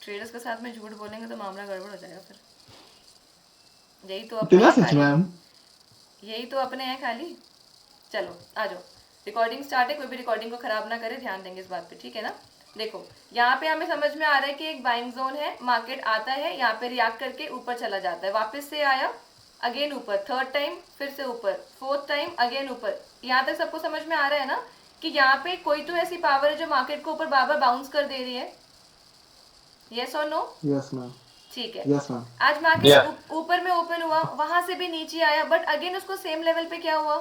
Traders के साथ में झूठ बोलेंगे तो मामला गड़बड़ हो जाएगा फिर। यही तो अपने इतना हैं सच खाली, मैम? यही तो अपने हैं खाली। चलो आ जाओ, रिकॉर्डिंग स्टार्ट है, कोई भी रिकॉर्डिंग को खराब ना करे, ध्यान देंगे इस बात पे, ठीक है ना। देखो यहाँ पे हमें समझ में आ रहा है कि एक बाइंग जोन है, मार्केट आता है यहाँ पे रिएक्ट करके ऊपर चला जाता है, वापस से आया अगेन ऊपर, थर्ड टाइम फिर से ऊपर, फोर्थ टाइम अगेन ऊपर। यहाँ तक सबको समझ में आ रहा है ना कि यहाँ पे कोई तो ऐसी पावर है जो मार्केट को ऊपर बार बार बाउंस कर दे रही है। यस और नो? Yes ma'am. ठीक है। Yes ma'am. आज मार्केट ऊपर में ओपन हुआ, वहां से भी नीचे आया, बट अगेन उसको सेम लेवल पे क्या हुआ,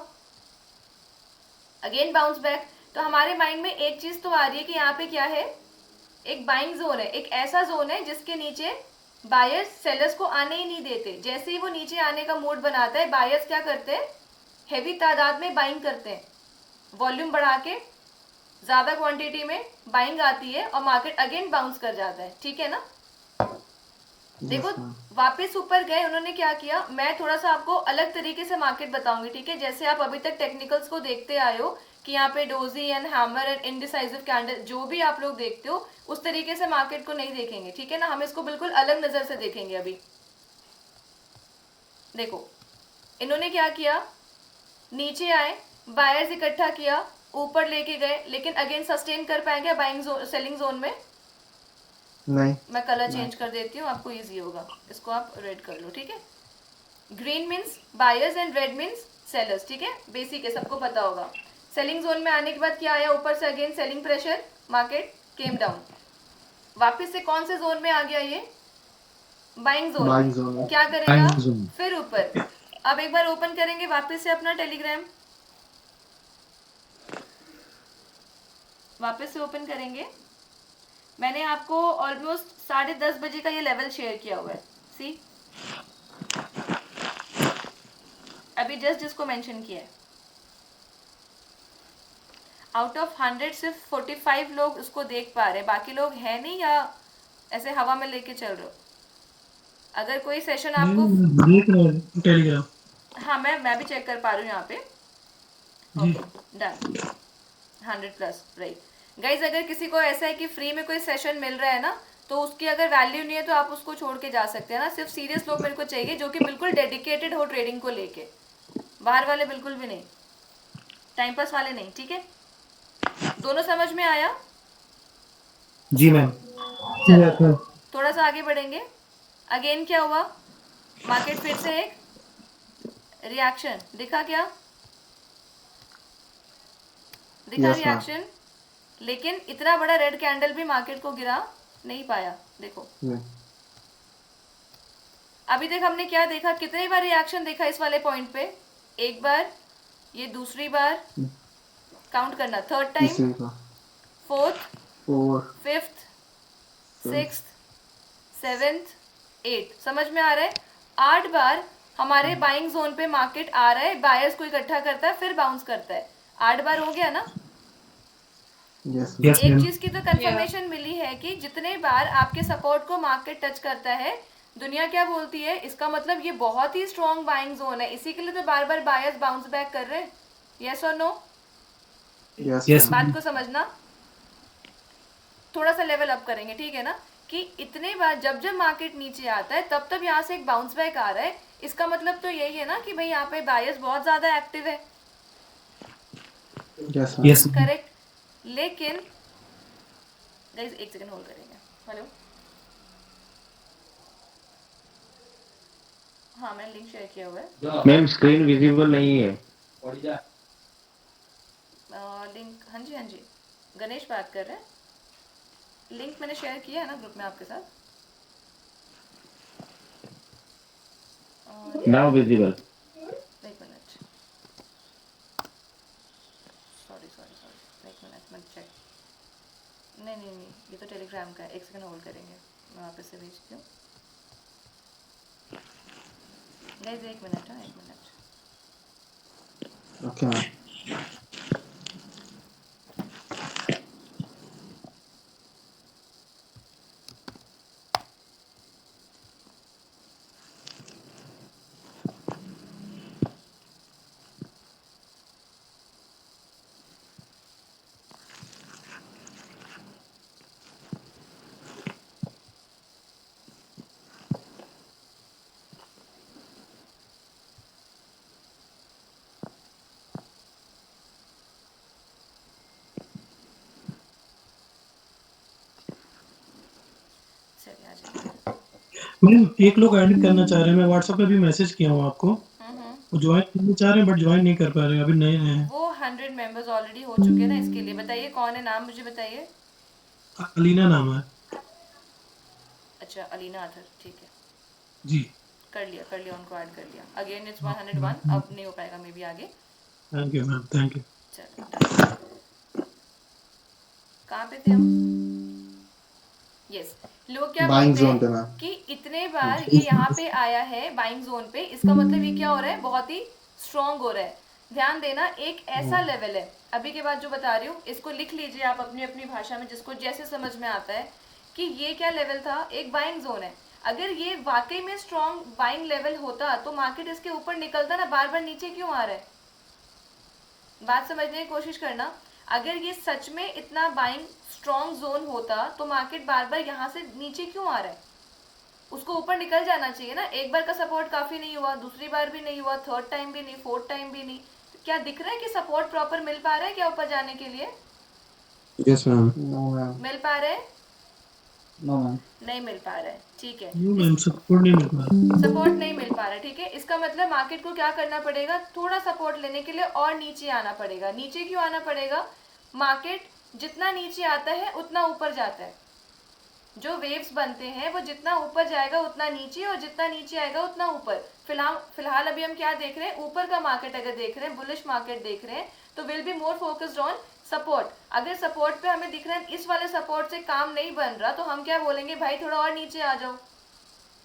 अगेन बाउंस बैक। तो हमारे माइंड में एक चीज तो आ रही है कि यहाँ पे क्या है, एक बाइंग जोन है, एक ऐसा जोन है जिसके नीचे बायर्स सेलर्स को आने ही नहीं देते। जैसे ही वो नीचे आने का मूड बनाता है, बायर्स क्या करते हैं, हेवी तादाद में बाइंग करते हैं, वॉल्यूम बढ़ा के ज्यादा क्वांटिटी में बाइंग आती है और मार्केट अगेन बाउंस कर जाता है, ठीक है ना। देखो यस मैम। वापस ऊपर गए, उन्होंने क्या किया, मैं थोड़ा सा आपको अलग तरीके से मार्केट बताऊंगी, ठीक है। जैसे आप अभी तक टेक्निकल्स को देखते आए हो कि यहाँ पे doji and hammer and indecisive candle, जो भी आप लोग देखते हो उस तरीके से मार्केट को नहीं देखेंगे, ठीक है ना। हम इसको बिल्कुल अलग नजर से देखेंगे अभी। देखो इन्होंने क्या किया, नीचे आए, बायर्स इकट्ठा किया, ऊपर लेके गए, लेकिन अगेन सस्टेन कर पाएंगे बाइंग सेलिंग जोन में। नहीं। मैं कलर नहीं। चेंज कर देती हूँ, आपको इजी होगा, इसको आप रेड कर लो, ठीक है। Green means buyers and red means sellers, ठीक है, बेसिक है, सबको पता होगा। सेलिंग जोन में आने के बाद क्या आया, ऊपर से again selling pressure, market came down, वापस से कौन से जोन में आ गया ये, बाइंग जोन में। बाइंग जोन में। क्या करेगा, फिर ऊपर। अब एक बार ओपन करेंगे वापस से अपना टेलीग्राम, वापस से ओपन करेंगे। मैंने आपको ऑलमोस्ट 10:30 बजे का ये लेवल शेयर किया हुआ है, सी अभी जस्ट जिसको मेंशन किया है। आउट ऑफ 100 सिर्फ 45 लोग उसको देख पा रहे हैं, बाकी लोग है नहीं या ऐसे हवा में लेके चल रहे हो। अगर कोई सेशन आपको, देख रहे हैं टेलीग्राम। हाँ मैं भी चेक कर पा रही हूँ यहाँ पे, जी। Okay done, 100+ right. गाइज अगर किसी को ऐसा है कि फ्री में कोई सेशन मिल रहा है ना, तो उसकी अगर वैल्यू नहीं है तो आप उसको छोड़ के जा सकते हैं ना। सिर्फ सीरियस लोग मेरे को चाहिए जो कि बिल्कुल डेडिकेटेड हो ट्रेडिंग को लेके, बाहर वाले बिल्कुल भी नहीं, टाइम पास वाले नहीं, ठीक है। दोनों समझ में आया? जी मैम। चलो थोड़ा सा आगे बढ़ेंगे। अगेन क्या हुआ, मार्केट फिर से एक रिएक्शन दिखा, क्या दिखा, यस मैम। रिएक्शन, लेकिन इतना बड़ा रेड कैंडल भी मार्केट को गिरा नहीं पाया। देखो नहीं। अभी तक हमने क्या देखा, कितनी बार रिएक्शन देखा इस वाले पॉइंट पे, एक बार, ये दूसरी बार, काउंट करना, थर्ड टाइम, तीसरी का। Fourth, 4। Fifth, 5। Sixth, seventh, eight, समझ में आ रहा है। 8 बार हमारे बाइंग जोन पे मार्केट आ रहा है, बायर्स को इकट्ठा करता है, फिर बाउंस करता है। 8 बार हो गया ना। Yes yes ma'am. एक मैम। चीज की तो कंफर्मेशन मिली है कि जितने बार आपके सपोर्ट को मार्केट टच करता है, दुनिया क्या बोलती है, इसका मतलब ये बहुत ही स्ट्रॉन्ग बाइंग जोन है, इसी के लिए तो बार बार बायर्स बाउंस बैक कर रहे हैं। यस और नो? Yes yes ma'am. बात मैम। को समझना, थोड़ा सा लेवल अप करेंगे, ठीक है ना। कि इतने बार जब जब मार्केट नीचे आता है तब तब यहाँ से एक बाउंस बैक आ रहा है, इसका मतलब तो यही है ना कि भाई यहाँ पे बायर्स बहुत ज्यादा एक्टिव है, yes yes ma'am. Ma'am. Correct. लेकिन गाइस एक सेकंड होल्ड करेंगे, हेलो, हाँ मैंने लिंक शेयर किया हुआ है। मैम स्क्रीन विजिबल नहीं है। लिंक, हाँ जी हाँ जी, गणेश बात कर रहे हैं। लिंक मैंने शेयर किया है ना ग्रुप में आपके साथ। Now visible. एक मिनट, सॉरी सॉरी सॉरी, एक मिनट मैं चेक, नहीं नहीं नहीं, ये तो टेलीग्राम का है, एक सेकंड होल्ड करेंगे, मैं वापस से भेजती हूँ। गाइस एक मिनट, हाँ एक मिनट। Okay ma'am. मैम एक लोग ऐड करना चाह रहे हैं, मैं व्हाट्सएप पे भी मैसेज किया हूँ आपको, हम्म। वो ज्वाइन करना चाह रहे हैं बट ज्वाइन नहीं कर पा रहे हैं, अभी नए नए हैं। वो 100 मेंबर्स ऑलरेडी हो चुके हैं ना, इसके लिए बताइए कौन है, नाम मुझे बताइए। अलीना नाम है। अच्छा, अलीना अथर, ठीक है। जी। कर लिया, उनको ऐड कर लिया। अगेन इट्स 101, अब नहीं हो पाएगा मे बी आगे। Thank you ma'am, thank you. चलो done। कहाँ पे थे हम? यस। लोग क्या बाइंग बोलते जोन पे हैं मैम। कि इतने बार ये यहाँ पे आया है बाइंग जोन पे, इसका मतलब ये क्या हो रहा है, बहुत ही स्ट्रांग हो रहा है। ध्यान देना, एक ऐसा लेवल है, अभी के बाद जो बता रही हूँ इसको लिख लीजिए आप अपनी अपनी भाषा में, जिसको जैसे समझ में आता है कि ये क्या लेवल था, एक बाइंग जोन है। अगर ये वाकई में स्ट्रांग बाइंग लेवल होता तो मार्केट इसके ऊपर निकलता ना, बार बार नीचे क्यों आ रहा है? बात समझने की कोशिश करना। अगर ये सच में इतना बाइंग स्ट्रॉन्ग जोन होता तो मार्केट बार बार यहाँ से नीचे क्यों आ रहा है? उसको ऊपर निकल जाना चाहिए ना। एक बार का सपोर्ट काफी नहीं हुआ, दूसरी बार भी नहीं हुआ, थर्ड टाइम भी नहीं, फोर्थ टाइम भी नहीं। क्या दिख रहा है कि सपोर्ट प्रॉपर मिल पा रहा है क्या ऊपर जाने के लिए? Yes ma'am. No ma'am. मिल पा रहा है? No ma'am. नहीं मिल पा रहा है, ठीक है। नो मैम, सपोर्ट नहीं मिल पा रहा। सपोर्ट नहीं मिल पा रहा है, ठीक है। इसका मतलब मार्केट को क्या करना पड़ेगा, थोड़ा सपोर्ट लेने के लिए और नीचे आना पड़ेगा। नीचे क्यों आना पड़ेगा? मार्केट जितना नीचे आता है उतना ऊपर जाता है। जो वेव्स बनते हैं वो जितना ऊपर जाएगा उतना नीचे, और जितना नीचे आएगा उतना ऊपर। फिलहाल अभी हम क्या देख रहे हैं, ऊपर का मार्केट अगर देख रहे हैं, बुलिश मार्केट देख रहे हैं, तो will be more focused on support. अगर सपोर्ट पे हमें दिख रहा है इस वाले सपोर्ट से काम नहीं बन रहा, तो हम क्या बोलेंगे, भाई थोड़ा और नीचे आ जाओ,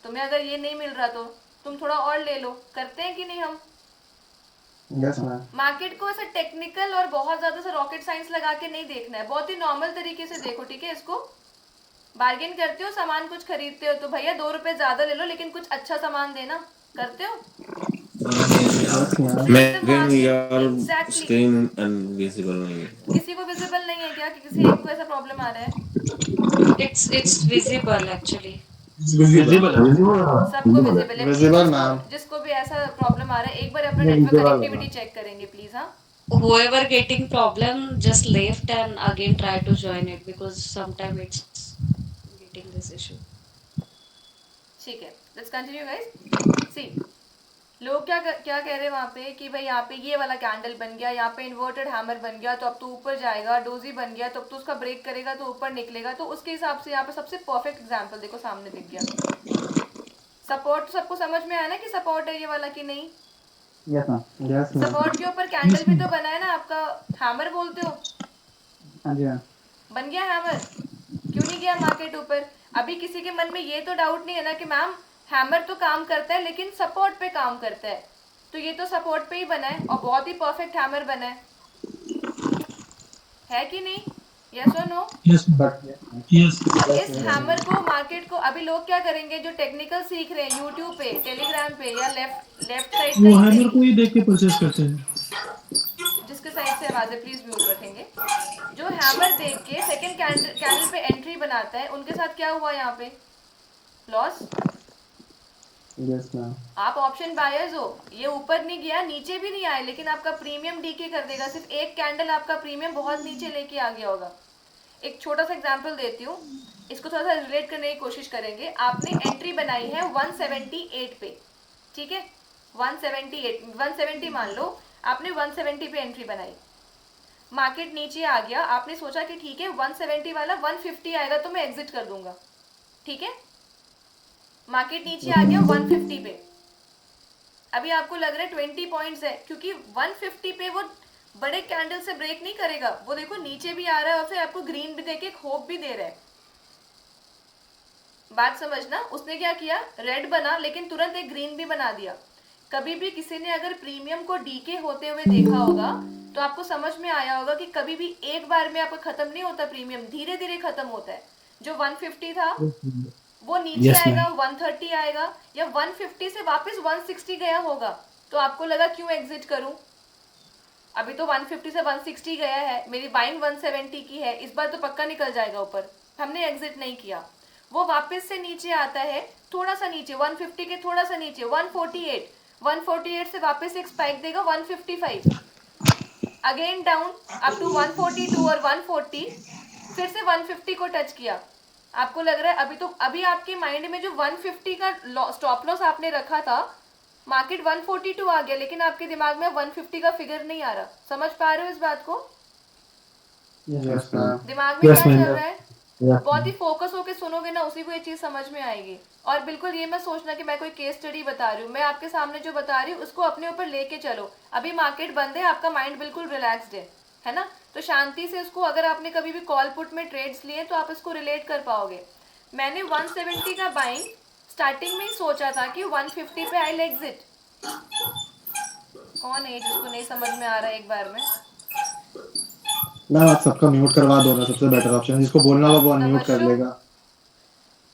तुम्हें अगर ये नहीं मिल रहा तो तुम थोड़ा और ले लो। करते हैं कि नहीं हम? Yes ma'am. मार्केट को ऐसा टेक्निकल और बहुत ज्यादा से रॉकेट साइंस लगा के नहीं देखना है, बहुत ही नॉर्मल तरीके से देखो, ठीक है। इसको बार्गेन करते हो, सामान कुछ खरीदते हो तो भैया 2 रुपए ज्यादा ले लो लेकिन कुछ अच्छा सामान देना, करते हो? Again, your exactly. screen invisible नहीं है। किसी को विजिबल नहीं है क्या, कि किसी एक को ऐसा प्रॉब्लम आ रहा है? It's visible actually. Visible है। सबको विजिबल है, प्लीज विजिबल मैम। जिसको भी ऐसा प्रॉब्लम आ रहा है एक बार अपना नेटवर्क visible है कनेक्टिविटी मैम। चेक करेंगे प्लीज। हाँ, Whoever getting problem just left and again try to join it because sometime it's getting this issue. ठीक है, लेट्स कंटिन्यू गाइस। सी, लोग क्या कह रहे हैं वहाँ पे कि भाई यहाँ पे ये वाला कैंडल बन गया, यहाँ पे इन्वर्टेड हैमर बन गया, तो अब तो ऊपर जाएगा। डोजी बन गया तो अब तो उसका ब्रेक करेगा तो ऊपर निकलेगा। तो उसके हिसाब से यहाँ पे सबसे परफेक्ट एग्जांपल देखो सामने दिख गया। सपोर्ट तो सबको समझ में आया ना कि सपोर्ट है ये वाला कि नहीं? Yes ma'am. Yes ma'am. Support के ऊपर कैंडल भी तो बना है ना आपका, हैमर बोलते हो। हाँ जी मैम। बन गया हैमर, क्यों नहीं गया मार्केट ऊपर? अभी किसी के मन में ये तो डाउट नहीं है ना कि मैम हैमर तो काम करता है लेकिन सपोर्ट पे काम करता है। तो ये तो सपोर्ट पे ही बना है और बहुत ही परफेक्ट हैमर बना है कि नहीं? यस और नो? Yes but yes. इस हैमर को मार्केट को अभी लोग क्या करेंगे, जो टेक्निकल सीख रहे हैं यूट्यूब पे, टेलीग्राम पे या लेफ्ट साइड वो कहीं हैमर को से, ही देख के परचेस करते हैं। जिसके साइड से आवाजें प्लीज म्यूट रखेंगे, जो हैमर देख के सेकंड कैंडल पे एंट्री बनाता है, उनके साथ क्या हुआ यहाँ पे? लॉस। Yes ma'am. आप ऑप्शन बायर्स हो, ये ऊपर नहीं गया नीचे भी नहीं आए लेकिन आपका प्रीमियम डीके कर देगा। सिर्फ एक कैंडल आपका प्रीमियम बहुत नीचे लेके आ गया होगा। एक छोटा सा एग्जांपल देती हूँ, इसको थोड़ा सा रिलेट करने की कोशिश करेंगे। आपने एंट्री बनाई है 178 पे, ठीक है, 178 170 मान लो, आपने 170 पे एंट्री बनाई। मार्केट नीचे आ गया, आपने सोचा कि ठीक है 170 वाला 150 आएगा तो मैं एग्जिट कर दूंगा, ठीक है। मार्केट नीचे आ गया 150 पे, अभी आपको लग रहा है 20 पॉइंट्स है, क्योंकि 150 पे वो बड़े कैंडल से ब्रेक नहीं करेगा। वो देखो नीचे भी आ रहा है और फिर आपको ग्रीन भी देके होप भी दे रहा है। बात समझना, उसने क्या किया, रेड बना लेकिन तुरंत एक ग्रीन भी बना दिया। कभी भी किसी ने अगर प्रीमियम को डीके होते हुए देखा होगा तो आपको समझ में आया होगा कि कभी भी एक बार में आपका खत्म नहीं होता, प्रीमियम धीरे धीरे खत्म होता है। जो 150 था वो नीचे Yes, आएगा 130 आएगा, या 150 से वापस 160 गया होगा, तो आपको लगा क्यों एग्जिट करूं, अभी तो 150 से 160 गया है, मेरी बाइंग 170 की है, इस बार तो पक्का निकल जाएगा ऊपर। हमने एग्जिट नहीं किया, वो वापस से नीचे आता है, थोड़ा सा नीचे 150 के थोड़ा सा नीचे 148 से वापस एक स्पाइक देगा 155, अगेन डाउन अप टू 142 और 140, फिर से 150 को टच किया, आपको लग रहा है अभी आपके माइंड में जो 150 का स्टॉप लॉस आपने रखा था, मार्केट 142 आ गया, लेकिन आपके दिमाग में 150 का फिगर नहीं आ रहा। समझ पा रहे हो इस बात को? Yes, ma'am. दिमाग में Yes, क्या ma'am. चल रहा है? Yes, बहुत ही ma'am. फोकस होके सुनोगे ना, उसी को ये चीज समझ में आएगी। और बिल्कुल ये मत सोचना कि मैं कोई केस स्टडी बता रही हूँ, मैं आपके सामने जो बता रही हूँ उसको अपने ऊपर लेके चलो। अभी मार्केट बंद है, आपका माइंड बिल्कुल रिलैक्स्ड है ना? तो शांति से उसको, अगर आपने कभी भी कॉल पुट में ट्रेड्स लिए तो आप इसको रिलेट कर पाओगे। मैंने 170 का बाइंग स्टार्टिंग में ही सोचा था कि 150 पे आई एग्जिट। कौन है जिसको नहीं समझ में आ रहा है एक बार में? मैम आप सबका म्यूट करवा दो ना, सबसे बेटर ऑप्शन। जिसको बोलना होगा वो अनम्यूट कर तवज्जो, लेगा।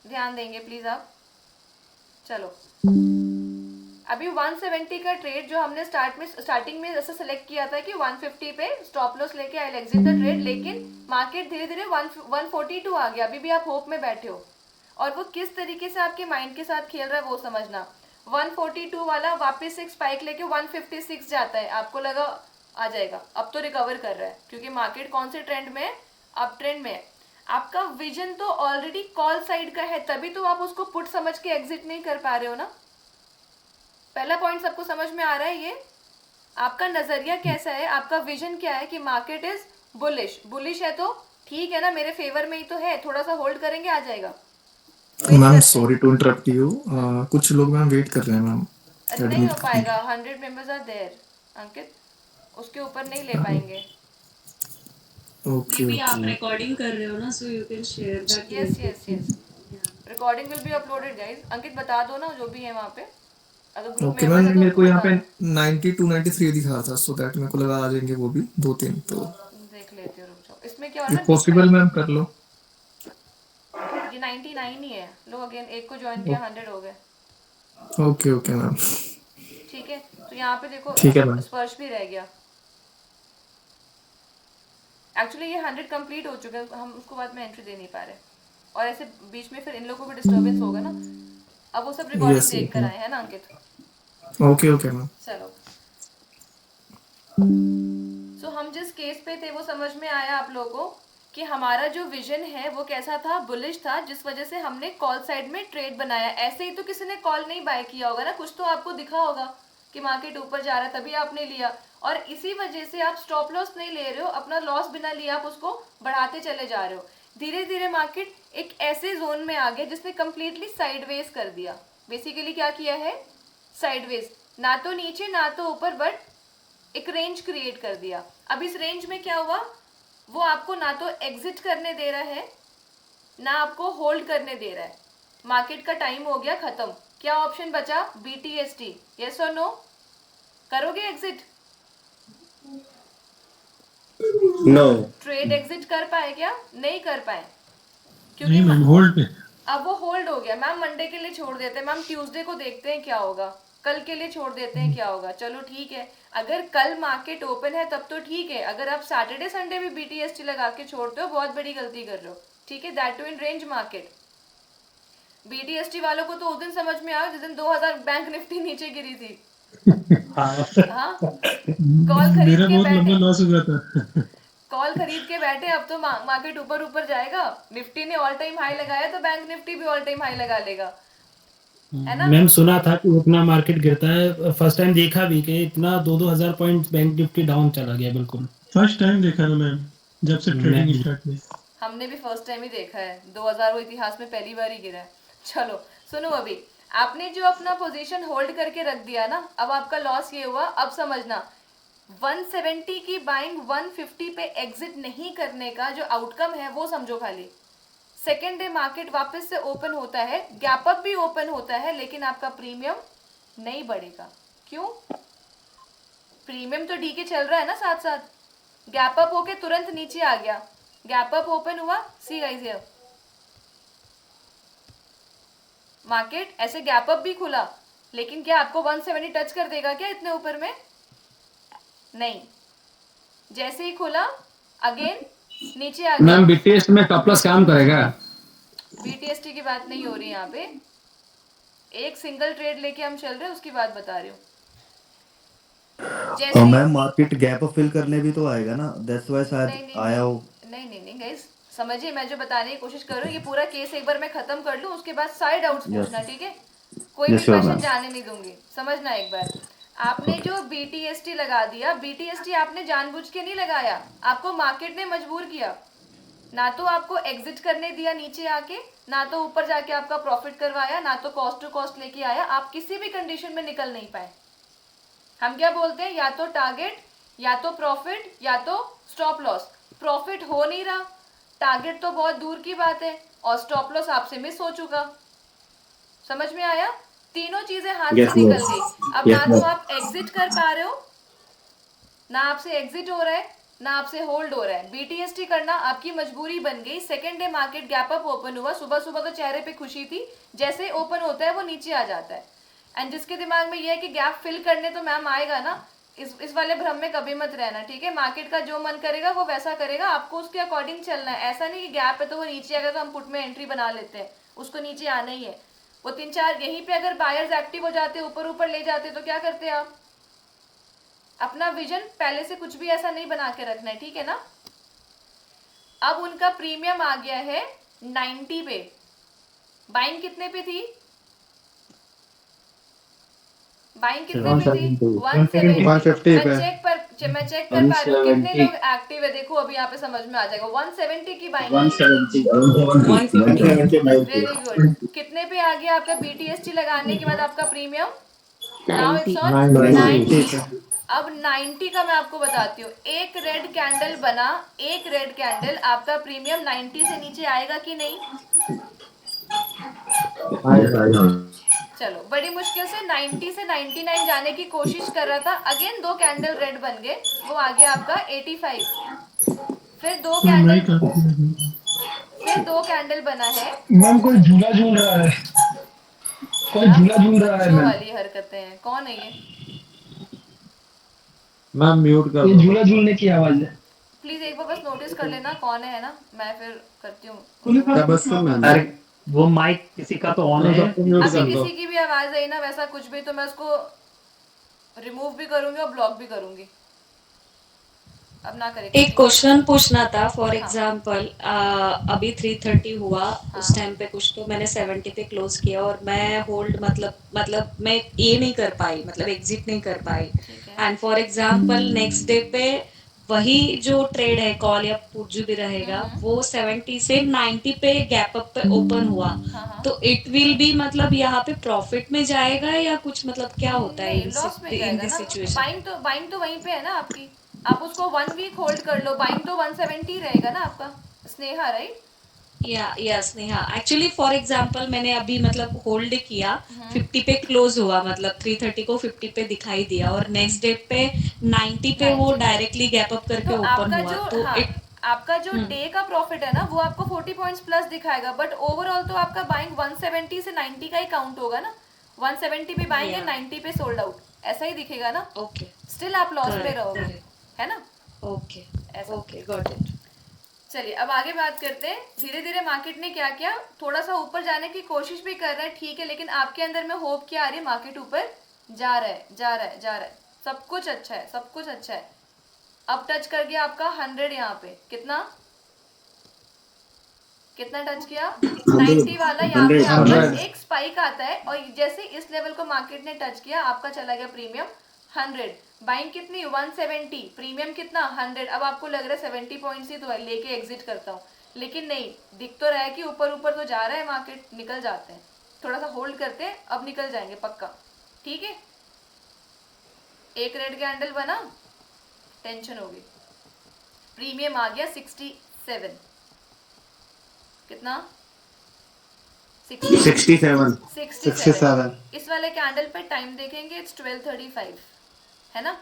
ध्यान देंगे प्लीज आप। चलो, अभी 170 का ट्रेड जो हमने स्टार्टिंग में ऐसा सेलेक्ट किया था कि 150 पे स्टॉप लॉस लेके आई एग्जिट द ट्रेड, लेकिन मार्केट धीरे धीरे 142 आ गया। अभी भी आप होप में बैठे हो, और वो किस तरीके से आपके माइंड के साथ खेल रहा है वो समझना। 142 वाला वापस एक स्पाइक लेके 156 जाता है, आपको लगा आ जाएगा, अब तो रिकवर कर रहा है, क्योंकि मार्केट कौन से ट्रेंड में है? अप ट्रेंड में है। आपका विजन तो ऑलरेडी कॉल साइड का है, तभी तो आप उसको पुट समझ के एग्जिट नहीं कर पा रहे हो ना। पहला पॉइंट सबको समझ में आ रहा है? ये आपका नजरिया कैसा है, आपका विजन क्या है कि मार्केट इज बुलिश। बुलिश है तो ठीक है ना, मेरे फेवर में ही तो है, थोड़ा सा होल्ड करेंगे, आ जाएगा। Ma'am sorry to interrupt you, कुछ लोग मैम वेट कर रहे हैं मैम नहीं एडमिट हो पाएगा, 100 मेंबर्स आर देयर अंकित, उसके ऊपर नहीं ले पाएंगे। ओके Maybe आप ओके recording कर रहे हो ना, so you can share that yes link yes with yes, me. Recording will be uploaded guys. Ankit बता दो ना जो भी है वहाँ पे, अगर ग्रुप ओके मेंबर्स मैम, है तो मेरे को यहाँ बता पे दो। 92 93 दिखा था, सो दैट मेरे को लगा आ जाएंगे वो भी 2-3, तो देख लेते हो, रुक जाओ। इसमें क्या हो रहा है इफ ना, बीच में पॉसिबल मैम कर लो। ये 99 ही है। लो अगेन, एक को ज्वाइन किया 100 हो गए। ओके ओके मैम, ठीक है, तो यहाँ पे देखो ठीक है मैम। स्पर्श भी रह गया। एक्चुअली ये 100 कंप्लीट हो चुका है, हम उसको बाद में एंट्री दे नहीं पा रहे, और ऐसे बीच में फिर इन लोगों को भी डिस्टर्बेंस होगा ना। अब वो सब रिकॉर्डिंग यस देख कर आए हैं ना अंकित? Okay okay ma'am. चलो, सो हम जिस केस पे थे वो समझ में आया आप लोगों को कि हमारा जो विजन है वो कैसा था? बुलिश था, जिस वजह से हमने कॉल साइड में ट्रेड बनाया। ऐसे ही तो किसी ने कॉल नहीं बाय किया होगा ना, कुछ तो आपको दिखा होगा कि मार्केट ऊपर जा रहा है, तभी आपने लिया, और इसी वजह से आप स्टॉप लॉस नहीं ले रहे हो, अपना लॉस बिना लिए आप उसको बढ़ाते चले जा रहे हो। धीरे धीरे मार्केट एक ऐसे जोन में आ गया जिसने कंप्लीटली साइडवेज कर दिया। बेसिकली क्या किया है? साइडवेज, ना तो नीचे ना तो ऊपर, बट एक रेंज क्रिएट कर दिया। अब इस रेंज में क्या हुआ? वो आपको ना तो एग्जिट करने दे रहा है ना आपको होल्ड करने दे रहा है। मार्केट का टाइम हो गया खत्म। क्या ऑप्शन बचा? BTST, यस और नो? करोगे एग्जिट? नो। ट्रेड एग्जिट कर पाए क्या? नहीं कर पाए, नहीं क्योंकि मैम, होल्ड पे। अब वो होल्ड हो गया। मैम मंडे के लिए छोड़ देते हैं, मैम ट्यूसडे को देखते हैं क्या होगा, कल के लिए छोड़ देते हैं क्या होगा। चलो ठीक है, अगर कल मार्केट ओपन है तब तो ठीक है, अगर आप सैटरडे संडे भी BTST लगा के छोड़ते हो बहुत बड़ी गलती कर रहे हो। ठीक है, that to in range market. BTST वालों को तो उस दिन समझ में आया जिस दिन 2000 बैंक निफ्टी नीचे गिरी थी। हाँ, कॉल खरीद मेरा के बहुत लंबा बैठे, लॉस हुआ था। कॉल खरीद के बैठे, अब तो मार्केट ऊपर ऊपर जाएगा। निफ्टी ने ऑल टाइम हाई लगाया तो बैंक निफ्टी भी ऑल टाइम हाई लगा लेगा, है ना? मैम सुना था कि उतना मार्केट गिरता है, फर्स्ट टाइम देखा भी कि इतना 2-2 हजार पॉइंट बैंक निफ्टी डाउन चला गया बिल्कुल। फर्स्ट टाइम देखा ना मैम, जब से ट्रेडिंग मैं- स्टार्ट हुई। हमने भी फर्स्ट टाइम ही देखा है, 2000 वो इतिहास में पहली बार ही गिरा है। चलो सुनो, अभी आपने जो अपना पोजीशन होल्ड करके रख दिया ना, अब आपका लॉस ये हुआ। अब समझना, 170 की बाइंग 150 पे एग्जिट नहीं करने का जो आउटकम है वो समझो खाली। सेकेंड डे मार्केट वापस से ओपन होता है, गैप अप भी ओपन होता है, लेकिन आपका प्रीमियम नहीं बढ़ेगा। क्यों? प्रीमियम तो डी के चल रहा है ना साथ साथ। गैप अप होके तुरंत नीचे आ गया, गैप अप ओपन हुआ, सी गाइस हियर, मार्केट ऐसे गैप अप भी खुला, लेकिन क्या आपको 170 टच कर देगा क्या इतने ऊपर में? नहीं, जैसे ही खुला अगेन नीचे आ गया। मैम बीटीएस में टॉप लॉस काम करेगा? BTST की बात नहीं हो रही यहाँ पे, एक सिंगल ट्रेड लेके हम चल रहे हैं उसकी बात बता रही हूँ। जैसे ma'am market gap up fill करने भी तो आएगा ना, दैट्स वाई शायद नहीं नहीं आया हो। नहीं नहीं नहीं गाइस, समझिए मैं जो बताने की कोशिश कर रही हूँ, ये पूरा केस एक बार मैं खत्म कर लूँ, उसके बाद सारे डाउट्स पूछना, ठीक है? कोई भी Yes, sure, क्वेश्चन ma'am. जाने नहीं दूंगी, समझना एक बार। आपने जो BTST लगा दिया, BTST आपने जानबूझ के नहीं लगाया, आपको मार्केट ने मजबूर किया। ना तो आपको एग्जिट करने दिया नीचे आके, ना तो ऊपर जाके आपका प्रॉफिट करवाया, ना तो कॉस्ट टू कॉस्ट लेके आया, आप किसी भी कंडीशन में निकल नहीं पाए। हम क्या बोलते हैं, या तो टारगेट, या तो प्रॉफिट, या तो स्टॉप लॉस। प्रॉफिट हो नहीं रहा, टारगेट तो बहुत दूर की बात है, और स्टॉप लॉस आपसे मिस हो चुका। समझ में आया? तीनों चीजें हाथ Yes, से निकल ma'am. गई। अब Yes, ना तो ma'am. आप एग्जिट कर पा रहे हो, ना आपसे एग्जिट हो रहा है, ना आपसे होल्ड हो रहा है। BTST करना आपकी मजबूरी बन गई। Second day market gap up open हुआ, सुबह सुबह तो चेहरे पे खुशी थी, जैसे ओपन होता है वो नीचे आ जाता है। एंड जिसके दिमाग में ये है कि गैप फिल करने तो मैम आएगा ना, इस वाले भ्रम में कभी मत रहना, ठीक है? मार्केट का जो मन करेगा वो वैसा करेगा, आपको उसके अकॉर्डिंग चलना है। ऐसा नहीं कि गैप है तो वो नीचे आएगा तो हम पुट में एंट्री बना लेते हैं, उसको नीचे आना ही है। वो 3-4 यहीं पे अगर बायर्स एक्टिव हो जाते, ऊपर ऊपर ले जाते, तो क्या करते आप? अपना विजन पहले से कुछ भी ऐसा नहीं बना के रखना है, ठीक है ना? अब उनका प्रीमियम आ गया है 90 पे। बाइंग कितने पे थी? बाइंग कितने पे थी? 170। 150 पे। मैं चेक कर पा रही हूँ कितने लोग एक्टिव है। देखो अभी यहाँ पे समझ में आ जाएगा। 170 की बाइंग है। 170. Very good. कितने पे आ गया आपका BTST लगाने के बाद आपका प्रीमियम? Now it's on 90। 90 पे। अब 90 का मैं आपको बताती हूँ, एक रेड कैंडल बना, एक रेड कैंडल, आपका प्रीमियम 90 से नीचे आएगा कि नहीं? चलो, बड़ी मुश्किल से 90 से 99 जाने की कोशिश कर रहा था, अगेन 2 कैंडल रेड बन गए, वो आ गया आपका 85। फिर 2 नहीं कैंडल, करती। फिर 2 कैंडल बना है। मैम कोई झूला झूल रहा है, कोई क्या झूला झूल रहा है बच्चों मैम। वाली हरकतें हैं, कौन है ये? मैम म्यूट कर ये दो। झूला झूलने की आवाज है। प्लीज एक बार बस नोटिस कर लेना कौन है ना, मैं फिर करती हूँ। तबस्सुम मैम। अरे वो माइक किसी का तो ऑन है। सबको म्यूट अभी कर दो। किसी की भी आवाज आई ना वैसा कुछ भी, तो मैं उसको रिमूव भी करूंगी और ब्लॉक भी करूंगी। अब ना करें एक क्वेश्चन पूछना था। फॉर हाँ। एग्जांपल अभी 330 हुआ, उस टाइम पे कुछ तो मैंने 70 पे क्लोज किया और मैं होल्ड मतलब मैं ये नहीं कर पाई, मतलब एग्जिट नहीं कर पाई। ठीक है। And for example next day पे वही जो ट्रेड है, कॉल या पुट जो भी रहेगा, वो 70 से 90 पे गैप अप पे ओपन हुआ, हाँ। तो इट विल बी मतलब यहाँ पे प्रॉफिट में जाएगा या कुछ, मतलब क्या होता है नहीं, लॉस में इन जाएगा दिस ना। सिचुएशन? बाइंग तो वहीं पे है ना आपकी। आप उसको 1 वीक होल्ड कर लो, बाइंग तो 170 रहेगा ना आपका। स्नेहा राइट? या स्नेहा, एक्चुअली फॉर एग्जांपल मैंने अभी मतलब होल्ड किया, 50 पे क्लोज हुआ, मतलब 330 को 50 पे दिखाई दिया और नेक्स्ट डे पे 90 पे वो 90 पे। डायरेक्टली गैप अप करके तो ओपन आपका हुआ, जो, तो हाँ, इट आपका जो डे का प्रॉफिट है ना वो आपको 40 पॉइंट्स प्लस दिखाएगा, बट ओवरऑल तो आपका बाइंग 170 से 90 का ही काउंट होगा ना। 170 पे बाइंग है, 90 पे सोल्ड आउट, ऐसा ही दिखेगा ना। ओके स्टिल आप लॉस में रहोगे, है ना? ओके ऐसा। Okay got it. चलिए अब आगे बात करते हैं। धीरे धीरे मार्केट ने क्या किया, थोड़ा सा ऊपर जाने की कोशिश भी कर रहा है, ठीक है, लेकिन आपके अंदर में होप क्या आ रही है? मार्केट ऊपर जा रहा है, जा रहा है, जा रहा है, सब कुछ अच्छा है, सब कुछ अच्छा है। अब टच कर गया आपका 100, यहाँ पे कितना टच किया? 90 वाला। यहाँ पे आपका 100। एक स्पाइक आता है और जैसे इस लेवल को मार्केट ने टच किया, आपका चला गया प्रीमियम 100। बाइंग कितनी? 170। प्रीमियम कितना? 100। अब आपको लग रहा है 70 पॉइंट्स ही तो है, लेके एग्जिट करता हूँ, लेकिन नहीं, दिख तो रहा है कि ऊपर ऊपर तो जा रहा है मार्केट, निकल जाते हैं। थोड़ा सा होल्ड करते हैं, अब निकल जाएंगे पक्का, ठीक है? एक रेड कैंडल बना, टेंशन हो गई। प्रीमियम आ गया 67। कितना? 67. 67। इस वाले कैंडल पे टाइम देखेंगे, इट्स 12:35, है ना?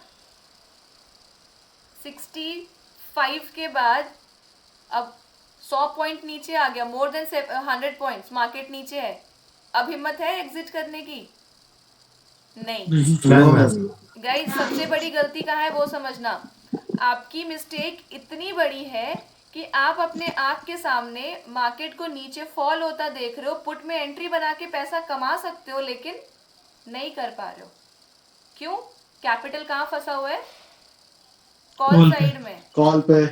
65 के बाद अब 100 पॉइंट नीचे आ गया, मोर देन 100 पॉइंट्स मार्केट नीचे है। अब हिम्मत है एग्जिट करने की? नहीं। गाइस, सबसे बड़ी गलती कहाँ है वो समझना। आपकी मिस्टेक इतनी बड़ी है कि आप अपने आँख के सामने मार्केट को नीचे फॉल होता देख रहे हो, पुट में एंट्री बना के पैसा कमा सकते हो, लेकिन नहीं कर पा रहे हो। क्यों? कैपिटल कहाँ फंसा हुआ है? कॉल साइड में। कॉल पे।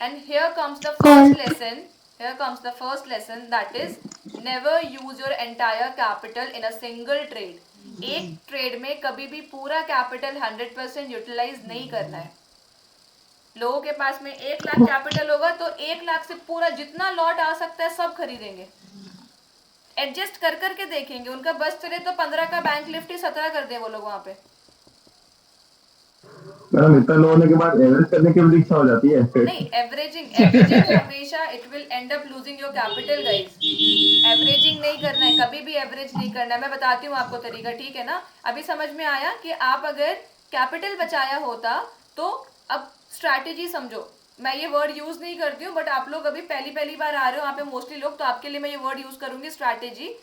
And here comes the first lesson. Here comes the first lesson, that is never use your entire capital in a single trade. एक ट्रेड में कभी भी पूरा कैपिटल 100% यूटिलाइज नहीं करना है. लोगों के पास में 1 लाख कैपिटल होगा तो 1 लाख से पूरा जितना लॉट आ सकता है सब खरीदेंगे. एडजस्ट कर करके देखेंगे, उनका बस चले तो 15 का बैंक निफ्टी 17 कर दे वो लोग वहां पे. मैडम इतना लो होने के बाद एवरेज करने की भी इच्छा हो जाती है. नहीं, एवरेजिंग हमेशा it will and up losing your capital guys. Averaging नहीं करना है, कभी भी एवरेज नहीं करना है. मैं बताती हूँ आपको तरीका, ठीक है ना. अभी समझ में आया कि आप अगर कैपिटल बचाया होता तो अब स्ट्रैटेजी समझो. मैं ये वर्ड यूज नहीं करती हूँ, बट आप लोग अभी पहली बार आ रहे हो यहाँ पे मोस्टली लोग, तो आपके लिए मैं ये वर्ड यूज करूंगी, स्ट्रैटेजी.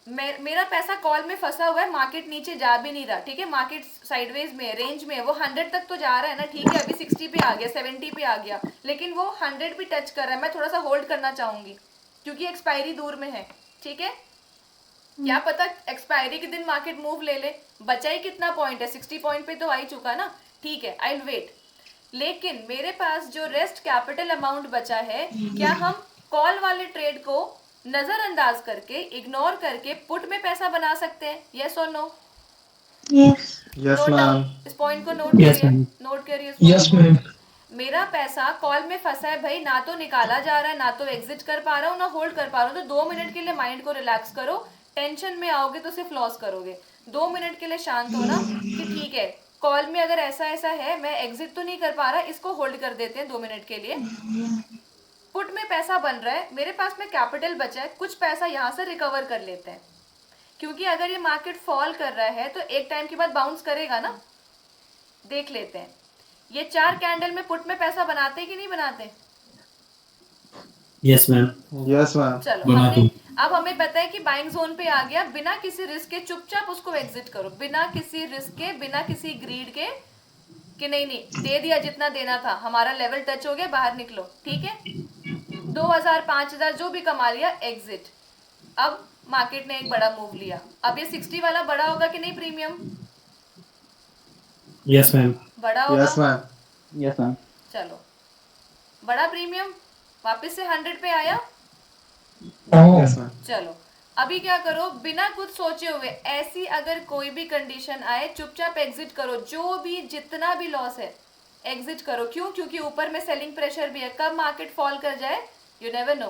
मेरा पैसा कॉल में फंसा हुआ है, मार्केट नीचे जा भी नहीं रहा, ठीक है. मार्केट साइडवेज में, रेंज में, वो 100 तक तो जा रहा है ना, ठीक है. अभी 60 पे आ गया, 70 पे आ गया, लेकिन वो 100 भी टच कर रहा है. मैं थोड़ा सा होल्ड करना चाहूंगी क्योंकि एक्सपायरी दूर में है, ठीक है. क्या पता एक्सपायरी के दिन मार्केट मूव ले ले. बचा ही कितना पॉइंट है, 60 पॉइंट पे तो आ ही चुका ना, ठीक है. I will wait. लेकिन मेरे पास जो रेस्ट कैपिटल अमाउंट बचा है, क्या हम कॉल वाले ट्रेड को नजरअंदाज करके, इग्नोर करके पुट में पैसा बना सकते हैं? यस और नो? Yes ma'am. इस पॉइंट को नोट करिए. Yes ma'am. मेरा पैसा कॉल में फंसा है भाई, ना तो निकाला जा रहा है, ना तो एग्जिट कर पा रहा हूँ, ना होल्ड कर पा रहा हूँ. तो 2 मिनट के लिए माइंड को रिलैक्स करो. टेंशन में आओगे तो सिर्फ लॉस करोगे. 2 मिनट के लिए शांत हो ना कि ठीक है, कॉल में अगर ऐसा है, मैं एग्जिट तो नहीं कर पा रहा, इसको होल्ड कर देते हैं 2 मिनट के लिए. पुट में पैसा बन रहा है, मेरे पास में कैपिटल बचा है, कुछ पैसा यहाँ से रिकवर कर लेते हैं. क्योंकि अगर ये मार्केट फॉल कर रहा है तो एक टाइम के बाद बाउंस करेगा ना. देख लेते हैं ये 4 कैंडल में पुट में पैसा बनाते कि नहीं बनाते. Yes ma'am. Yes ma'am. चलो अब हमें पता है कि बाइंग जोन पे आ गया. बिना किसी रिस्क के चुपचाप उसको एग्जिट करो, बिना किसी रिस्क के, बिना किसी ग्रीड के कि नहीं दे दिया जितना देना था, हमारा लेवल टच हो गया, बाहर निकलो, ठीक है. 2000 5000 जो भी कमा लिया, एग्जिट. अब मार्केट ने एक बड़ा मूव लिया, अब ये 60 वाला बड़ा होगा कि नहीं प्रीमियम? Yes ma'am. बड़ा होगा. Yes ma'am. Yes ma'am. चलो बड़ा प्रीमियम वापस से 100 पे आया. Yes ma'am. चलो अभी क्या करो, बिना कुछ सोचे हुए, ऐसी अगर कोई भी कंडीशन आए चुपचाप एग्जिट करो. जो भी जितना भी लॉस है एग्जिट करो. क्यों? क्योंकि ऊपर में सेलिंग प्रेशर भी है. कब मार्केट फॉल कर जाए यू नेवर नो,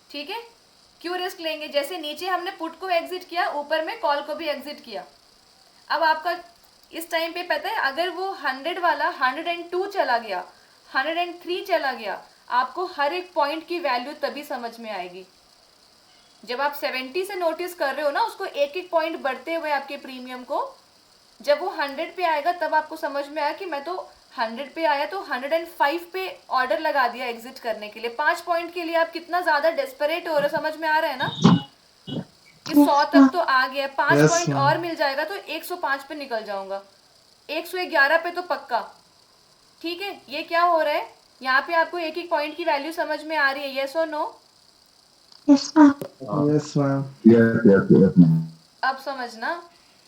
ठीक है. क्यों रिस्क लेंगे? जैसे नीचे हमने पुट को एग्जिट किया, ऊपर में कॉल को भी एग्जिट किया. अब आपका इस टाइम पे पता है, अगर वो 100 वाला 102 चला गया, 103 चला गया, आपको हर एक पॉइंट की वैल्यू तभी समझ में आएगी जब आप 70 से नोटिस कर रहे हो ना उसको, एक एक पॉइंट बढ़ते हुए आपके प्रीमियम को. जब वो 100 पे आएगा तब आपको समझ में आया कि मैं तो 100 पे आया तो 105 पे ऑर्डर लगा दिया एग्जिट करने के लिए. 5 पॉइंट के लिए आप कितना ज्यादा डेस्परेट हो रहे हो, समझ में आ रहा है ना कि 100 तक तो आ गया, 5 Yes, पॉइंट ma'am. और मिल जाएगा तो 105 पे निकल जाऊंगा, 111 पे तो पक्का, ठीक है. ये क्या हो रहा है यहाँ पे, आपको एक एक पॉइंट की वैल्यू समझ में आ रही है? यस और no? Yes ma'am. Yes ma'am. अब समझना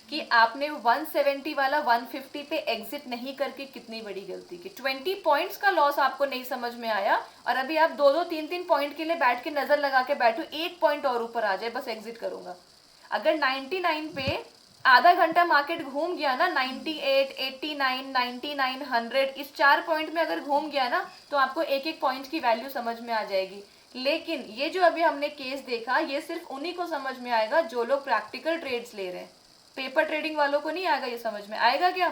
कि आपने 170 वाला 150 पे एग्जिट नहीं करके कितनी बड़ी गलती की. 20 पॉइंट्स का लॉस आपको नहीं समझ में आया और अभी आप 2-2 3-3 पॉइंट के लिए बैठ के नजर लगा के बैठो, 1 पॉइंट और ऊपर आ जाए बस एग्जिट करूंगा. अगर 99 पे आधा घंटा मार्केट घूम गया ना, 98, 89, 99, 100, इस 4 पॉइंट में अगर घूम गया ना तो आपको एक एक पॉइंट की वैल्यू समझ में आ जाएगी. लेकिन ये जो अभी हमने केस देखा, ये सिर्फ उन्हीं को समझ में आएगा जो लोग प्रैक्टिकल ट्रेड्स ले रहे हैं. पेपर ट्रेडिंग वालों को नहीं आएगा ये समझ में. आएगा क्या?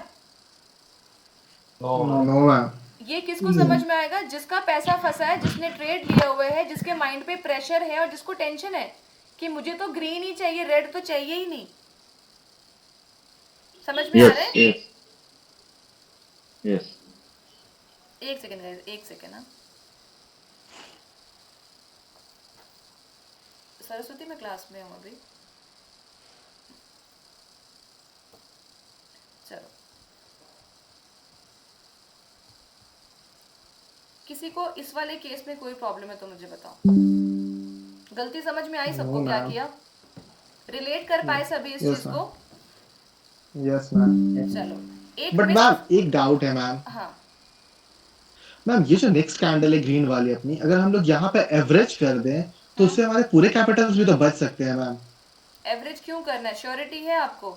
No ma'am. ये किसको समझ में आएगा? जिसका पैसा फंसा है, जिसने ट्रेड लिया हुआ है, जिसके माइंड पे प्रेशर है और जिसको टेंशन है कि मुझे तो ग्रीन ही चाहिए, रेड तो चाहिए ही नहीं. समझ में आ रहा है? यस. एक सेकेंड ना. सरस्वती मैं क्लास में हूँ अभी. चलो किसी को इस वाले केस में कोई प्रॉब्लम है तो मुझे बताओ. गलती समझ में आई सबको? No, क्या ma'am. किया? रिलेट कर पाए सभी इस Yes, चीज को? Yes ma'am. चलो एक बट मिस- मैम एक डाउट है मैम. हाँ मैम ये जो नेक्स्ट कैंडल है ग्रीन वाली अपनी, अगर हम लोग यहाँ पे एवरेज कर दें तो उससे हमारे पूरे कैपिटल्स भी तो बच सकते हैं मैम। एवरेज क्यों करना है? श्योरिटी है आपको?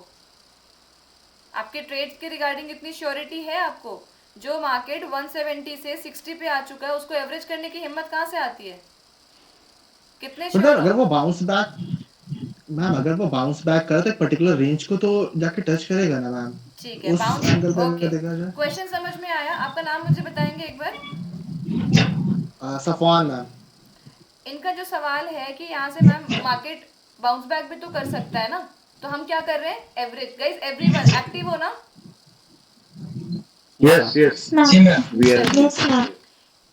आपके ट्रेड्स के रिगार्डिंग इतनी श्योरिटी है आपको? जो मार्केट 170 से 60 पे आ चुका है उसको एवरेज करने की हिम्मत कहाँ से आती है? कितने मतलब श्योर अगर हो? वो बाउंस बैक, मैम अगर वो बाउंस बैक करे तो एक पर्टिकुलर रेंज को तो जाके टच करेगा ना मैम। ठीक है, उस बाउंस। एंगल पे ओके, अगर देखा जाए। क्वेश्चन समझ में आया? आपका नाम मुझे बताएंगे एक बार? Safwan ma'am. इनका जो सवाल है कि यहाँ से मैम मार्केट बाउंस बैक भी तो कर सकता है ना, तो हम क्या कर रहे हैं? एवरेज। गाइस एवरीवन एक्टिव हो ना? यस यस जी मैम। वी आर चलिए,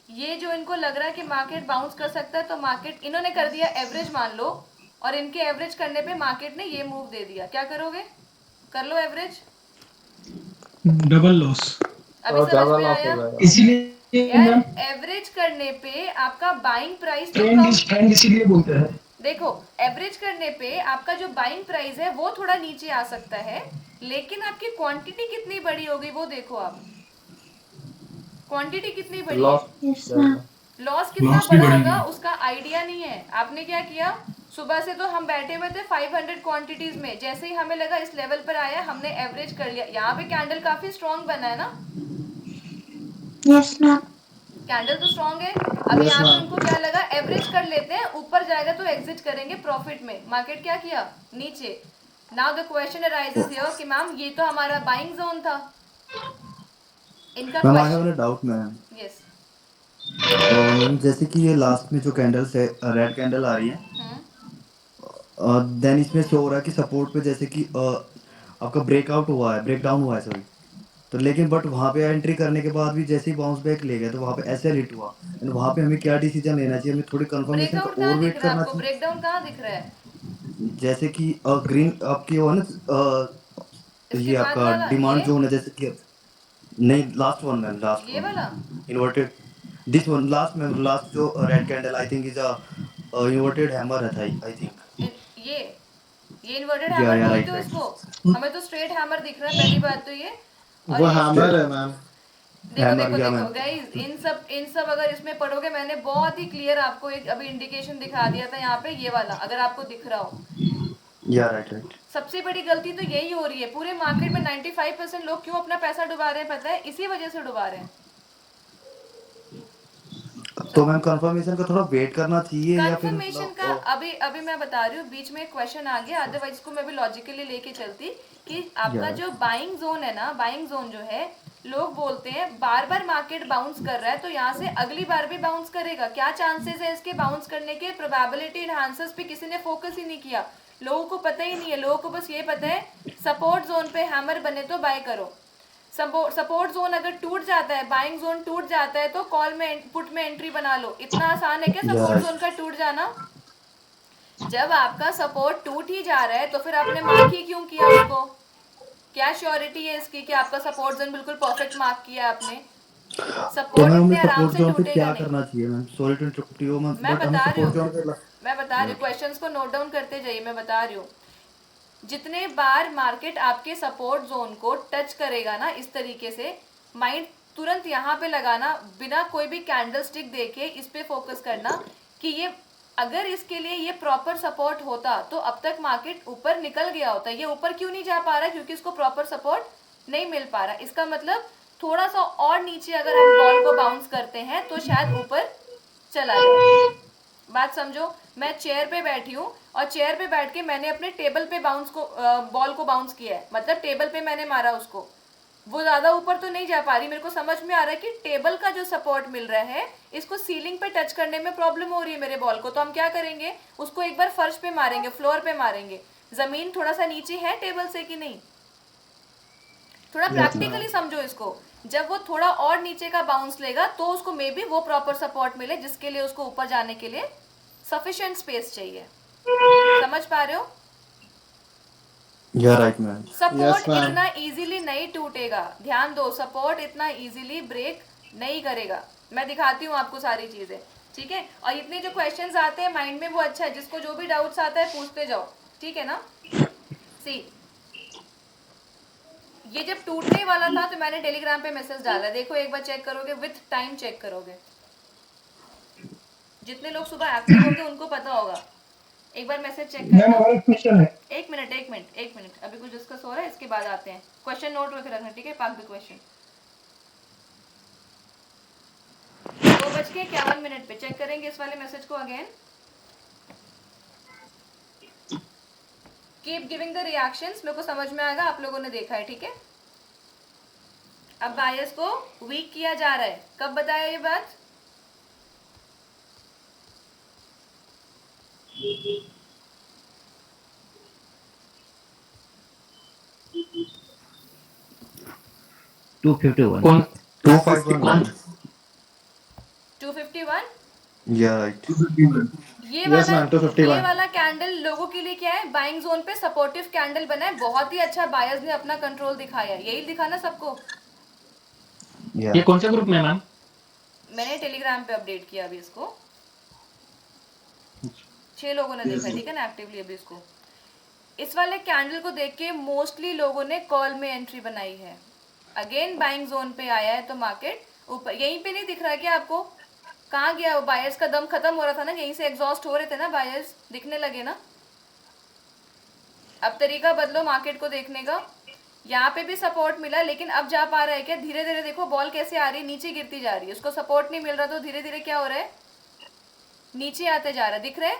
ये जो इनको लग रहा है कि मार्केट बाउंस कर सकता है, तो मार्केट इन्होंने कर दिया एवरेज मान लो, और इनके एवरेज करने पे मार्केट ने ये मूव दे दिया, क्या करोगे? कर लो एवरेज। Double loss. अभी समझ में आया? इसीलिए यार मैम एवरेज करने पे आपका बाइंग प्राइस तो ट्रेंड कम। इज ट्रेंड इसीलिए बोलते हैं। देखो, एवरेज करने पे आपका जो बाइंग प्राइस है वो थोड़ा नीचे आ सकता है, लेकिन आपकी क्वांटिटी कितनी बड़ी होगी वो देखो आप। क्वांटिटी कितनी बड़ी है? लॉस कितना लॉस भी बड़ा बढ़ेगी। होगा उसका आइडिया नहीं है। आपने क्या किया? सुबह से तो हम बैठे हुए थे 500 क्वांटिटीज में, जैसे ही हमें लगा इस लेवल पर आया हमने एवरेज कर लिया। यहाँ पे कैंडल काफी स्ट्रांग बना है ना? Yes ma'am. कैंडल तो स्ट्रांग है। अब यस यहाँ पे मैम। उनको क्या लगा? एवरेज कर लेते हैं, ऊपर जाएगा तो एग्जिट करेंगे प्रॉफिट में। मार्केट क्या किया? नीचे। Now the question arises here कि मैम ये तो हमारा बाइंग जोन था। इनका ma'am I have question. A doubt ma'am. Yes. Ma'am जैसे कि ये लास्ट में जो कैंडल्स है रेड कैंडल आ रही है, देन इसमें शो हो रहा है कि सपोर्ट पे जैसे कि आपका ब्रेकआउट हुआ है, ब्रेक डाउन हुआ है सॉरी, तो लेकिन बट वहाँ पे एंट्री करने के बाद भी जैसे ही बाउंस बैक ले गए तो वहाँ पे ऐसे हिट हुआ, एंड वहाँ पे हमें क्या डिसीजन लेना चाहिए? हमें थोड़ी कंफर्मेशन का ब्रेकआउट और कहाँ वेट दिख रहा है करना आपको? चाहिए? ब्रेकडाउन कहाँ दिख रहा है? जैसे कि ग्रीन आपकी वो है ना, इसके ये बाद आपका वाला डिमांड ये जोन है जैसे कि, नहीं लास्ट वन मैम, लास्ट ये वन वाला। Inverted, this one last ma'am, last जो red candle I think is a inverted hammer है आई थिंक। ये इन्वर्टेड या हैमर बोलते राइट हो इसको? राइट, हमें तो स्ट्रेट हैमर दिख रहा है पहली बात तो ये। और वो ये हैमर है मैम। देखो हैमर देखो या देखो मैम। गाइस, इन सब अगर इसमें पढ़ोगे, मैंने बहुत ही क्लियर आपको एक अभी इंडिकेशन दिखा दिया था यहाँ पे, ये वाला अगर आपको दिख रहा हो। या राइट राइट। सबसे बड़ी गलती तो यही हो रही है पूरे मार्केट में। 95% लोग क्यों अपना पैसा डुबा रहे हैं पता है? इसी वजह से डुबा रहे हैं। तो मैम कंफर्मेशन का थोड़ा वेट करना चाहिए या फिर कंफर्मेशन का मतलब अभी अभी मैं बता रही हूँ, बीच में एक क्वेश्चन आ गया, अदरवाइज इसको मैं भी लॉजिकली लेके चलती कि आपका या जो बाइंग जोन है ना, बाइंग जोन जो है, लोग बोलते हैं बार बार मार्केट बाउंस कर रहा है तो यहाँ से अगली बार भी बाउंस करेगा। क्या चांसेस है इसके बाउंस करने के? प्रोबेबिलिटी एनहांसर्स पे किसी ने फोकस ही नहीं किया। लोगों को पता ही नहीं है, लोगों को बस ये पता है सपोर्ट जोन पे हैमर बने तो बाय करो। सपोर्ट जोन अगर टूट जाता है, बाइंग जोन टूट जाता है, तो कॉल में पुट में एंट्री बना लो। इतना आसान है क्या सपोर्ट जोन का टूट जाना? जब आपका सपोर्ट टूट ही जा रहा है तो फिर आपने मार्क ही क्यों किया उसको? क्या श्योरिटी है इसकी कि आपका सपोर्ट जोन बिल्कुल परफेक्ट मार्क किया आपने? तो सपोर्ट मैम हमें इतने आराम सपोर्ट से जोन पे टूटेगा क्या नहीं। करना चाहिए ma'am? Sorry to interrupt you ma'am, मैं बट हमें बता रही सपोर्ट जोन हूँ, पे मैं बता रही हूँ, क्वेश्चंस को नोट डाउन करते जाइए। मैं बता रही हूँ, जितने बार मार्केट आपके सपोर्ट जोन को टच करेगा ना इस तरीके से, माइंड तुरंत यहाँ पे लगाना, बिना कोई भी कैंडल स्टिक देखे इस पे फोकस करना कि ये अगर इसके लिए ये प्रॉपर सपोर्ट होता तो अब तक मार्केट ऊपर निकल गया होता। ये ऊपर क्यों नहीं जा पा रहा? क्योंकि इसको प्रॉपर सपोर्ट नहीं मिल पा रहा। इसका मतलब थोड़ा सा और नीचे अगर हम बॉल को बाउंस करते हैं तो शायद ऊपर चला जाए। बात समझो, मैं चेयर पे बैठी हूँ और चेयर पे बैठ के मैंने अपने टेबल पे बॉल को बाउंस किया है, मतलब टेबल पे मैंने मारा उसको, वो ज्यादा ऊपर तो नहीं जा पा रही। मेरे को समझ में आ रहा है कि टेबल का जो सपोर्ट मिल रहा है, इसको सीलिंग पे टच करने में प्रॉब्लम हो रही है मेरे बॉल को। तो हम क्या करेंगे? उसको एक बार फर्श पे मारेंगे, फ्लोर पे मारेंगे। जमीन थोड़ा सा नीचे है टेबल से कि नहीं? थोड़ा प्रैक्टिकली समझो इसको। जब वो थोड़ा और नीचे का बाउंस लेगा तो उसको मे बी वो प्रॉपर सपोर्ट मिले जिसके लिए उसको ऊपर जाने के लिए सफिशिएंट स्पेस चाहिए। समझ पा रहे हो? या राइट मैम। सपोर्ट इतना इजीली नहीं टूटेगा, ध्यान दो। सपोर्ट इतना इजीली ब्रेक नहीं करेगा। मैं दिखाती हूँ आपको सारी चीजें, ठीक है? और इतने जो क्वेश्चंस आते हैं माइंड में वो अच्छा है, जिसको जो भी डाउट्स आता है पूछते जाओ, ठीक है ना? सी, ये जब टूटने वाला था तो मैंने टेलीग्राम पे मैसेज डाला, देखो एक बार चेक करोगे, विथ टाइम चेक करोगे। जितने लोग सुबह एक्टिव होंगे उनको पता होगा, एक बार मैसेज चेक मैम करना। हमारा एक क्वेश्चन है। एक मिनट, अभी कुछ डिस्कस हो रहा है, इसके बाद आते हैं। क्वेश्चन नोट करके रखना, ठीक है? पाक द क्वेश्चन। 2:51 पे चेक करेंगे इस वाले मैसेज को again. Keep giving the reactions, मेरे को समझ में आएगा आप लोगों ने देखा है, ठीक है? अब बायर्स को वीक किया जा रहा है, कब बताया ये बात? कौन 251 251। या राइट ये Yes, वाला ma'am, 251. ये वाला कैंडल लोगों के लिए क्या है? बाइंग जोन पे सपोर्टिव कैंडल बना है, बहुत ही अच्छा। बायर्स ने अपना कंट्रोल दिखाया, यही दिखाना सबको। या ये कौन से ग्रुप में है मैम? मैंने टेलीग्राम पे अपडेट किया अभी इसको, 6 लोगों ने देखा, ठीक है ना, एक्टिवली अभी इसको। इस वाले कैंडल को देख के मोस्टली लोगों ने कॉल में एंट्री बनाई है। अगेन बाइंग जोन पे आया है तो मार्केट ऊपर, यहीं पे नहीं दिख रहा है क्या आपको? कहाँ गया वो? बायर्स का दम खत्म हो रहा था ना, यहीं से एग्जॉस्ट हो रहे थे ना बायर्स, दिखने लगे ना। अब तरीका बदलो मार्केट को देखने का। यहाँ पे भी सपोर्ट मिला, लेकिन अब जा पा रहा है क्या? धीरे धीरे देखो बॉल कैसे आ रही है, नीचे गिरती जा रही है। उसको सपोर्ट नहीं मिल रहा तो धीरे धीरे क्या हो रहा है? नीचे आते जा रहा है, दिख रहा है?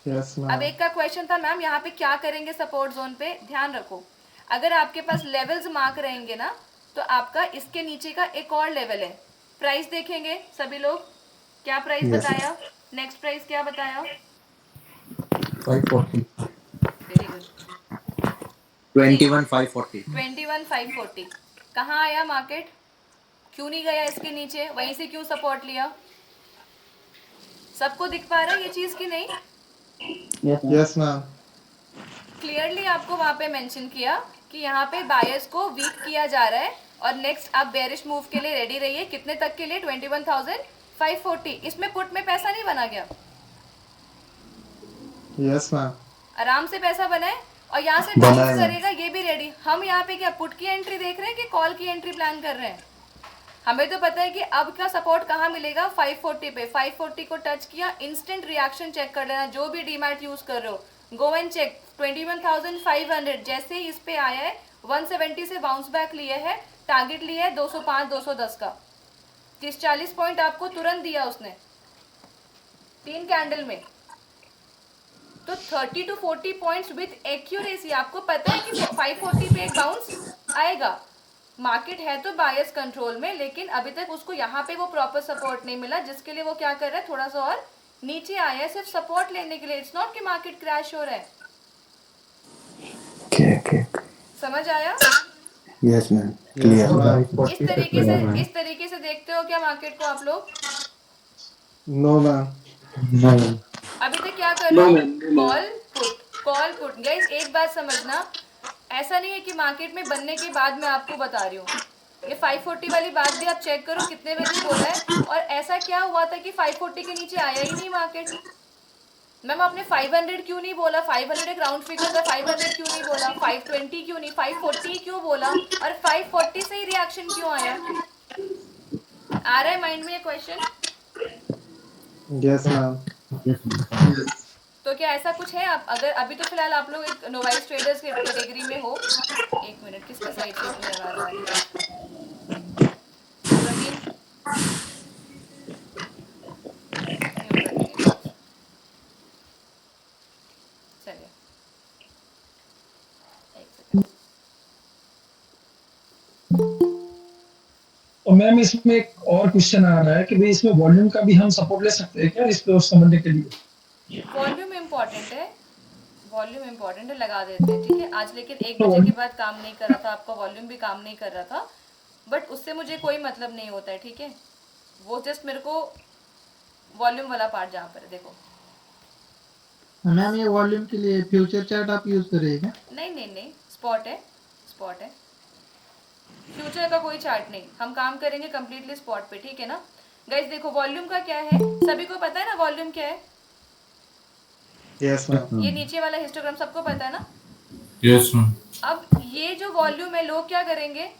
Yes, अब ma'am. एक का क्वेश्चन था मैम, यहाँ पे क्या करेंगे सपोर्ट जोन पे? ध्यान रखो, अगर आपके पास लेवल्स मार्क रहेंगे ना, तो आपका इसके नीचे का एक और लेवल है। प्राइस देखेंगे सभी लोग, क्या प्राइस Yes. बताया? नेक्स्ट प्राइस क्या बताया? 540 वेरी गुड, 21,540 21,540। कहाँ आया मार्केट? क्यों नहीं गया इसके नीचे? वहीं से क्यों सपोर्ट लिया? सबको दिख पा रहा है ये चीज की नहीं? Yes, ma'am. क्लियरली आपको वहां पे मेंशन किया कि यहाँ पे बायर्स को वीक किया जा रहा है और नेक्स्ट आप बेरिश मूव के लिए रेडी रहिए। कितने तक के लिए? 21,540। इसमें पुट में पैसा नहीं बना गया? Yes, ma'am. आराम से पैसा बना है, और यहाँ से बना बाउंस है। करेगा ये भी रेडी। हम यहाँ पे क्या पुट की एंट्री देख रहे हैं कि कॉल की एंट्री प्लान कर रहे हैं? हमें तो पता है कि अब का सपोर्ट कहाँ मिलेगा? 540 पे। 540 को टच किया, इंस्टेंट रिएक्शन चेक कर लेना। जो भी डीमैट यूज कर रहे हो, गो एंड चेक। 21,500 जैसे ही इस पे आया है, 170 से बाउंस बैक लिया है, टारगेट लिया है 205 210 का। 30-40 पॉइंट आपको तुरंत दिया उसने 3 कैंडल में। तो 30 to 40 पॉइंट्स विद एक्यूरेसी। आपको पता है कि 540 पे एक बाउंस आएगा। मार्केट है तो बायर्स कंट्रोल में, लेकिन अभी तक उसको यहाँ पे वो प्रॉपर सपोर्ट नहीं मिला, जिसके लिए वो क्या कर रहा है? थोड़ा सा और नीचे आया है सिर्फ सपोर्ट लेने के लिए। इट्स नॉट कि मार्केट क्रैश हो रहा है। ओके समझ आया? Yes ma'am Yes, clear ma'am. इस तरीके से देखते हो क्या मार्केट को आप लोग? No, ma'am. अभी तक क्या कर रहे हो? Call put. गाइस एक बात समझना, ऐसा नहीं है कि मार्केट में बनने के बाद मैं आपको बता रही हूँ। ये 540 वाली बात भी आप चेक करो कितने बजे बोला है, और ऐसा क्या हुआ था कि 540 के नीचे आया ही नहीं मार्केट। मैम आपने 500 क्यों नहीं बोला? 500 एक राउंड फिगर था, 500 क्यों नहीं बोला? 520 क्यों नहीं? 540 क्यों बोला? और 540 से ही रिएक्शन क्यों आया? आ रहा है माइंड में ये क्वेश्चन? Yes, ma'am. तो क्या ऐसा कुछ है? आप अगर अभी तो फिलहाल आप लोग एक नोवाइस ट्रेडर्स के कैटेगरी में हो। एक मिनट, किसका साइड से अपनी आवाज आ रही है? प्रवीण? चलिए एक सेकंड। और मैम इसमें एक और क्वेश्चन आ रहा है कि भाई इसमें वॉल्यूम का भी हम सपोर्ट ले सकते हैं क्या इस पे उस समझने के लिए? वॉल्यूम इम्पोर्टेंट है, वॉल्यूम इम्पोर्टेंट है, लगा देते हैं, ठीक है? आज लेकिन 1 बजे के बाद काम नहीं कर रहा था, आपका वॉल्यूम भी काम नहीं कर रहा था, बट उससे मुझे कोई मतलब नहीं होता है, ठीक है? वो जस्ट मेरे को वॉल्यूम वाला पार्ट जहाँ पर है, देखो। मैम ये वॉल्यूम के लिए फ्यूचर चार्ट आप यूज करेंगे? नहीं, स्पॉट है, स्पॉट है। फ्यूचर का कोई चार्ट नहीं, हम काम करेंगे कम्प्लीटली स्पॉट पे, ठीक है ना? गाइस देखो वॉल्यूम का क्या है, सभी को पता है ना वॉल्यूम क्या है? Yes, ma'am. ये नीचे वाला हिस्टोग्राम सबको पता है ना? Yes, ma'am. अब ये जो वॉल्यूम है लोग क्या करेंगे,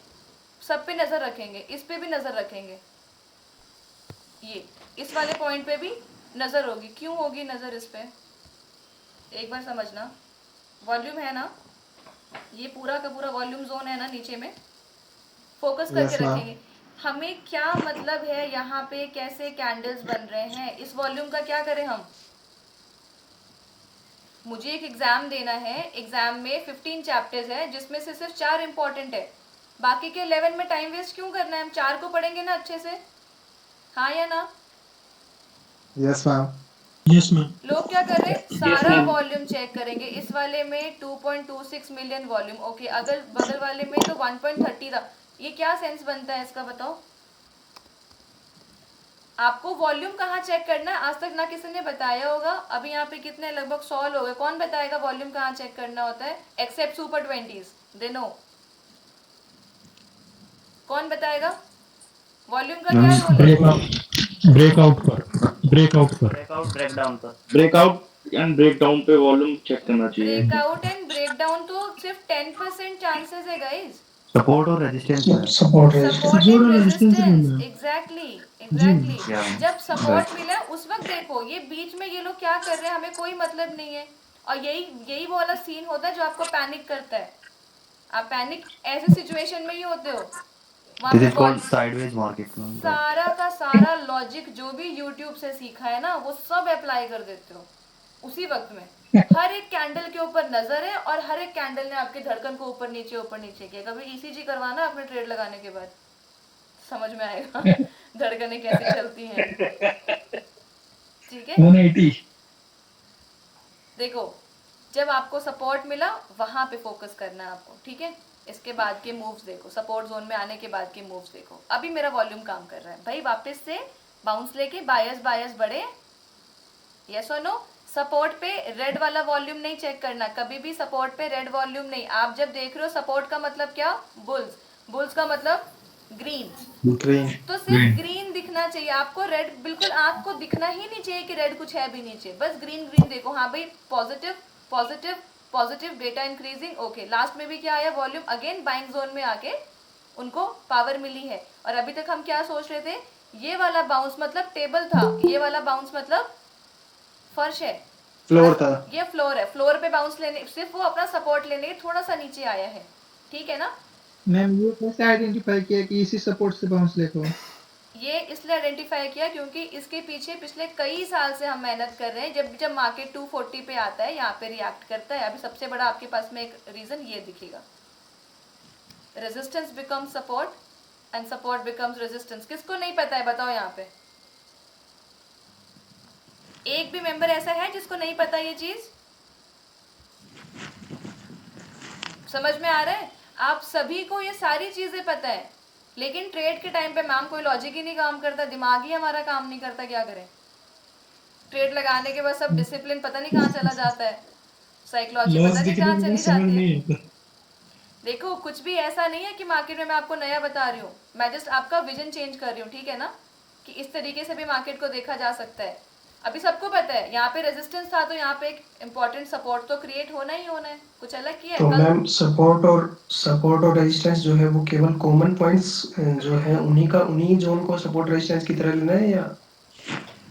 सब पे नजर रखेंगे, इस पे भी नजर रखेंगे, ये इस वाले पॉइंट पे भी नजर होगी। क्यों होगी नजर इस पे, एक बार समझना। वॉल्यूम है ना, ये पूरा का पूरा वॉल्यूम जोन है ना, नीचे में फोकस करके Yes, ma'am. रखेंगे। हमें क्या मतलब है यहाँ पे कैसे कैंडल्स बन रहे हैं, इस वॉल्यूम का क्या करें हम। मुझे एक एग्जाम देना है, एग्जाम में 15 चैप्टर्स है जिसमें से सिर्फ 4 इंपॉर्टेंट है, बाकी के 11 में टाइम वेस्ट क्यों करना है, हम 4 को पढ़ेंगे ना अच्छे से, हाँ या ना। Yes, ma'am. Yes ma'am. लोग क्या कर रहे हैं, सारा वॉल्यूम चेक करेंगे। इस वाले में 2.26 मिलियन वॉल्यूम, ओके, अगल बगल वाले में तो 1.30 था। ये क्या सेंस बनता है इसका बताओ। आपको वॉल्यूम कहाँ चेक करना है, आज तक ना किसी ने बताया होगा। अभी यहाँ पे कितने, लगभग 100 लोग हैं, कौन बताएगा वॉल्यूम कहाँ चेक करना होता है, accept super 20s, they know. कौन बताएगा वॉल्यूम का क्या रोल है। ब्रेकआउट पर ब्रेकआउट एंड ब्रेकडाउन पे वॉल्यूम चेक करना चाहिए। ब्रेकआउट एंड ब्रेकडाउन तो सिर्फ 10% चांसेस है गाइस। सपोर्ट और रेजिस्टेंस में सपोर्ट है। सपोर्ट जोड़ एंड रेजिस्टेंस रेजिस्टेंस, में। एग्जैक्टली जी। एग्जैक्टली। जब सपोर्ट मिला उस वक्त देखो, ये बीच में ये लोग क्या कर रहे हैं हमें कोई मतलब नहीं है। और यही यही वो वाला सीन होता है जो आपको पैनिक करता है। आप पैनिक ऐसे सिचुएशन में ही होते हो, वहां दिस पे इज कॉल्ड साइडवेज मार्केट। सारा का सारा लॉजिक जो भी यूट्यूब से सीखा है ना, वो सब अप्लाई कर देते हो उसी वक्त में। हर एक कैंडल के ऊपर नजर है और हर एक कैंडल ने आपकी धड़कन को ऊपर नीचे किया। कभी ईसीजी करवाना अपने ट्रेड लगाने के बाद, समझ में आएगा धड़कनें कैसे चलती हैं। ठीक है, 180। देखो जब आपको सपोर्ट मिला वहां पे फोकस करना है आपको, ठीक है। इसके बाद के मूव्स देखो, सपोर्ट जोन में आने के बाद के मूव्स देखो। अभी मेरा वॉल्यूम काम कर रहा है भाई, वापस से बाउंस लेके बायस बढ़े, यस और नो। सपोर्ट पे रेड वाला वॉल्यूम नहीं चेक करना कभी भी, सपोर्ट पे रेड वॉल्यूम नहीं। आप जब देख रहे हो सपोर्ट का मतलब क्या, बुल्स, बुल्स का मतलब ग्रीन, Green. तो सिर्फ ग्रीन दिखना चाहिए आपको, रेड बिल्कुल आंख को दिखना ही नहीं चाहिए कि रेड कुछ है भी नीचे, बस ग्रीन ग्रीन देखो। हाँ भाई, positive positive positive, data increasing, okay. Last में भी क्या आया, वॉल्यूम अगेन बाइंग जोन में आके उनको पावर मिली है। और अभी तक हम क्या सोच रहे थे, ये वाला बाउंस मतलब टेबल था, ये वाला बाउंस मतलब फर्श है, फ्लोर था। ये फ्लोर है। फ्लोर पे बाउंस लेने, सिर्फ वो अपना सपोर्ट लेने थोड़ा सा नीचे आया है, ठीक है ना। मैम ये कैसे आइडेंटिफाई किया कि इसी सपोर्ट से बाउंस लेको। ये इसलिए आइडेंटिफाई किया क्योंकि इसके पीछे पिछले कई साल से हम मेहनत कर रहे हैं। जब जब मार्केट 240 पे आता है, यहाँ पे रिएक्ट करता है। अभी सबसे बड़ा आपके पास में एक रीजन ये दिखेगा, resistance become support and support becomes resistance. किसको नहीं पता है बताओ यहाँ पे, एक भी मेंबर ऐसा है जिसको नहीं पता ये चीज, समझ में आ रहा है। आप सभी को ये सारी चीजें पता है, लेकिन ट्रेड के टाइम पे मैम कोई लॉजिक ही नहीं काम करता, दिमाग ही हमारा काम नहीं करता, क्या करें। ट्रेड लगाने के बाद सब डिसिप्लिन पता नहीं कहाँ चला जाता है, साइकोलॉजी पता नहीं कहाँ चली जाती है। देखो कुछ भी ऐसा नहीं है कि मार्केट में मैं आपको नया बता रही हूँ, मैं जस्ट आपका विजन चेंज कर रही हूँ, ठीक है ना, कि इस तरीके से भी मार्केट को देखा जा सकता है। अभी सबको पता है यहाँ पे रेजिस्टेंस था, तो यहाँ पे एक इम्पोर्टेंट सपोर्ट तो क्रिएट होना ही होना है, कुछ अलग किया है। तो मैम सपोर्ट और रेजिस्टेंस जो है वो केवल कॉमन पॉइंट्स जो है उन्हीं जोन को सपोर्ट रेजिस्टेंस की तरह लेना है, या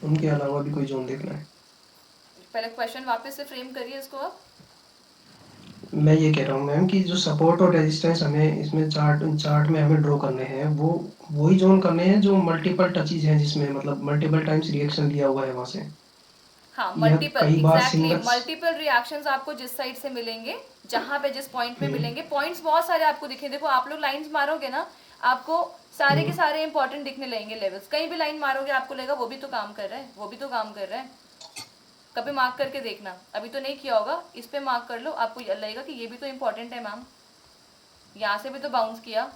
उनके अलावा भी कोई जोन देखना है। पहले क्वेश्चन वापस से फ्रेम करिए इसको। अब मैं ये कह रहा हूँ मैम कि जो सपोर्ट और रेजिस्टेंस हमें इसमें चार्ट में हमें ड्रॉ करने हैं, वो वही जोन करने हैं जो मल्टीपल टचेज हैं, जिसमें मतलब मल्टीपल टाइम्स रिएक्शन दिया हुआ है वहां से। हाँ, मल्टीपल, कई बार एग्जैक्टली, singles- मल्टीपल रिएक्शंस आपको जिस साइड से मिलेंगे, जहां पे जिस पॉइंट पे मिलेंगे, पॉइंट्स बहुत सारे आपको दिखे। देखो आप लोग लाइंस मारोगे ना, आपको सारे के सारे इंपॉर्टेंट दिखने लगेंगे लेवल्स। कहीं भी लाइन मारोगे आपको लगेगा वो भी तो काम कर रहा है, वो भी तो काम कर रहा है। कभी मार्क करके देखना, अभी तो नहीं किया होगा, इस पे मार्क कर लो, आपको लगेगा कि ये भी तो इम्पोर्टेंट है मैम, यहाँ से भी तो बाउंस किया,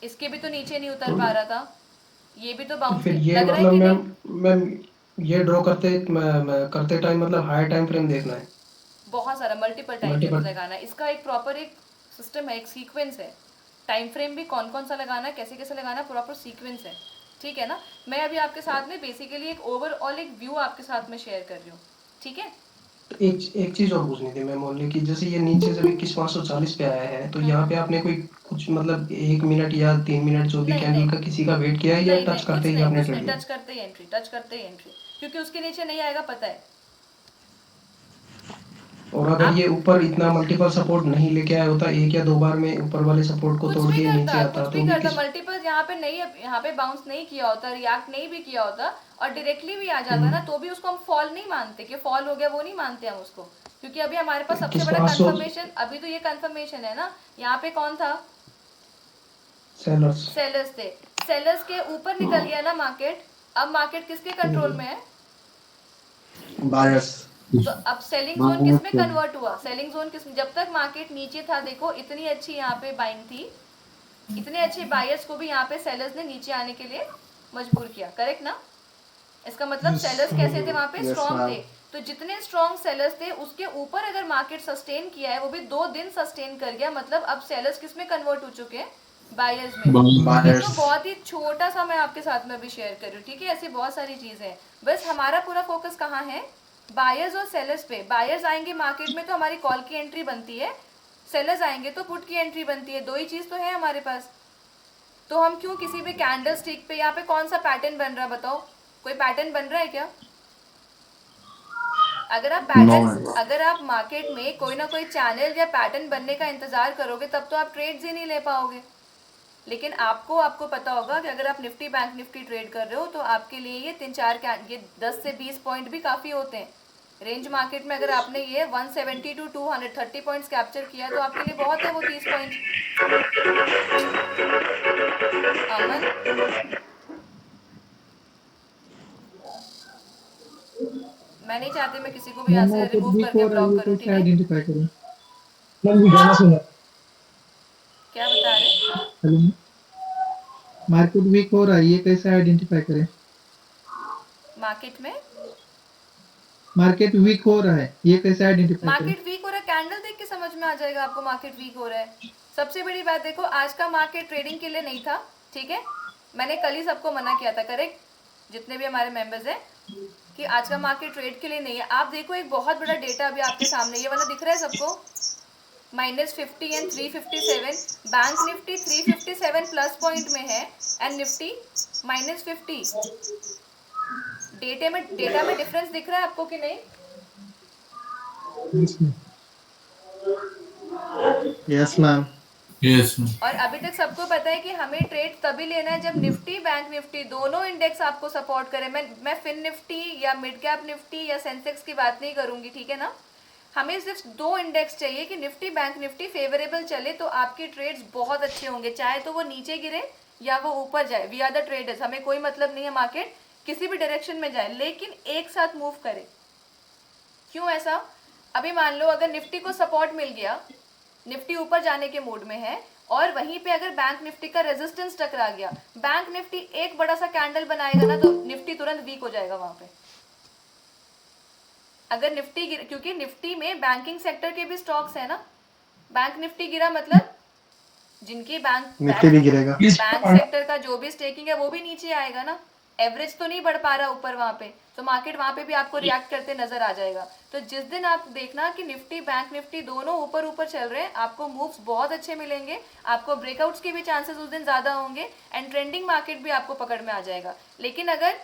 इसके भी तो नीचे नहीं उतर पा रहा था, ये भी तो बाउंस फिर किया, ये लग रहा है मतलब कि नहीं। मैम ये ड्रॉ करते टाइम मतलब हाई टाइम फ्रेम देखना है, बहुत सारा मल्टीपल टाइम फ्रेम्स लगाना है। इसका एक प्रॉपर एक सिस्टम है, एक सीक्वेंस है। टाइम फ्रेम भी कौन कौन सा लगाना है, कैसे कैसे लगाना है, प्रॉपर सीक्वेंस है, ठीक है ना। मैं अभी आपके साथ में बेसिकली एक ओवरऑल एक व्यू आपके साथ में शेयर कर रही हूँ, ठीक है। तो एक चीज और पूछनी थी मैम ओनली कि जैसे ये नीचे जब 21,540 पे आया है तो यहाँ पे आपने कोई कुछ मतलब 1 मिनट या 3 मिनट जो भी नहीं कैंडल नहीं का किसी का वेट किया है या नहीं टच नहीं करते ही कुछ आपने नहीं ट्रेड लिया? टच करते ही एंट्री क्योंकि उसके नीचे नहीं आएगा पता है। और अगर ये ऊपर इतना मल्टीपल सपोर्ट नहीं लेके आया होता एक या दो बार में ऊपर वाले सपोर्ट को तोड़ के नीचे आता कुछ तो भी भी करता मल्टीपल यहाँ पे नहीं, यहाँ पे बाउंस नहीं किया होता, रिएक्ट नहीं भी किया होता और डायरेक्टली भी आ जाता ना तो भी उसको हम फॉल नहीं मानते कि फॉल हो गया, वो नहीं मानते हम उसको, क्योंकि अभी हमारे पास सबसे बड़ा 21,500 कंफर्मेशन, अभी तो ये कंफर्मेशन है ना। यहाँ पे कौन था? सेलर्स। सेलर्स थे, सेलर्स के ऊपर निकल गया ना मार्केट। अब मार्केट किसके कंट्रोल में है? बायर्स। तो अब सेलिंग जोन किस में कन्वर्ट हुआ? सेलिंग जोन किस में? जब तक मार्केट नीचे था देखो इतनी अच्छी यहाँ पे बाइंग थी, इतने अच्छे बायर्स को भी यहाँ पे सेलर्स ने नीचे आने के लिए मजबूर किया, करेक्ट ना? इसका मतलब सेलर्स कैसे थे वहां पे? स्ट्रॉन्ग थे। तो जितने स्ट्रॉन्ग सेलर्स थे उसके ऊपर अगर मार्केट सस्टेन किया है, वो भी 2 दिन सस्टेन कर गया, मतलब अब सेलर्स किस में कन्वर्ट हो चुके हैं? बायर्स में। ये तो बहुत ही छोटा सा मैं आपके साथ में अभी शेयर कर रही हूँ, ठीक है? ऐसी बहुत सारी चीजें हैं, बस हमारा पूरा फोकस कहाँ है? बायर्स और सेलर्स पे। बायर्स आएंगे मार्केट में तो हमारी कॉल की एंट्री बनती है, सेलर्स आएंगे तो पुट की एंट्री बनती है, 2 ही चीज तो है हमारे पास। तो हम क्यों किसी भी कैंडल स्टिक पे, यहाँ पे कौन सा पैटर्न बन रहा है बताओ? कोई पैटर्न बन रहा है क्या? अगर आप पैटर्न, अगर आप मार्केट में कोई ना कोई चैनल या पैटर्न बनने का इंतजार करोगे तब तो आप ट्रेड्स ही नहीं ले पाओगे। लेकिन आपको पता होगा कि अगर आप निफ्टी बैंक निफ्टी ट्रेड कर रहे हो तो आपके लिए ये 3-4 ये 10 से 20 पॉइंट भी काफ़ी होते हैं। रेंज मार्केट में अगर आपने ये 170 टू 230 पॉइंट्स कैप्चर किया तो आपके लिए बहुत है वो 30 पॉइंट। अमन मैं नहीं चाहती मैं किसी को भी यहाँ से रिमूव करके ब्लॉक करूँ, ठीक है? आइडेंटिफाई करें। क्या बता रहे? हेलो, मार्केट वीक हो रहा है, ये कैसे आइडेंटिफाई करें? मार्केट में मार्केट वीक हो रहा है, ये कैसे आइडेंटिफाई करें? मार्केट वीक हो रहा है, कैंडल देख के समझ में आ जाएगा आपको मार्केट वीक हो रहा है। सबसे बड़ी बात देखो, आज का मार्केट ट्रेडिंग के लिए नहीं था, ठीक है? मैंने कल ही सबको मना किया था, करेक्ट? जितने भी हमारे मेंबर्स हैं कि आज का मार्केट ट्रेड के लिए नहीं है। आप देखो एक बहुत बड़ा डेटा अभी आपके सामने, ये वाला दिख रहा है सबको? -50 and 357, bank Nifty 357 plus point में है एंड निफ्टी -50। डेटा में डिफरेंस दिख रहा है आपको कि नहीं? Yes ma'am. यस और अभी तक सबको पता है कि हमें ट्रेड तभी लेना है जब निफ्टी बैंक निफ्टी दोनों इंडेक्स आपको सपोर्ट करें। मैं फिन निफ्टी या मिड कैप निफ्टी या सेंसेक्स की बात नहीं करूंगी, ठीक है ना? हमें सिर्फ 2 इंडेक्स चाहिए कि निफ्टी बैंक निफ्टी फेवरेबल चले तो आपके ट्रेड्स बहुत अच्छे होंगे, चाहे तो वो नीचे गिरे या वो ऊपर जाए। वी आर द ट्रेडर्स, हमें कोई मतलब नहीं है मार्केट किसी भी डायरेक्शन में जाए, लेकिन एक साथ मूव करे। क्यों ऐसा? अभी मान लो अगर निफ्टी को सपोर्ट मिल गया, निफ्टी ऊपर जाने के मूड में है और वहीं पे अगर बैंक निफ्टी का रेजिस्टेंस टकरा गया, बैंक निफ्टी एक बड़ा सा कैंडल बनाएगा ना तो निफ्टी तुरंत वीक हो जाएगा वहां पे। अगर निफ्टी गिर, क्योंकि निफ्टी में बैंकिंग सेक्टर के भी स्टॉक्स है ना, बैंक निफ्टी गिरा मतलब जिनकी निफ्टी भी गिरेगा। बैंक सेक्टर का जो भी स्टेकिंग है वो भी नीचे आएगा ना, एवरेज तो नहीं बढ़ पा रहा ऊपर वहां पे, तो मार्केट वहां पे भी आपको रिएक्ट करते नजर आ जाएगा। तो जिस दिन आप देखना कि निफ्टी बैंक निफ्टी दोनों ऊपर ऊपर चल रहे हैं, आपको मूव्स बहुत अच्छे मिलेंगे, आपको ब्रेकआउट्स के भी चांसेस उस दिन ज्यादा होंगे एंड ट्रेंडिंग मार्केट भी आपको पकड़ में आ जाएगा। लेकिन अगर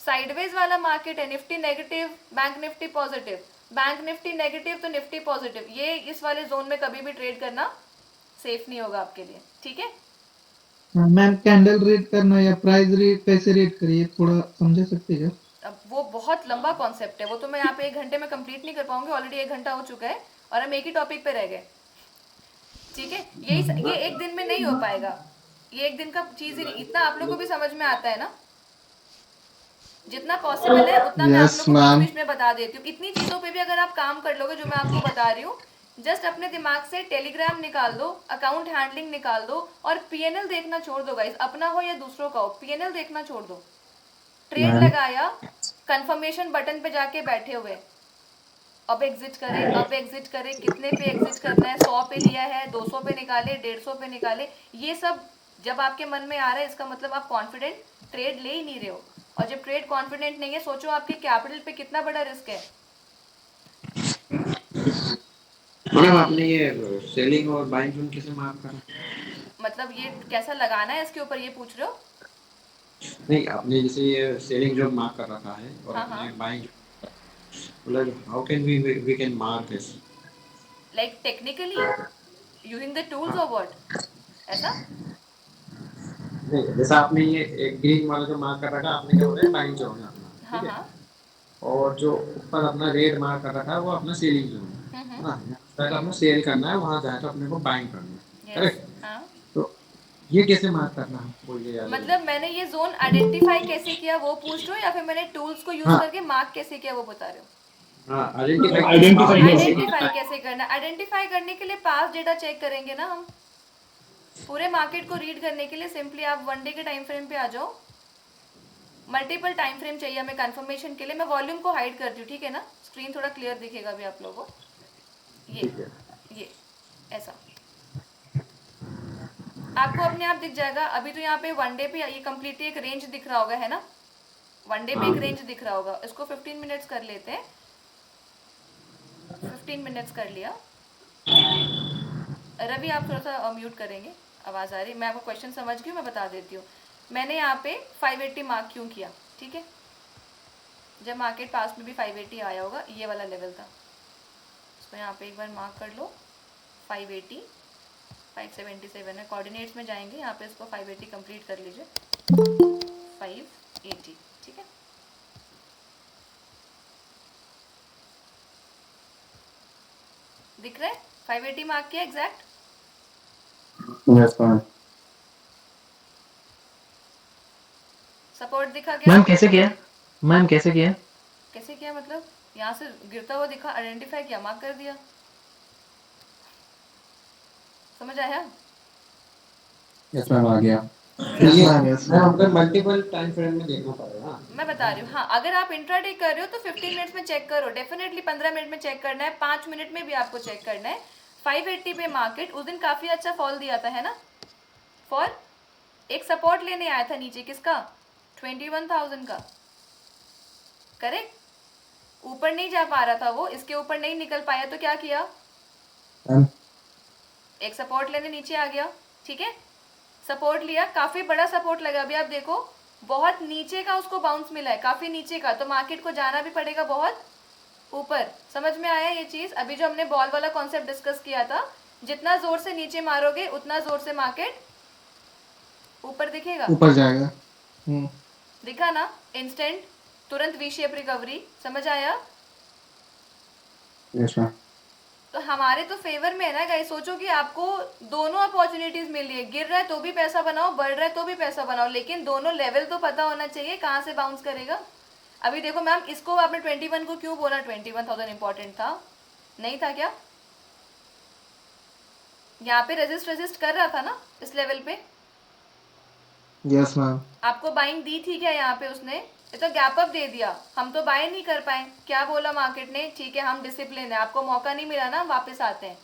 साइडवेज वाला मार्केट है, Nifty negative bank Nifty positive, bank Nifty negative तो निफ्टी पॉजिटिव, ये इस वाले जोन में कभी भी ट्रेड करना सेफ नहीं होगा आपके लिए, ठीक है? मैम कैंडल रीड करना या प्राइस रीड कैसे रीड करिए, थोड़ा समझा सकते हैं? अब वो बहुत लंबा कॉन्सेप्ट है, वो तो मैं यहाँ पे 1 घंटे में कंप्लीट नहीं कर पाऊंगी, ऑलरेडी 1 घंटा हो चुका है और हम एक ही टॉपिक पे रह गए, ठीक है? ये एक दिन में नहीं हो पाएगा, ये एक दिन का चीज ही नहीं। इतना आप लोगों को भी समझ में आता है ना? जितना पॉसिबल है उतना मैं आप लोगों को बीच में बता देती हूँ। इतनी चीजों पे भी अगर आप काम कर लोगे जो मैं आपको बता रही हूँ, जस्ट अपने दिमाग से टेलीग्राम निकाल दो, अकाउंट हैंडलिंग निकाल दो और पीएनएल देखना छोड़ दो गाइस, अपना हो या दूसरों का हो, पीएनएल देखना छोड़ दो। ट्रेड लगाया, कंफर्मेशन बटन पे जाके बैठे हुए, अब एग्जिट करे, कितने पे एग्जिट करना है, 100 पे लिया है, 200 पे निकाले, 150 पे निकाले, ये सब जब आपके मन में आ रहा है इसका मतलब आप कॉन्फिडेंट ट्रेड ले ही नहीं रहे हो। और जब ट्रेड कॉन्फिडेंट नहीं है, सोचो आपके कैपिटल पे कितना बड़ा रिस्क है। मैडम आपने ये सेलिंग और बाइंग जोन कैसे मार्क करा? मतलब ये कैसा लगाना है इसके ऊपर ये पूछ रहे हो? नहीं, आपने जैसे ये सेलिंग जोन मार्क कर रखा है और हाँ, आपने हाँ। बाइंग मतलब how can we can mark this? Like technically using the tools और व्हाट, ऐसा? नहीं, जैसा आपने ये एक ग्रीन वाला जो मार्क कर रखा है, आपने क्या बोला है बाइंग जोन है अपना, हाँ, ठीक है? हाँ। और जो ऊपर अपना रेड मार्क कर रखा है वो अपना सेलिंग जोन है ना? पहले अपना सेल करना है, वहाँ जाए तो अपने को बाइंग करना है, यस, करेक्ट? हाँ। तो ये कैसे मार्क करना है बोलिए यार? मतलब मैंने ये जोन आइडेंटिफाई कैसे किया वो पूछ रहे हो या फिर मैंने टूल्स को यूज हाँ। करके मार्क कैसे किया वो बता रहे हो? हाँ, आइडेंटिफाई आइडेंटिफाई कैसे करना? आइडेंटिफाई करने के लिए पास डेटा चेक करेंगे ना हम। पूरे मार्केट को रीड करने के लिए सिंपली आप 1 डे के टाइम फ्रेम पे आ जाओ। मल्टीपल टाइम फ्रेम चाहिए हमें कंफर्मेशन के लिए। मैं वॉल्यूम को हाइड करती हूँ, ठीक है ना? स्क्रीन थोड़ा क्लियर दिखेगा भी आप लोगों को। ये ऐसा आपको अपने आप दिख जाएगा। अभी तो यहाँ पे 1 डे पे ये कम्प्लीटली एक रेंज दिख रहा होगा, है ना? 1 डे पे एक रेंज दिख रहा होगा। इसको 15 मिनट्स कर लेते हैं। 15 मिनट्स कर लिया। रवि आप थोड़ा सा म्यूट करेंगे, आवाज़ आ रही। मैं आपको क्वेश्चन समझ गई, मैं बता देती हूँ। मैंने यहाँ पे 580 मार्क क्यों किया, ठीक है? जब मार्केट पास में भी 580 आया होगा, ये वाला लेवल था। तो यहाँ पे एक बार मार्क कर लो। 580 577 है। कोऑर्डिनेट्स में जाएंगे, यहाँ पे इसको 580 कंप्लीट कर लीजिए। 580, ठीक है? दिख रहा है? 580 मार्क किया एग्जैक्ट। Yes ma'am. सपोर्ट दिखा क्या? मैम कैसे किया? मैम कैसे किया? कैसे किया मतलब? यहाँ से गिरता हुआ दिखा, आइडेंटिफाई किया, मार्क कर दिया। समझ आया? यस मैम, आ गया। हमको मल्टीपल टाइम फ्रेम में देखना पड़ेगा। मैं बता रही हूँ। हाँ, अगर आप इंट्राडे कर रहे हो तो 15 मिनट्स में चेक करो। डेफिनेटली 15 मिनट में चेक करना है, 5 मिनट में भी आपको चेक करना है। 580 पे मार्केट उस दिन काफी अच्छा फॉल दिया था, है ना? फॉर एक सपोर्ट लेने आया था नीचे, किसका? 21,000 का, करेक्ट? ऊपर नहीं जा पा रहा था वो, इसके ऊपर नहीं निकल पाया तो क्या किया? एक सपोर्ट लेने नीचे आ गया, ठीक है? सपोर्ट लिया, काफी बड़ा सपोर्ट लगा। अभी आप देखो बहुत नीचे का उसको बाउंस मिला है, काफी नीचे का। तो मार्केट को जाना भी पड़ेगा बहुत ऊपर। समझ में आया ये चीज? अभी जो हमने बॉल वाला कॉन्सेप्ट डिस्कस किया था, जितना जोर से नीचे मारोगे उतना जोर से मार्केट ऊपर दिखेगा, ऊपर जाएगा। दिखा ना? इंस्टेंट, तुरंत वी शेप रिकवरी। समझ आया? Yes ma'am. तो हमारे तो फेवर में है ना गाइस। सोचो कि आपको दोनों अपॉर्चुनिटीज मिल रही है, गिर रहा है तो भी पैसा बनाओ, बढ़ रहा है तो भी पैसा बनाओ, लेकिन दोनों लेवल तो पता होना चाहिए कहाँ से बाउंस करेगा। अभी देखो मैम, इसको आपने 21 को क्यों बोला? 21,000 इंपॉर्टेंट था, नहीं था क्या? यहाँ पे रेजिस्ट कर रहा था ना इस लेवल पे। Yes ma'am. आपको बाइंग दी थी क्या यहाँ पे उसने? ये तो गैप अप दे दिया, हम तो बाय नहीं कर पाए। क्या बोला मार्केट ने? ठीक है हम डिसिप्लिन है, आपको मौका नहीं मिला ना, वापस आते हैं।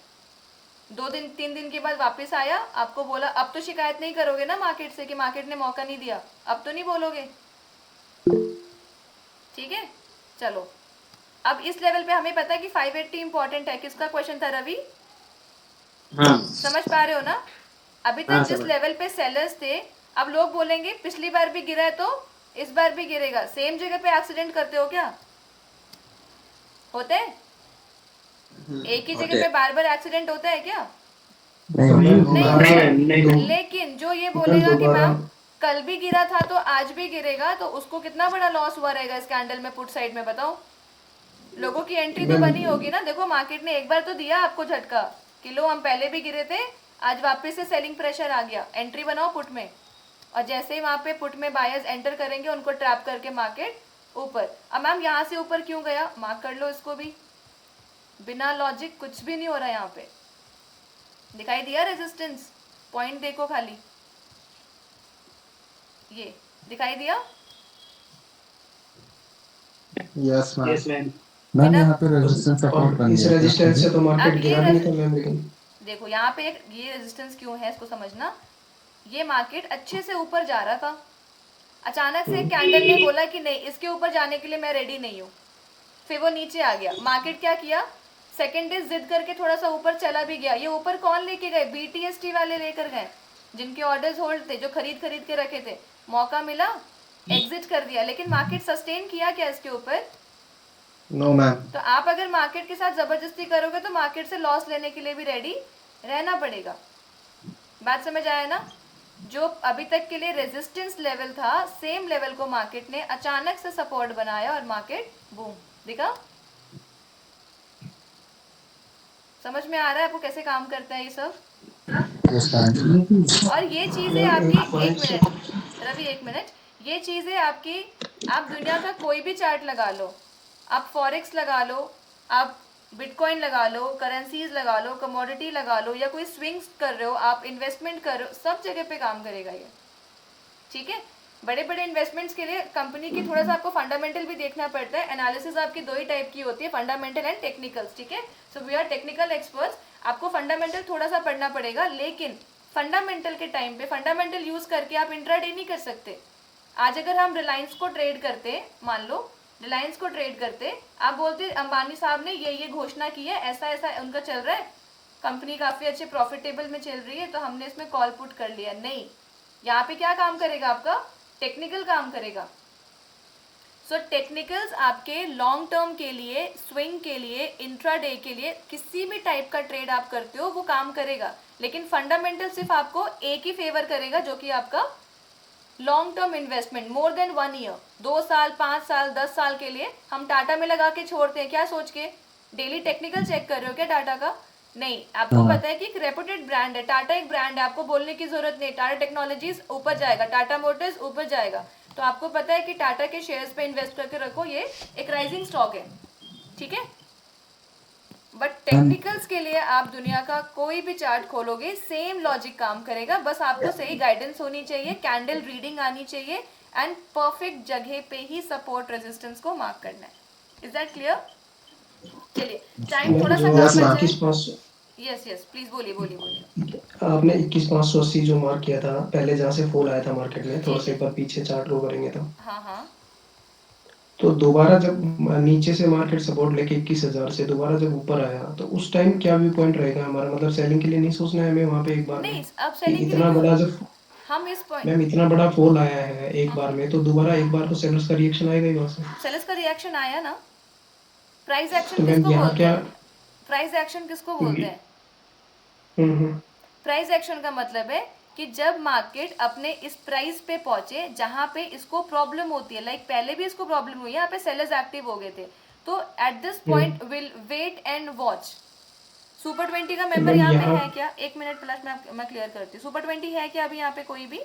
2 दिन 3 दिन के बाद वापस आया, आपको बोला अब तो शिकायत नहीं करोगे ना मार्केट से कि मार्केट ने मौका नहीं दिया, अब तो नहीं बोलोगे, ठीक है? चलो अब इस लेवल पे हमें पता है कि 580 इंपॉर्टेंट है। किसका क्वेश्चन था रवि? हाँ। समझ पा रहे हो ना? अभी तक जिस लेवल पे सेलर्स थे, अब लोग बोलेंगे पिछली बार भी गिरा है तो इस बार भी गिरेगा। सेम जगह पे एक्सीडेंट करते हो क्या? होते हैं? एक ही जगह पे बार बार एक्सीडेंट होता है क्या? नहीं। लेकिन जो ये बोलेगा कि मैम कल भी गिरा था तो आज भी गिरेगा, तो उसको कितना बड़ा लॉस हुआ रहेगा इस कैंडल में पुट साइड में, बताओ? लोगों की एंट्री तो बनी होगी ना। देखो मार्केट ने एक बार तो दिया आपको झटका कि लो हम पहले भी गिरे थे, आज वापस से सेलिंग प्रेशर आ गया, एंट्री बनाओ पुट में। और जैसे ही वहां पे पुट में बायर्स एंटर करेंगे, उनको ट्रैप करके मार्केट ऊपर। अब मैम यहाँ से ऊपर क्यों गया? मार्क कर लो इसको भी, बिना लॉजिक कुछ भी नहीं हो रहा है यहाँ पे। दिखाई दिया रेजिस्टेंस पॉइंट? देखो खाली, ये दिखाई दिया? Yes ma'am. मैम यहाँ पे रेजिस्टेंस सपोर्ट बन इस गया। रेजिस्टेंस से तो मार्केट अब गिरा नहीं था मैम, लेकिन देखो यहाँ पे ये रेजिस्टेंस क्यों है इसको समझना। ये मार्केट अच्छे से ऊपर जा रहा था, अचानक से कैंडल ने बोला कि नहीं, इसके ऊपर जाने के लिए मैं रेडी नहीं हूँ। फिर वो नीचे आ गया। मार्केट क्या किया? सेकंड इज जिद करके थोड़ा सा ऊपर चला भी गया, ये ऊपर कौन लेके गए? BTST वाले लेकर गए, जिनके ऑर्डर्स होल्ड थे, जो खरीद के रखे थे, मौका मिला एग्जिट कर दिया, लेकिन मार्केट सस्टेन किया क्या इसके ऊपर? No ma'am. तो आप अगर मार्केट के साथ जबरदस्ती करोगे तो मार्केट से लॉस लेने के लिए भी रेडी रहना पड़ेगा। बात समझ आया ना? जो अभी तक के लिए रेजिस्टेंस लेवल था, सेम लेवल को मार्केट ने अचानक से सपोर्ट बनाया और मार्केट बूम दिखा। समझ में आ रहा है आपको कैसे काम करता है ये सब? और ये चीजें आपकी, एक मिनट रवि, एक मिनट, ये चीजें आपकी, आप दुनिया का कोई भी चार्ट लगा लो, आप फॉरेक्स लगा लो, आप बिटकॉइन लगा लो, करेंसीज लगा लो, कमोडिटी लगा लो, या कोई स्विंग्स कर रहे हो, आप इन्वेस्टमेंट कर रहे हो, सब जगह पे काम करेगा ये, ठीक है? बड़े बड़े इन्वेस्टमेंट्स के लिए कंपनी की थोड़ा सा आपको फंडामेंटल भी देखना पड़ता है। एनालिसिस आपकी दो ही टाइप की होती है, फंडामेंटल एंड टेक्निकल्स, ठीक है? So we are technical experts, आपको फंडामेंटल थोड़ा सा पढ़ना पड़ेगा, लेकिन फंडामेंटल के टाइम पे फंडामेंटल यूज करके आप इंट्राडे नहीं कर सकते। आज अगर हम रिलायंस को ट्रेड करते, मान लो रिलायंस को ट्रेड करते, आप बोलते अंबानी साहब ने ये घोषणा की है, ऐसा ऐसा उनका चल रहा है, कंपनी काफी अच्छे प्रॉफिटेबल में चल रही है, तो हमने इसमें कॉल पुट कर लिया। नहीं, यहाँ पे क्या काम करेगा आपका? टेक्निकल काम करेगा। सो टेक्निकल्स आपके लॉन्ग टर्म के लिए, स्विंग के लिए, इंट्राडे के लिए, किसी भी टाइप का ट्रेड आप करते हो वो काम करेगा, लेकिन फंडामेंटल सिर्फ आपको एक ही फेवर करेगा, जो कि आपका long term investment, more than 1 year, 2 साल, 5 साल, 10 साल के लिए हम टाटा में लगा के छोड़ते हैं, क्या सोच के? डेली टेक्निकल चेक कर रहे हो क्या टाटा का? नहीं, आपको पता है कि एक रेपुटेड ब्रांड है, टाटा एक ब्रांड है, आपको बोलने की जरूरत नहीं, टाटा टेक्नोलॉजीज ऊपर जाएगा, टाटा मोटर्स ऊपर जाएगा, तो आपको पता है कि टाटा के शेयर्स पे इन्वेस्ट करके रखो, ये एक राइजिंग स्टॉक है, ठीक है? बट टेक्निकल्स के लिए आप दुनिया का कोई भी चार्ट खोलोगे, सेम लॉजिक काम करेगा, बस आपको सही गाइडेंस होनी चाहिए, कैंडल रीडिंग आनी चाहिए, एंड परफेक्ट जगह पे ही सपोर्ट रेजिस्टेंस को मार्क करना है। Is that clear? चलिए, टाइम थोड़ा सा कम बचा है। यस प्लीज बोलिए। आपने 21,580 जो मार्क किया था पहले, जहाँ से फॉल आया था मार्केट में, थोड़ा सा एक बार पीछे चार्ट को करेंगे तो हाँ, तो दोबारा जब नीचे से मार्केट सपोर्ट लेके 21,000 से दोबारा जब ऊपर आया, तो उस टाइम क्या व्यू पॉइंट रहेगा हमारा? मतलब सेलिंग के लिए नहीं सोचना है हमें वहाँ पे एक बार नहीं, में? अब सेलिंग इतना बड़ा जब हम इस पॉइंट, मैम इतना बड़ा फॉल आया है एक बार में, तो दोबारा एक बार तो सेलर्स का रिएक्शन आएगा ही वहाँ से। सेलर्स का रिएक्शन आया ना? प्राइस तो एक्शन मैम किसको यहाँ बोलते क्या? हैं? प्राइस एक्शन किसको बोलते हैं? प्राइस एक्शन का मतलब है कि जब मार्केट अपने इस प्राइस पे पहुंचे जहां पे इसको प्रॉब्लम होती है, लाइक पहले भी इसको प्रॉब्लम हुई, यहाँ पे सेलर्स एक्टिव हो गए थे, तो at this point will wait and watch. Super 20 का मेंबर यहाँ पे है क्या? 1 मिनट प्लस मैं क्लियर करती हूँ। सुपर 20 है क्या अभी यहाँ पे कोई भी?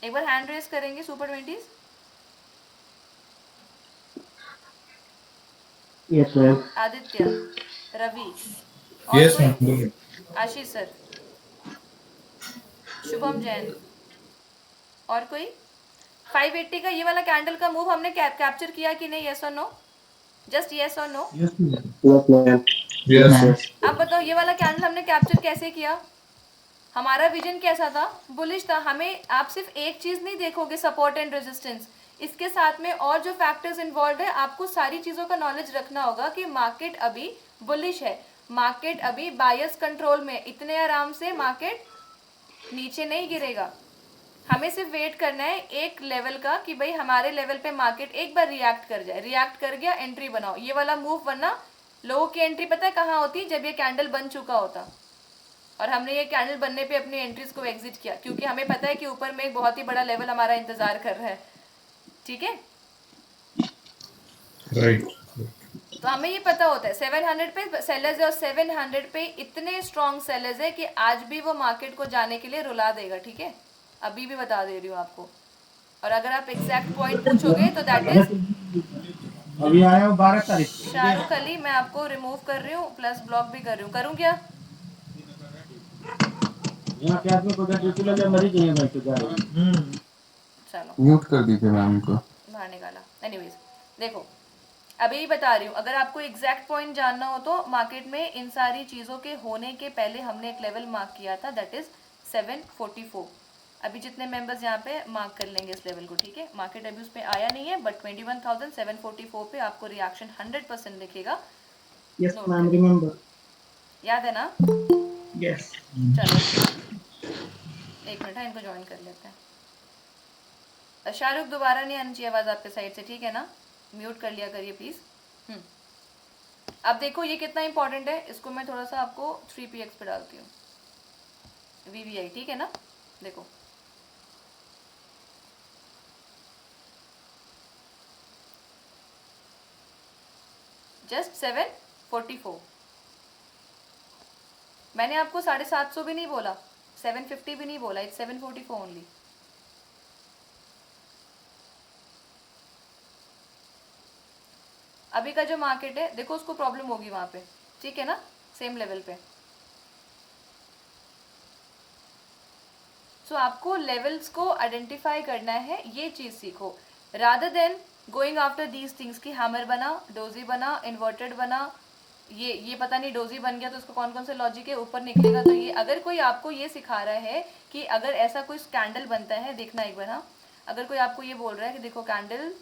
एक बार हैंड रेस करेंगे super 20। Yes ma'am. Aditya, Ravi, yes ma'am, Ashish sir, Shubham Jain, और कोई? 580 का ये वाला कैंडल का मूव हमने कैप्चर किया कि नहीं? यस और नो? जस्ट यस और नो? यस। अब बताओ, ये वाला कैंडल हमने कैप्चर कैसे किया? हमारा विजन कैसा था? बुलिश था। हमें, आप सिर्फ एक चीज नहीं देखोगे, सपोर्ट एंड रेजिस्टेंस, इसके साथ में और जो फैक्टर्स इन्वॉल्व है, आपको सारी चीजों का नॉलेज रखना होगा कि मार्केट अभी बुलिश है, मार्केट अभी बायस कंट्रोल में, इतने आराम से मार्केट नीचे नहीं गिरेगा। हमें सिर्फ वेट करना है एक लेवल का कि भाई हमारे लेवल पे मार्केट एक बार रिएक्ट कर जाए, रिएक्ट कर गया, एंट्री बनाओ, ये वाला मूव। वरना लोगों की एंट्री पता है कहाँ होती? जब ये कैंडल बन चुका होता, और हमने ये कैंडल बनने पे अपनी एंट्रीज को एग्जिट किया, क्योंकि हमें पता है कि ऊपर में एक बहुत ही बड़ा लेवल हमारा इंतजार कर रहा है, ठीक है? राइट। तो हमें ये पता होता है 700 पे सेलर्स है, और 700 पे इतने स्ट्रॉन्ग सेलर्स है कि आज भी वो मार्केट को जाने के लिए रुला देगा, ठीक है? अभी भी बता दे रही हूँ आपको। और अगर आप एग्जैक्ट पॉइंट पूछोगे तो दैट इज अभी आया हूँ 12 तारीख को। शाहरुख अली। मैं आपको रिमूव कर रही हूँ, प्लस ब्लॉक भी कर रही हूँ। करूँ क्या? यहाँ के आदमी को ड्यूटी लगे, मरी जाइए भाई, तो जा रहे हैं। चलो म्यूट कर दीजिए मैम को। बाहर निकाला। एनीवेज, देखो अभी ही बता रही हूँ, अगर आपको एग्जैक्ट पॉइंट जानना हो तो मार्केट में इन सारी चीज़ों के होने के पहले हमने एक लेवल मार्क किया था, दैट इज 744। अभी जितने मेंबर्स यहाँ पे मार्क कर लेंगे इस लेवल को, ठीक है। मार्केट अभी उस पे आया नहीं है, बट 21,744 पे आपको रिएक्शन 100% दिखेगा। यस Note मैम, करें। रिमेम्बर। याद है ना? यस। चलो एक मिनट है, इनको ज्वाइन कर लेते हैं। शाहरुख दोबारा नहीं आनी चाहिए आवाज़ आपके साइड से, ठीक है ना? म्यूट कर लिया करिए प्लीज़। अब देखो ये कितना इंपॉर्टेंट है, इसको मैं थोड़ा सा आपको 3px पे डालती हूँ, VVI, ठीक है ना? देखो जस्ट 744, मैंने आपको 750 भी नहीं बोला, 750 भी नहीं बोला, इट्स 744 ओनली। अभी का जो मार्केट है देखो, उसको प्रॉब्लम होगी वहां पे, ठीक है ना? सेम लेवल पे। सो आपको लेवल्स को आइडेंटिफाई करना है, ये चीज सीखो, rather than going after these things की हैमर बना, डोजी बना, इन्वर्टेड बना, ये पता नहीं डोजी बन गया तो उसको कौन कौन से लॉजिक है ऊपर निकलेगा। तो ये अगर कोई आपको ये सिखा रहा है कि अगर ऐसा कोई कैंडल बनता है, देखना एक बार, हाँ, अगर कोई आपको ये बोल रहा है कि देखो कैंडल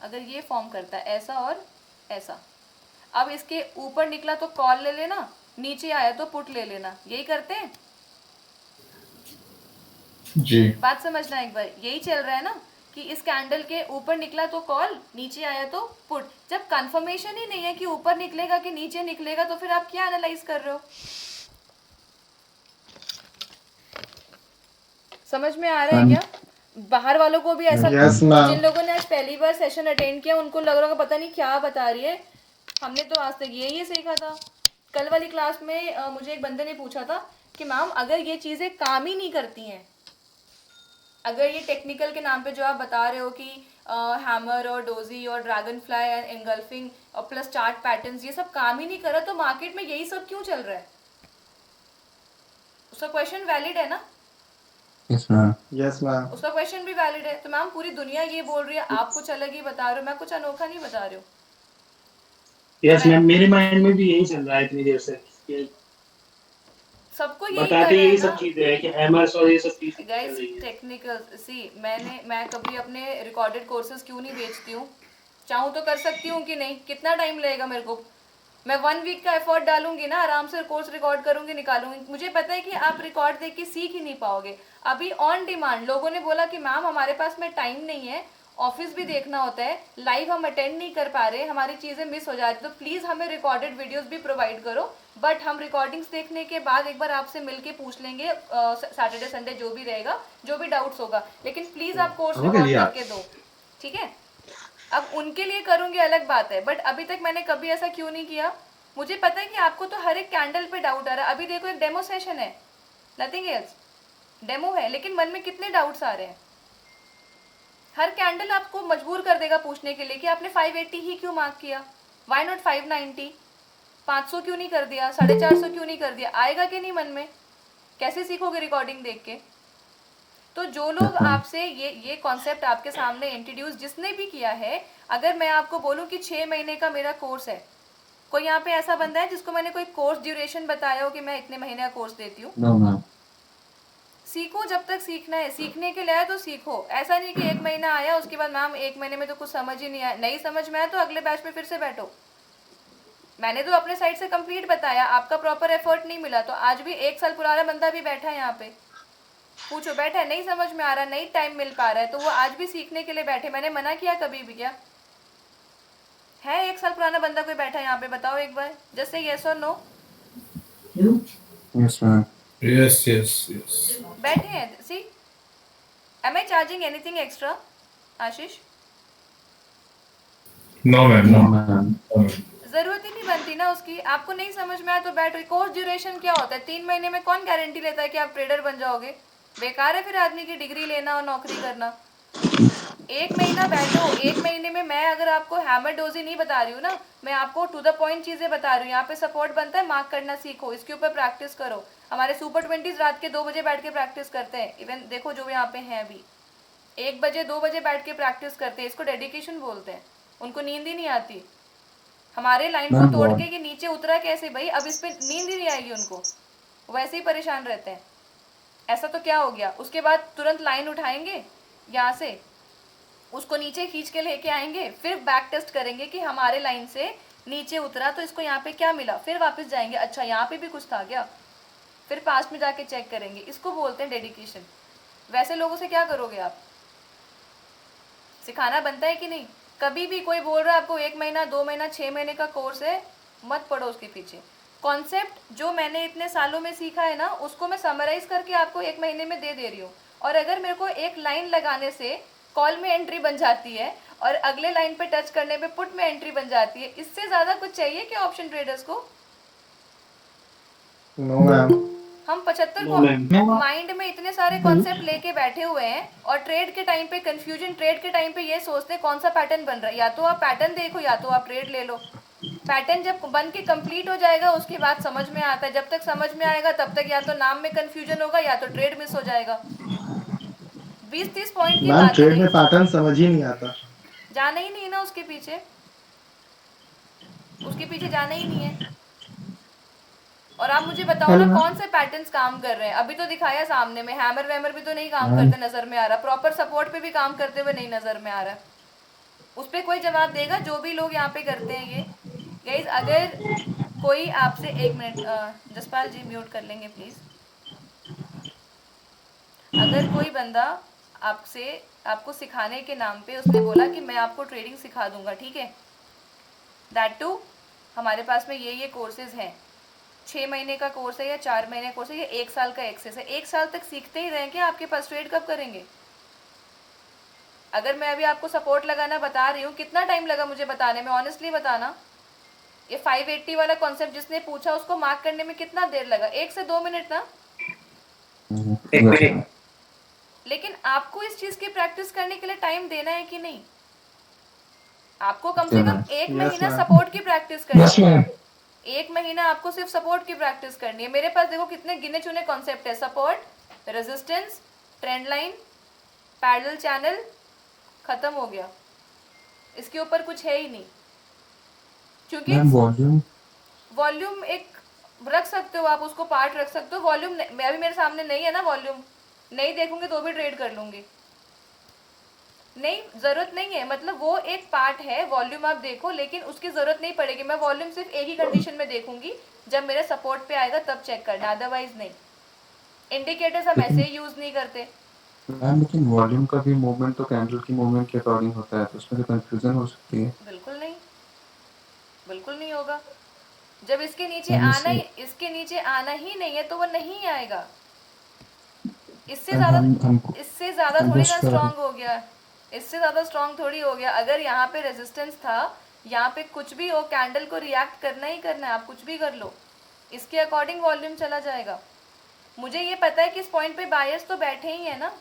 अगर ये फॉर्म करता है ऐसा और ऐसा, अब इसके ऊपर निकला तो कॉल ले लेना, नीचे आया तो पुट ले लेना, यही करते हैं जी। बात समझना एक बार, यही चल रहा है ना कि इस कैंडल के ऊपर निकला तो कॉल, नीचे आया तो पुट। जब कंफर्मेशन ही नहीं है कि ऊपर निकलेगा कि नीचे निकलेगा, तो फिर आप क्या एनालाइज कर रहे हो? समझ में आ रहा है क्या? बाहर वालों को भी ऐसा, Yes, ma'am. जिन लोगों ने आज पहली बार सेशन अटेंड किया उनको लग रहा होगा पता नहीं क्या बता रही है, हमने तो आज तक यही सीखा था। कल वाली क्लास में मुझे एक बंदे ने पूछा था कि मैम अगर ये चीज़ें काम ही नहीं करती हैं, अगर ये टेक्निकल के नाम पे जो आप बता रहे हो कि हैमर और डोजी और ड्रैगन फ्लाई एंड एंगल्फिंग और प्लस चार्ट पैटर्न्स, ये सब काम ही नहीं कर रहा, तो मार्केट में यही सब क्यों चल रहा है? उसका क्वेश्चन वैलिड है ना? Yes ma'am. Yes ma'am. उसका क्वेश्चन भी वैलिड है। तो मैम पूरी दुनिया ये बोल रही है, आप कुछ अलग ही बता रहे हो, मैं कुछ अनोखा नहीं बता रही हूँ। यस मैम, मेरे माइंड में भी यही चल रहा है इतनी देर से कि सबको यही कर बताते रहे यही हैं सब ना चीजें हैं कि हैमर्स और ये सब चीजें चल गाइस। रही है। टेक्निकल सी मैं कभी अपने रिकॉर्डेड कोर्सेज क्यों नहीं बेचती हूँ? चाहूँ तो कर सकती हूँ कि नहीं? कितना टाइम लगेगा मेरे को? मैं 1 वीक का एफर्ट डालूंगी ना, आराम से कोर्स रिकॉर्ड करूंगी, निकालूंगी। मुझे पता है कि आप रिकॉर्ड देख के सीख ही नहीं पाओगे। अभी ऑन डिमांड लोगों ने बोला कि मैम हमारे पास में टाइम नहीं है, ऑफिस भी देखना होता है, लाइव हम अटेंड नहीं कर पा रहे, हमारी चीज़ें मिस हो जा रही, तो प्लीज़ हमें रिकॉर्डेड वीडियोस भी प्रोवाइड करो। बट हम रिकॉर्डिंग्स देखने के बाद एक बार आपसे मिलके पूछ लेंगे, सैटरडे संडे जो भी रहेगा, जो भी डाउट्स होगा, लेकिन प्लीज़ आप कोर्स रिकॉर्ड करके दो, ठीक है? अब उनके लिए करूँगी अलग बात है, बट अभी तक मैंने कभी ऐसा क्यों नहीं किया? मुझे पता है कि आपको तो हर एक कैंडल पे डाउट आ रहा है। अभी देखो एक डेमो सेशन है, नथिंग एल्स, डेमो है, लेकिन मन में कितने डाउट्स आ रहे हैं। हर कैंडल आपको मजबूर कर देगा पूछने के लिए कि आपने 580 ही क्यों मार्क किया, वाई नॉट 590, 500 क्यों नहीं कर दिया, 450 क्यों नहीं कर दिया? आएगा कि नहीं मन में? कैसे सीखोगे रिकॉर्डिंग देख के? तो जो लोग आपसे ये कॉन्सेप्ट आपके सामने इंट्रोड्यूस जिसने भी किया है, अगर मैं आपको बोलूँ कि 6 महीने का मेरा कोर्स है, कोई यहाँ पे ऐसा बंदा है जिसको मैंने कोई कोर्स ड्यूरेशन बताया हो कि मैं इतने महीने का कोर्स देती हूँ? No ma'am. सीखो, जब तक सीखना है, सीखने के लिए आया तो सीखो। ऐसा नहीं कि 1 महीना आया उसके बाद मैम 1 महीने में तो कुछ समझ ही नहीं आया, नहीं समझ में आया तो अगले बैच में फिर से बैठो। मैंने तो अपने साइड से कंप्लीट बताया, आपका प्रॉपर एफर्ट नहीं मिला, तो आज भी 1 साल पुराना बंदा भी बैठा है यहाँ पे, पूछो बैठा है, नहीं समझ में आ रहा, नहीं टाइम मिल पा रहा है, तो वो आज भी सीखने के लिए बैठे। मैंने मना किया कभी भी क्या? है 1 साल पुराना बंदा कोई बैठा है यहाँ पे? बताओ एक बार, जस्ट से यस और no. Yes ma'am. Yes yes yes. बैठे हैं, C M I charging anything extra Ashish? No ma'am, no no ma'am. जरूरत ही नहीं बनती ना उसकी। आपको नहीं समझ में आया तो बैठ। कोर्स ड्यूरेशन क्या होता है? 3 महीने में कौन गारंटी लेता है कि आप ट्रेडर बन जाओगे? बेकार है फिर आदमी की डिग्री लेना और नौकरी करना। 1 महीना बैठो, 1 महीने में मैं अगर आपको हैमर डोजी नहीं बता रही हूँ ना, मैं आपको टू द पॉइंट चीजें बता रही हूँ। यहाँ पे सपोर्ट बनता है, मार्क करना सीखो, इसके ऊपर प्रैक्टिस करो। हमारे सुपर 20s रात के 2 बजे बैठ के प्रैक्टिस करते हैं। इवन देखो जो यहाँ पे हैं अभी 1 बजे 2 बजे बैठ के प्रैक्टिस करते हैं। इसको डेडिकेशन बोलते हैं। उनको नींद ही नहीं आती। हमारे लाइन को तोड़ के ये नीचे उतरा कैसे भाई? अब इस पे नींद ही नहीं आएगी उनको, वैसे ही परेशान रहते हैं। ऐसा तो क्या हो गया, उसके बाद तुरंत लाइन उठाएंगे यहाँ से, उसको नीचे खींच के लेके आएंगे, फिर बैक टेस्ट करेंगे कि हमारे लाइन से नीचे उतरा तो इसको यहाँ पे क्या मिला, फिर वापस जाएंगे, अच्छा यहाँ पे भी कुछ था क्या, फिर पास में जाके चेक करेंगे। इसको बोलते हैं डेडिकेशन। वैसे लोगों से क्या करोगे आप, सिखाना बनता है कि नहीं। कभी भी कोई बोल रहा है आपको 1 महीना 2 महीना 6 महीने का कोर्स है, मत पढ़ो उसके पीछे। कॉन्सेप्ट जो मैंने इतने सालों में सीखा है ना, उसको मैं समराइज करके आपको 1 महीने में दे रही हूँ। और अगर मेरे को एक लाइन लगाने से कॉल में एंट्री बन जाती है और अगले लाइन पे टच करने पे पुट में एंट्री बन जाती है, इससे ज़्यादा कुछ चाहिए क्या ऑप्शन ट्रेडर्स को? No ma'am. हम 75 No, ma'am. माइंड में इतने सारे कॉन्सेप्ट लेके बैठे हुए हैं और ट्रेड के टाइम पे कंफ्यूजन, ट्रेड के टाइम पे ये सोचते हैं कौन सा पैटर्न बन रहा है। या तो आप पैटर्न देखो या तो आप ट्रेड ले लो। पैटर्न जब बन के कंप्लीट हो जाएगा उसके बाद समझ में आता है। जब तक समझ में आएगा तब तक या तो नाम में कंफ्यूजन होगा या तो ट्रेड मिस हो जाएगा। 20-30 पॉइंट की मैम बात ट्रेड में है, पैटर्न समझ ही नहीं आता। जाना ही नहीं है ना उसके पीछे, उसके पीछे जाना ही नहीं है। और आप मुझे बताओ ना कौन से पैटर्न्स काम कर रहे हैं। अभी तो दिखाया सामने में, हैमर वैमर भी तो नहीं काम करते नजर में आ रहा, प्रॉपर सपोर्ट पे भी काम करते हुए नहीं नजर में आ रहा। उस पर कोई जवाब देगा जो भी लोग यहाँ पे करते हैं ये। गाइस अगर कोई आपसे 1 मिनट, जसपाल जी म्यूट कर लेंगे प्लीज। अगर कोई बंदा आपसे, आपको सिखाने के नाम पे उसने बोला कि मैं आपको ट्रेडिंग सिखा दूंगा, ठीक है, दैट टू हमारे पास में ये कोर्सेज हैं, 6 महीने का कोर्स है या 4 महीने कोर्स है या 1 साल का एक्सेस है, 1 साल तक सीखते ही रहेंगे, आपके पास ट्रेड कब करेंगे? अगर मैं अभी आपको सपोर्ट लगाना बता रही हूँ, कितना टाइम लगा मुझे बताने में, ऑनेस्टली बताना। ये 580 वाला कॉन्सेप्ट जिसने पूछा उसको मार्क करने में कितना देर लगा? 1 से 2 मिनट ना। 1 मिनट। लेकिन आपको इस चीज की प्रैक्टिस करने के लिए टाइम देना है कि नहीं? आपको कम से कम 1 महीना सपोर्ट की प्रैक्टिस करनी है। 1 महीना आपको सिर्फ सपोर्ट की प्रैक्टिस करनी है। मेरे पास देखो कितने गिने चुने कॉन्सेप्ट है, support, resistance, trend line, parallel channel, खत्म हो गया। इसके ऊपर कुछ है ही नहीं, क्योंकि वॉल्यूम एक रख सकते हो आप, उसको पार्ट रख सकते हो। वॉल्यूम मैं अभी मेरे सामने नहीं है ना, वॉल्यूम नहीं देखूंगी तो भी ट्रेड कर लूंगी, नहीं जरूरत नहीं है। मतलब वो एक पार्ट है, वॉल्यूम आप देखो, लेकिन उसकी जरूरत नहीं पड़ेगी। मैं वॉल्यूम सिर्फ एक ही कंडीशन में देखूंगी, जब मेरे सपोर्ट पे आएगा तब चेक करना, अदरवाइज नहीं। इंडिकेटर्स हम ऐसे ही यूज नहीं करते। मैम लेकिन वॉल्यूम का भी मूवमेंट तो कैंडल की मूवमेंट के अकॉर्डिंग होता है, तो उसमें तो कंफ्यूजन हो सकती है। बिल्कुल नहीं, बिल्कुल नहीं होगा। जब इसके नीचे आना ही, इसके नीचे आना ही नहीं है तो वो नहीं आएगा। इससे ज्यादा थोड़ी ना स्ट्रांग हो गया, इससे ज़्यादा स्ट्रॉन्ग थोड़ी हो गया। अगर यहाँ पे रेजिस्टेंस था, यहाँ पे कुछ भी हो, कैंडल को रिएक्ट करना ही करना है, आप कुछ भी कर लो, इसके अकॉर्डिंग वॉल्यूम चला जाएगा। मुझे ये पता है कि इस पॉइंट पे बायर्स तो बैठे ही है ना,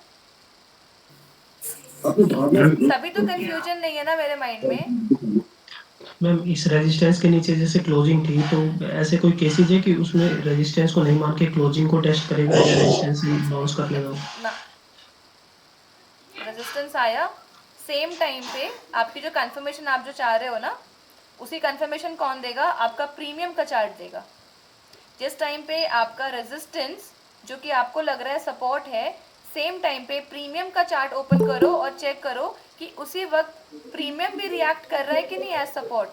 तभी तो कंफ्यूजन नहीं है ना मेरे माइंड में। मैम इस रेजिस्टेंस के नीचे जैसे क्लोजिंग थी, तो ऐसे कोई केसेज है कि उसमें रेजिस्टेंस को नहीं मान के क्लोजिंग को टेस्ट करेगा या रेजिस्टेंस बाउंस कर लेगा? ना, रेजिस्टेंस आया सेम टाइम पे, आपकी जो कंफर्मेशन आप जो चाह रहे हो ना, उसी कंफर्मेशन कौन देगा? आपका प्रीमियम का चार्ट देगा। जिस टाइम पे आपका रेजिस्टेंस जो कि आपको लग रहा है सपोर्ट है, सेम टाइम पे प्रीमियम का चार्ट ओपन करो और चेक करो कि उसी वक्त प्रीमियम भी रिएक्ट कर रहा है कि नहीं एज सपोर्ट।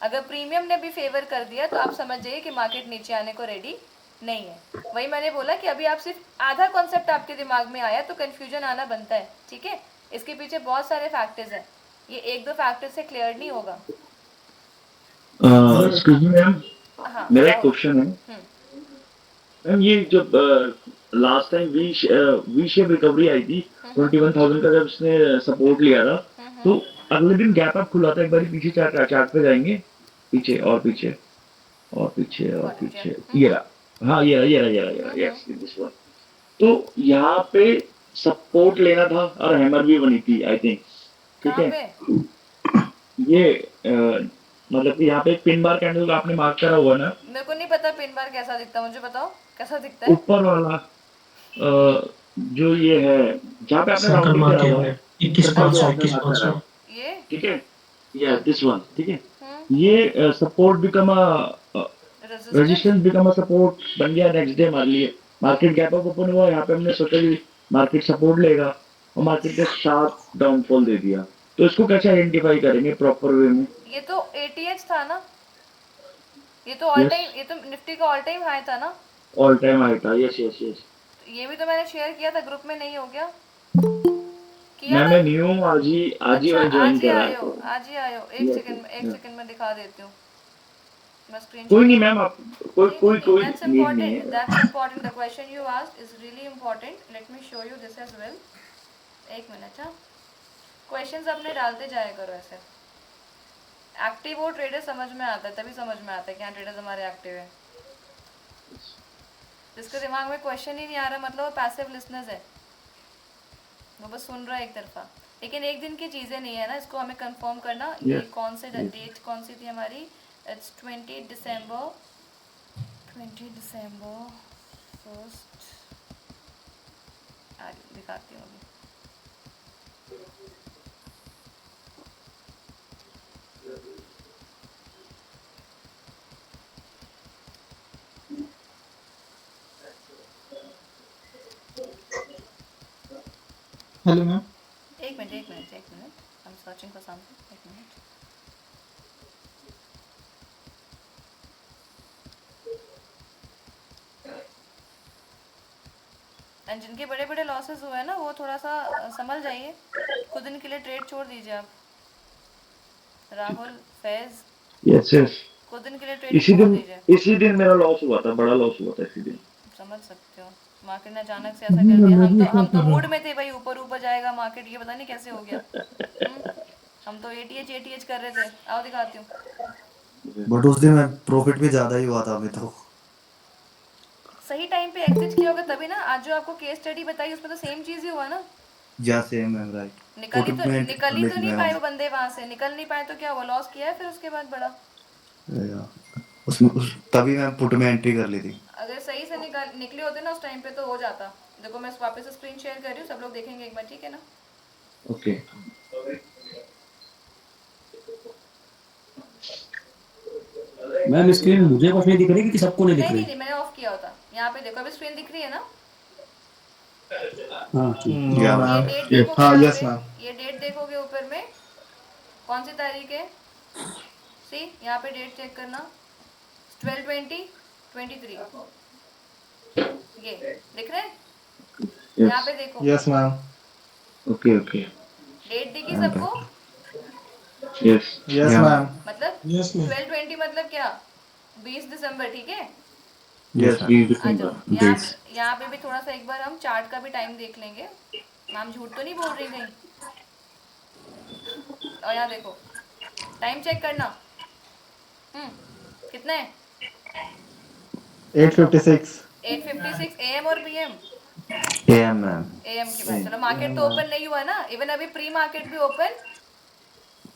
अगर प्रीमियम ने भी फेवर कर दिया तो आप समझ जाइए कि मार्केट नीचे आने को रेडी नहीं है। वही मैंने बोला कि अभी आप सिर्फ आधा कॉन्सेप्ट आपके दिमाग में आया तो कन्फ्यूजन आना बनता है, ठीक है। इसके पीछे बहुत सारे फैक्टर्स हैं, ये 1-2 फैक्टर से क्लियर नहीं होगा। एक्सक्यूज मी मैम, हाँ, मेरा एक क्वेश्चन है मैम। ये जब last time we shape recovery आई थी 21,000 का, जब इसने सपोर्ट लिया था, तो अगले दिन गैप अप खुला था। एक बार पीछे चार्ट पे जाएंगे, पीछे और पीछे और पीछे और पीछे, ये रहा, हाँ ये रहा, यस दिस वन। तो यहाँ पे सपोर्ट लेना था और हैमर भी बनी थी आई थिंक, ठीक है। ये मतलब कि यहाँ पे एक पिन बार कैंडल आपने मार्क करा हुआ ना, मेरे को नहीं पता पिन बार कैसा दिखता, मुझे बताओ कैसा दिखता है। ऊपर वाला जो ये है जहाँ पे आपने राउंड करा हुआ है 21,500 ये, ठीक है, ये दिस वन, ठीक है। ये support become a resistance become a support बन गया, नेक्स्ट डे मार लिए, मार्केट गैप अप ओपन हुआ, यहाँ पे हमने सोचा कि मार्केट सपोर्ट लेगा और मार्केट ने शार्प डाउनफॉल दे दिया। तो इसको कैसे आइडेंटिफाई करेंगे प्रॉपर वे में? ये तो एटीएच था ना, ये तो ऑल यस, टाइम, ये तो निफ्टी का ऑल टाइम हाई था ना। ऑल टाइम हाई था। Yes yes yes. ये भी तो मैंने शेयर किया था ग्रुप में, नहीं हो गया? किया मैम था? मैं न्यू हूँ, आज ही अच्छा मैं ज्वाइन आज ही करा आए है हो, तो। आज ही आए हो। एक यस, सेकंड में दिखा देती हूँ मैं स्क्रीन। कोई नहीं मैम, आप कोई कोई कोई That's नीड नहीं important. है। That's important. The question you asked is really important. Let me show you this as well. एक मिनट। हाँ, क्वेश्चंस अपने डालते जाया करो ऐसे। एक्टिव हो ट्रेडर समझ में आता है, तभी समझ में आता है कि हाँ ट्रेडर्स हमारे एक्टिव है। जिसके दिमाग में क्वेश्चन ही नहीं आ रहा मतलब वो पैसिव लिसनर्स है, वो बस सुन रहा है एक तरफा। लेकिन एक दिन की चीज़ें नहीं है ना, इसको हमें कंफर्म करना। ये कौन से डेट कौन सी थी हमारी? इट्स 20 दिसंबर 1st। दिखाती हूँ अभी। Hello ma'am. एक minute I am searching for something. एक मिनट। एंड जिनके बड़े बड़े लॉसेस हुए हैं ना, वो थोड़ा सा संभल जाइए, कुछ दिन के लिए ट्रेड छोड़ दीजिए आप। Rahul, Faiz, yes yes. कुछ दिन के लिए ट्रेड छोड़ दीजिए। इसी दिन मेरा लॉस हुआ था, बड़ा लॉस हुआ था इसी दिन। समझ सकते हो, मार्केट ने अचानक से ऐसा कर दिया। हम तो मूड में थे भाई, ऊपर ऊपर जाएगा मार्केट, ये पता नहीं कैसे हो गया। हम तो एटीएच कर रहे थे। आओ दिखाती हूँ। बट उस दिन मैं प्रॉफिट भी ज्यादा ही हुआ था अभी तो। सही टाइम पे एग्जिट किया होगा तभी ना। आज जो आपको केस स्टडी बताई उसमें तो सेम चीज ही हुआ ना। या सेम है राइट। निकल ही तो नहीं पाए वो बंदे वहां से, निकल नहीं पाए तो क्या हुआ? लॉस किया है फिर उसके बाद बड़ा। तभी मैं पुट में एंट्री कर ली थी। अगर सही से निकले होते ना उस टाइम पे तो हो जाता। देखो मैं वापस से स्क्रीन शेयर कर रही हूँ, सब लोग देखेंगे एक बार, ठीक है ना? ओके। मैम स्क्रीन मुझे बस नहीं दिख रही कि सबको नहीं दिख रही? नहीं मैंने ऑफ किया होता। यहाँ पे देखो अभी स्क्रीन दिख रही है ना? हाँ ये डेट देखोगे हाँ, यहाँ यस पे, मैम। ये डेट देखोगे ऊपर में कौन सी तारीख है? सी यहाँ पे डेट चेक करना, 12/20/23। ये दिख रहे हैं? यहाँ पे देखो। Yes ma'am. Okay okay. Date दिखी सबको? Yes yes ma'am. मतलब यस मैम। 12/20 मतलब क्या? 20 दिसंबर, ठीक है? यस 20 दिसंबर। यहाँ पे भी थोड़ा सा एक बार हम चार्ट का भी टाइम देख लेंगे। मैम झूठ तो नहीं बोल रही कहीं? और यहाँ देखो, टाइम चेक करना। कितना है? 8:56। 8:56 AM और PM? Am ma'am. AM की बात। चलो मार्केट तो ओपन नहीं हुआ ना, इवन अभी प्री मार्केट भी ओपन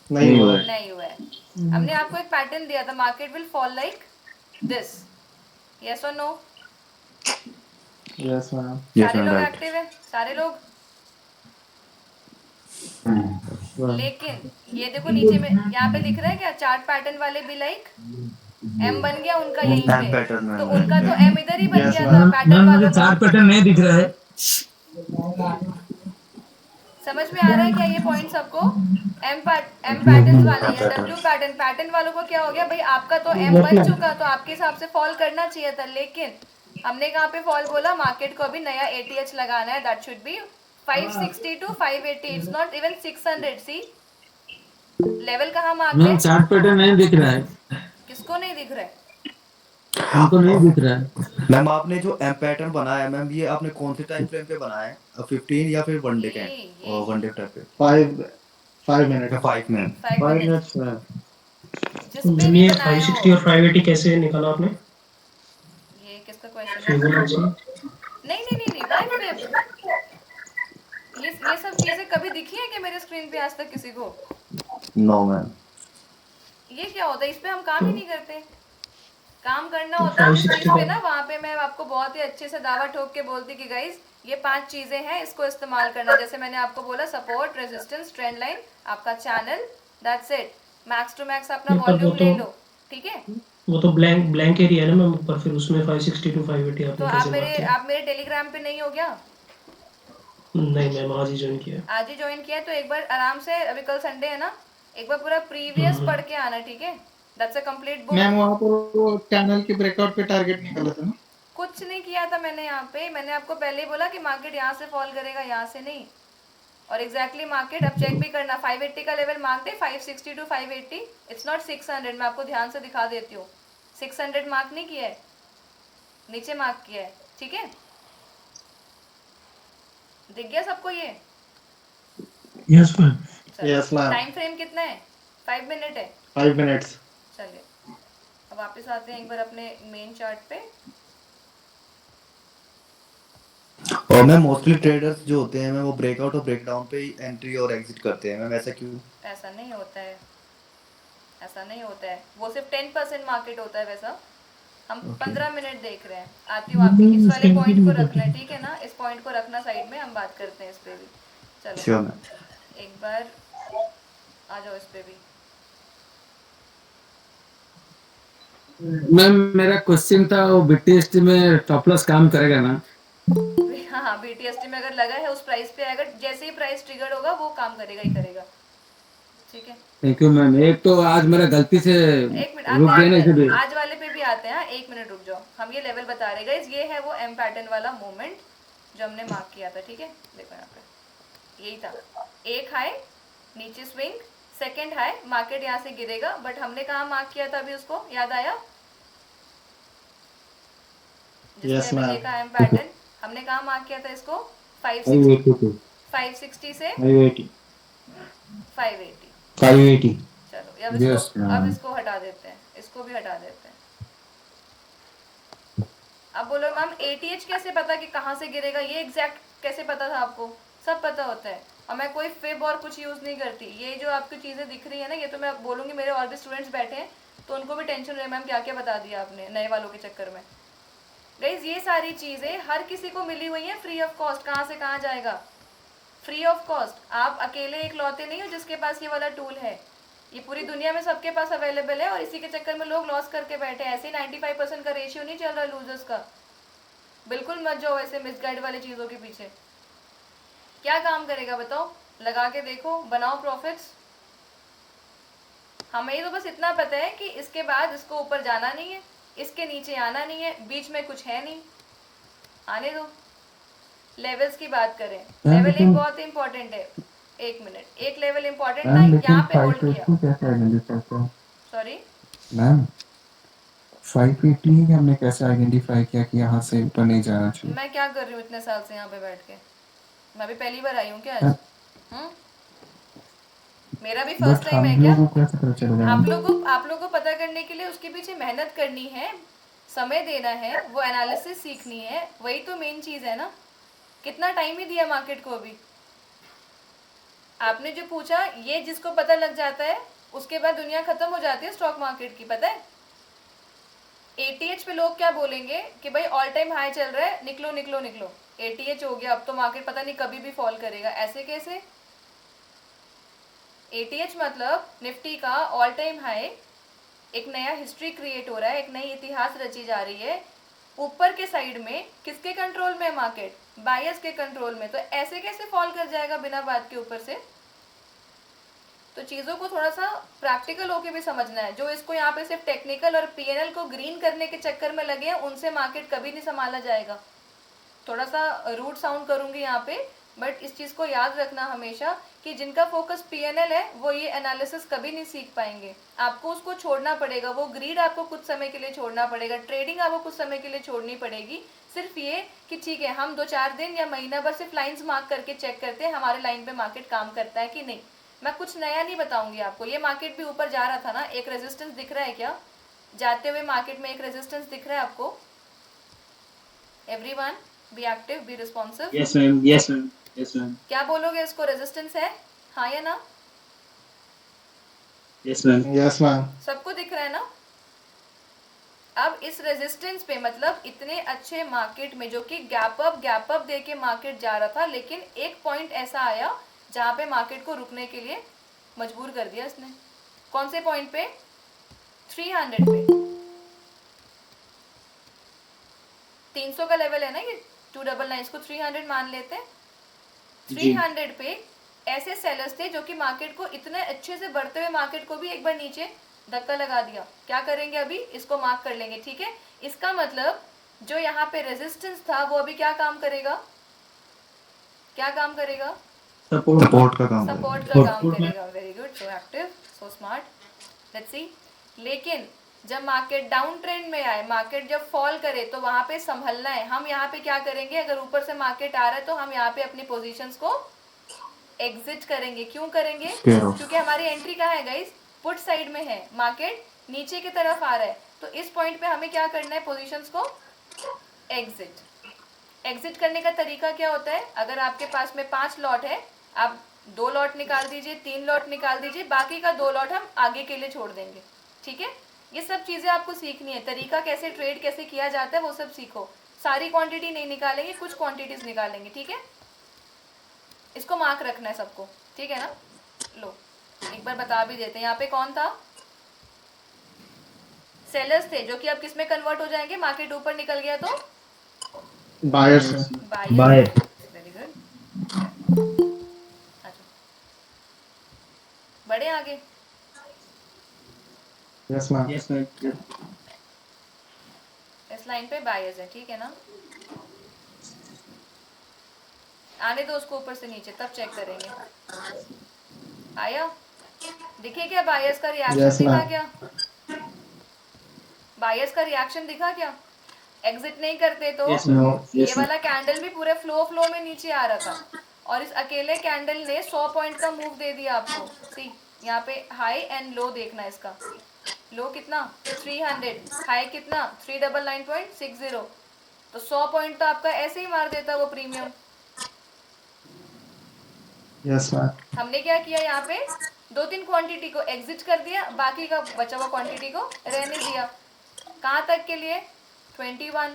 नहीं हुआ। नहीं हुआ है। हमने आपको एक पैटर्न दिया था, market will fall like this. Yes और नो? Yes ma'am. सारे लोग एक्टिव है, सारे लोग। लेकिन ये देखो नीचे में यहाँ पे दिख रहा है क्या? चार्ट पैटर्न वाले भी लाइक M बन गया उनका यहीं पे, तो उनका तो M इधर ही बन गया था पैटर्न वालों का। चार्ट पैटर्न नहीं दिख रहा है। समझ में आ रहा है क्या ये पॉइंट सबको? M पैटर्न वाले या W पैटर्न वालों को क्या हो गया भाई? आपका तो M बन चुका, तो आपके हिसाब से फॉल करना चाहिए था। लेकिन हमने कहाँ पे फॉल बोला? मार्केट को अभी नया ATH लगाना है, that should be 560 to 580, it's not even 600। See level कहाँ मार्क है? चार्ट पैटर्न नहीं दिख रहा है। किसको नहीं दिख रहा है? हमको नहीं दिख रहा है। मैम आपने जो एम पैटर्न बनाया है मैम, ये आपने कौन से टाइम फ्रेम पे बनाया है? 15 या फिर वन डे कैंड और वन डे टाइप पे? 5 मिनट। 5 मिनट। 5 मिनट्स में। जिस पे भी ये बनाया 560 हो। और 580 कैसे निकाला आपने? ये किसका क्वेश्चन है? फिबोनाची। नहीं भाई फिर ये सब चीजें कभी दिखी है क्या मेरे स्क्रीन पे आज तक किसी को? No ma'am. ये क्या होता है? इस पे हम काम ही नहीं करते। काम करना होता है इस चीज पे ना, वहाँ पे मैं आपको बहुत ही अच्छे से दावा ठोक के बोलती कि गाइस ये 5 चीजें हैं, इसको इस्तेमाल करना। जैसे मैंने आपको बोला, सपोर्ट, रेजिस्टेंस, ट्रेंड लाइन, आपका channel, that's it. Max to max अपना वॉल्यूम ले लो, ठीक है? वो तो ब्लैंक एरिया है ना मैम ऊपर, फिर उसमें 560 to 580 तो आपने कैसे मार्क किया? आप मेरे टेलीग्राम पे नहीं हो गया? नहीं मैम, आज ही ज्वाइन किया। आज ही ज्वाइन किया है, तो एक बार आराम से, अभी कल संडे है ना, एक बार पूरा प्रीवियस पढ़ के आना, ठीक है? That's a complete book. Ma'am वहाँ पर वो चैनल के ब्रेकआउट पे टारगेट निकाला था ना? कुछ नहीं किया था मैंने यहाँ पे, मैंने आपको पहले ही बोला कि मार्केट यहाँ से फॉल करेगा, यहाँ से नहीं। और एग्जैक्टली मार्केट अब चेक भी करना, 580 का level mark they, 560 to 580, it's not 600। मैं आपको ध्यान से दिखा देती हूँ, 600 मार्क नहीं किया है, नीचे मार्क किया है, ठीक है? दिख गया सबको ये? Yes ma'am. Yes ma'am. Time frame कितना है? 5 मिनट है। 5 मिनट्स। चलिए अब वापस आते हैं एक बार अपने मेन चार्ट पे। और मैम मोस्टली ट्रेडर्स जो होते हैं मैम वो ब्रेकआउट और ब्रेकडाउन पे ही एंट्री और एग्जिट करते हैं मैम, ऐसा क्यों? ऐसा नहीं होता है, ऐसा नहीं होता है, वो सिर्फ 10% मार्केट होता है वैसा। हम 15 मिनट देख रहे हैं। आती हूँ आपके इस वाले पॉइंट को रखना है, ठीक है ना? इस पॉइंट को रखना साइड में, हम बात करते हैं इस पे भी। चलो श्योर मैम। एक बार आ जाओ इस पे भी। मैम मेरा क्वेश्चन था, वो बीटीएसटी में टॉप लॉस काम करेगा ना? हाँ, बीटीएसटी में अगर लगा है उस प्राइस पे, अगर जैसे ही प्राइस ट्रिगर होगा वो काम करेगा ही करेगा, ठीक है? Thank you ma'am. एक तो आज मेरा गलती से एक मिनट, रुक गया ना इसलिए। आज वाले पे भी आते हैं। एक मिनट रुक जाओ, हम ये लेवल बता रहे गाइस, ये है वो एम पैटर्न वाला मोमेंट जो हमने मार्क किया था, ठीक है? देखो यहाँ पे यही था, एक हाई नीचे स्विंग, सेकंड हाई, मार्केट यहाँ से गिरेगा, बट हमने कहाँ मार्क किया था अभी, उसको याद आया? Yes ma'am. देखा एम पैटर्न, हमने कहाँ मार्क किया था इसको? 560 से 580। 580। चलो अब Yes, इसको ma'am. अब इसको हटा देते हैं, इसको भी हटा देते हैं। अब बोलो मैम एटीएच कैसे पता कि कहाँ से गिरेगा? ये एग्जैक्ट कैसे पता था आपको? सब पता होता है, और मैं कोई फिब और कुछ यूज़ नहीं करती। ये जो आपको चीज़ें दिख रही है ना, ये तो मैं बोलूँगी, मेरे और भी स्टूडेंट्स बैठे हैं तो उनको भी टेंशन रहे, मैम क्या क्या बता दिया आपने नए वालों के चक्कर में। गाइस ये सारी चीज़ें हर किसी को मिली हुई हैं फ्री ऑफ कॉस्ट। कहाँ से कहाँ जाएगा? Free of cost. आप अकेले एक लौते नहीं हो जिसके पास ये वाला टूल है, ये पूरी दुनिया में सबके पास अवेलेबल है, और इसी के चक्कर में लोग लॉस करके बैठे हैं। ऐसे 95% का रेशियो नहीं चल रहा लूजर्स का। बिल्कुल मत जाओ ऐसे मिसगाइड वाली चीज़ों के पीछे। क्या काम करेगा बताओ? लगा के देखो, बनाओ प्रॉफिट्स। हमें तो बस इतना पता है कि इसके बाद इसको ऊपर जाना नहीं है, इसके नीचे आना नहीं है, बीच में कुछ है नहीं, आने दो। लेवल्स की बात करें, लेवल एक बहुत इंपॉर्टेंट है। एक मिनट, एक लेवल इंपॉर्टेंट था, यहाँ पे होल्ड किया। कैसे आइडेंटिफाई किया? सॉरी मैम 580 हमने कैसे आइडेंटिफाई किया कि यहाँ से ऊपर नहीं जाना चाहिए? मैं क्या कर रही हूँ इतने साल से यहाँ पे बैठ के? मैं भी पहली बार आई हूँ क्या आज? मेरा भी फर्स्ट टाइम है क्या? कैसे पता चलेगा? आप लोगों को पता करने के लिए उसके पीछे मेहनत करनी है, समय देना है, वो एनालिसिस सीखनी है, वही तो मेन चीज़ है ना। कितना टाइम ही दिया मार्केट को अभी? आपने जो पूछा, ये जिसको पता लग जाता है उसके बाद दुनिया खत्म हो जाती है स्टॉक मार्केट की, पता है? एटीएच पे लोग क्या बोलेंगे कि भाई ऑल टाइम हाई चल रहा है, निकलो निकलो निकलो। एटीएच हो गया, अब तो मार्केट पता नहीं कभी भी फॉल करेगा, ऐसे कैसे? एटीएच मतलब निफ्टी का ऑल टाइम हाई, एक नया हिस्ट्री क्रिएट हो रहा है, एक नई इतिहास रची जा रही है। ऊपर के साइड में किसके कंट्रोल में है मार्केट? बायर्स के कंट्रोल में। तो ऐसे कैसे फॉल कर जाएगा बिना बात के ऊपर से? तो चीज़ों को थोड़ा सा प्रैक्टिकल होके भी समझना है। जो इसको यहाँ पे सिर्फ टेक्निकल और पीएनएल को ग्रीन करने के चक्कर में लगे हैं, उनसे मार्केट कभी नहीं संभाला जाएगा। थोड़ा सा रूट साउंड करूँगी यहाँ पे, बट इस चीज़ को याद रखना हमेशा कि जिनका फोकस पीएनएल है वो ये एनालिसिस कभी नहीं सीख पाएंगे। आपको उसको छोड़ना पड़ेगा, वो ग्रीड आपको कुछ समय के लिए छोड़ना पड़ेगा, ट्रेडिंग आपको कुछ समय के लिए छोड़नी पड़ेगी। सिर्फ ये कि ठीक है हम 2-4 दिन या महीना भर सिर्फ लाइंस मार्क करके चेक करते हैं हमारे लाइन पे मार्केट काम करता है कि नहीं। मैं कुछ नया नहीं बताऊंगी आपको। ये मार्केट भी ऊपर जा रहा था ना, एक रेजिस्टेंस दिख रहा है क्या? जाते हुए मार्केट में एक रेजिस्टेंस दिख रहा है आपको? Everyone be active, be responsive. Yes ma'am, yes ma'am, yes ma'am, क्या बोलोगे? इसको रेजिस्टेंस है, हाँ या ना? Yes ma'am, yes ma'am. सबको दिख रहा है ना? अब इस रेजिस्टेंस पे मतलब इतने अच्छे मार्केट में जो कि गैप अप दे के मार्केट जा रहा था, लेकिन एक पॉइंट ऐसा आया जहाँ पे मार्केट को रुकने के लिए मजबूर कर दिया इसने। कौन से पॉइंट पे? 300 पे। 300 का लेवल है ना ये 299, इसको 300 मान लेते हैं। जी। 300 पे ऐसे सेलर्स थे जो कि मार्केट को इतने अच्छे से बढ़ते हुए मार्केट को भी एक बार नीचे धक्का लगा दिया। क्या करेंगे अभी, इसको मार्क कर लेंगे, ठीक है। इसका मतलब जो यहाँ पे रेजिस्टेंस था वो अभी क्या काम करेगा, क्या काम करेगा, सपोर्ट का काम सपोर्ट करेगा। का काम करेगा। Very good, so active, so smart. Let's see. लेकिन जब मार्केट डाउन ट्रेंड में आए, मार्केट जब फॉल करे तो वहां पे संभलना है। हम यहाँ पे क्या करेंगे, अगर ऊपर से मार्केट आ रहा है तो हम यहाँ पे अपनी पोजीशंस को एग्जिट करेंगे। क्यों करेंगे, क्योंकि हमारी एंट्री कहाँ है गाइस, पुट साइड में है, मार्केट नीचे की तरफ आ रहा है। तो इस पॉइंट पे हमें क्या करना है, पोजीशंस को एग्जिट। एग्जिट करने का तरीका क्या होता है, अगर आपके पास में 5 लॉट है, आप 2 लॉट निकाल दीजिए, 3 लॉट निकाल दीजिए, बाकी का 2 लॉट हम आगे के लिए छोड़ देंगे, ठीक है। ये सब चीज़ें आपको सीखनी है, तरीका कैसे ट्रेड कैसे किया जाता है वो सब सीखो। सारी क्वांटिटी नहीं निकालेंगे, कुछ क्वांटिटीज निकालेंगे, ठीक है। इसको मार्क रखना है सबको, ठीक है ना। लो एक बार बता भी देते हैं, यहाँ पे कौन था, सेलर्स थे जो कि अब किस में कन्वर्ट हो जाएंगे, मार्केट ऊपर निकल गया तो बायर्स बायर। वेरी गुड, बढ़े आगे। Yes ma'am. Yes ma'am. इस लाइन पे बायर्स है, ठीक है ना। आने दो उसको ऊपर से नीचे, तब चेक करेंगे। आया, दिखे क्या बायर्स का रिएक्शन, Yes, दिखा ma'am. क्या, बायर्स का रिएक्शन दिखा क्या। एग्जिट नहीं करते तो Yes, ma'am. ये Yes, वाला कैंडल भी पूरे फ्लो में नीचे आ रहा था, और इस अकेले कैंडल ने 100 पॉइंट का मूव दे दिया आपको। सी यहाँ पे हाई एंड लो देखना, इसका लो कितना 300, हाई कितना 399.60, तो 100 पॉइंट तो आपका ऐसे ही मार देता वो प्रीमियम। Yes ma'am. हमने क्या किया, यहाँ पे 2-3 क्वांटिटी को एग्जिट कर दिया, बाकी का बचा हुआ क्वांटिटी को रहने दिया। कहाँ तक के लिए, 21।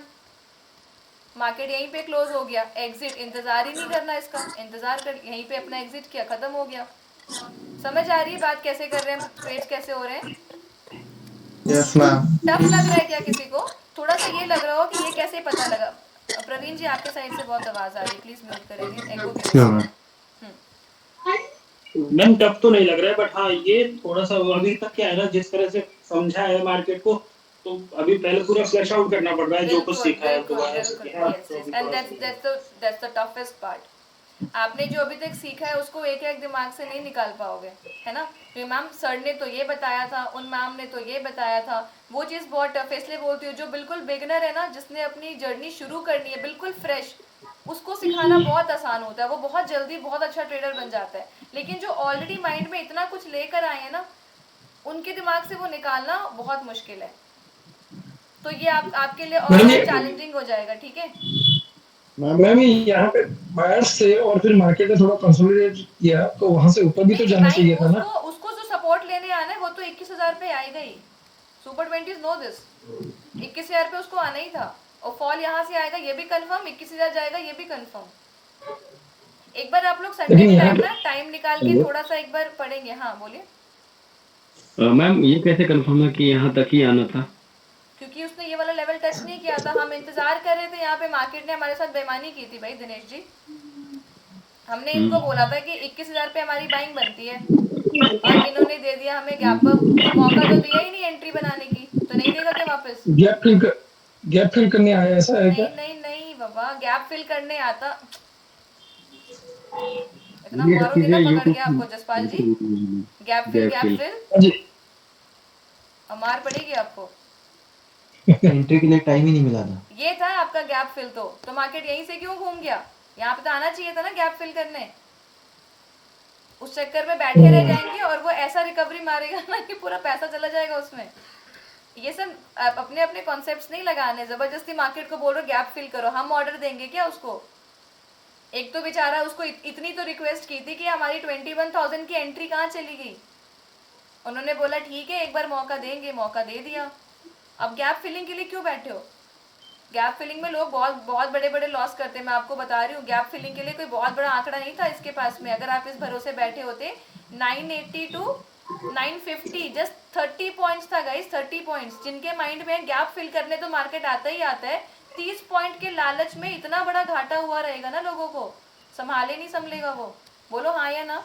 मार्केट यहीं पे क्लोज हो गया, एग्जिट, इंतजार ही नहीं करना इसका, इंतजार कर यहीं पे अपना एग्जिट किया, खत्म हो गया। समझ आ रही है बात कैसे कर रहे हैं, ट्रेड्स कैसे हो रहे हैं। Yes ma'am. टफ लग रहा है क्या किसी को, थोड़ा सा ये लग रहा हो कि ये कैसे पता लगा। प्रवीण जी आपके साइड से बहुत आवाज आ रही है, प्लीज म्यूट करेंगे, एको की वजह से। मैम टफ तो नहीं लग रहा है, बट हाँ ये थोड़ा सा अभी तक क्या है ना, जिस तरह से समझा है मार्केट को, तो अभी पहले पूरा फ्लैश आउट करना पड़ रहा है जो कुछ सीखा है दोबारा से। And that's the toughest part. आपने जो अभी तक सीखा है उसको एक एक दिमाग से नहीं निकाल पाओगे, है ना। तो मैम सर ने तो ये बताया था, उन मैम ने तो ये बताया था, वो चीज़ बहुत टफ है। इसलिए बोलती हूँ जो बिल्कुल बिगनर है ना, जिसने अपनी जर्नी शुरू करनी है बिल्कुल फ्रेश, उसको सिखाना बहुत आसान होता है, वो बहुत जल्दी बहुत अच्छा ट्रेडर बन जाता है। लेकिन जो ऑलरेडी माइंड में इतना कुछ लेकर आए हैं ना, उनके दिमाग से वो निकालना बहुत मुश्किल है। तो ये आपके लिए और चैलेंजिंग हो जाएगा, ठीक है। मैम यहाँ पे बायर्स से और फिर मार्केट ने थोड़ा कंसोलिडेट किया, तो वहां से ऊपर भी तो जाना चाहिए था ना। उसको जो सपोर्ट लेने आना है वो तो 21,000 पे आएगा ही। सुपर 20 नो दिस, 21,000 पे उसको आना ही था। और फॉल यहाँ से आएगा ये भी कंफर्म, 21,000 जाएगा ये भी कंफर्म। एक बार आप लोग संडे के टाइम ना टाइम निकाल के थोड़ा सा एक बार पढ़ेंगे। हाँ बोलिए। मैम ये कैसे कंफर्म है कि यहाँ तक ही आना था। क्योंकि उसने ये वाला लेवल टच नहीं किया था, हम इंतजार कर रहे थे। यहाँ पे मार्केट ने हमारे साथ बेईमानी की थी भाई दिनेश जी। हमने इनको बोला था कि 21,000 पे हमारी बाइंग बनती है, और इन्होंने दे दिया हमें गैप अप, तो मौका तो दिया ही नहीं एंट्री बनाने की, तो नहीं देगा क्या वापस। गैप फिल करने आया, ऐसा है क्या? नहीं बाबा, गैप फिल करने आता। इतना मारोगे ना पकड़ के आपको जसपाल जी। गैप फिल मार पड़ेगी आपको। एंट्री के लिए टाइम ही नहीं मिला था। ये था आपका गैप फिल, तो मार्केट यहीं से क्यों घूम गया, यहाँ पे तो आना चाहिए था ना गैप फिल करने। उस चक्कर में बैठे रह जाएंगे और वो ऐसा रिकवरी मारेगा ना कि पूरा पैसा चला जाएगा उसमें। ये सब अपने अपने कॉन्सेप्ट्स नहीं लगाने, जबरदस्ती मार्केट को बोल रहे गैप फिल करो, हम ऑर्डर देंगे क्या उसको। एक तो बेचारा, उसको इतनी तो रिक्वेस्ट की थी कि हमारी 21,000 की एंट्री कहाँ चली गई। उन्होंने बोला ठीक है एक बार मौका देंगे, मौका दे दिया। अब गैप फिलिंग के लिए क्यों बैठे हो। गैप फिलिंग में लोग बहुत बहुत बड़े बड़े लॉस करते हैं, मैं आपको बता रही हूँ। गैप फिलिंग के लिए कोई बहुत बड़ा आंकड़ा नहीं था इसके पास में। अगर आप इस भरोसे बैठे होते 980 टू 950, जस्ट 30 पॉइंट्स था गाइस, 30 पॉइंट्स। जिनके माइंड में गैप फिल करने तो मार्केट आता ही आता है, 30 पॉइंट के लालच में इतना बड़ा घाटा हुआ रहेगा ना, लोगों को संभाले नहीं संभलेगा वो। बोलो हाँ या ना।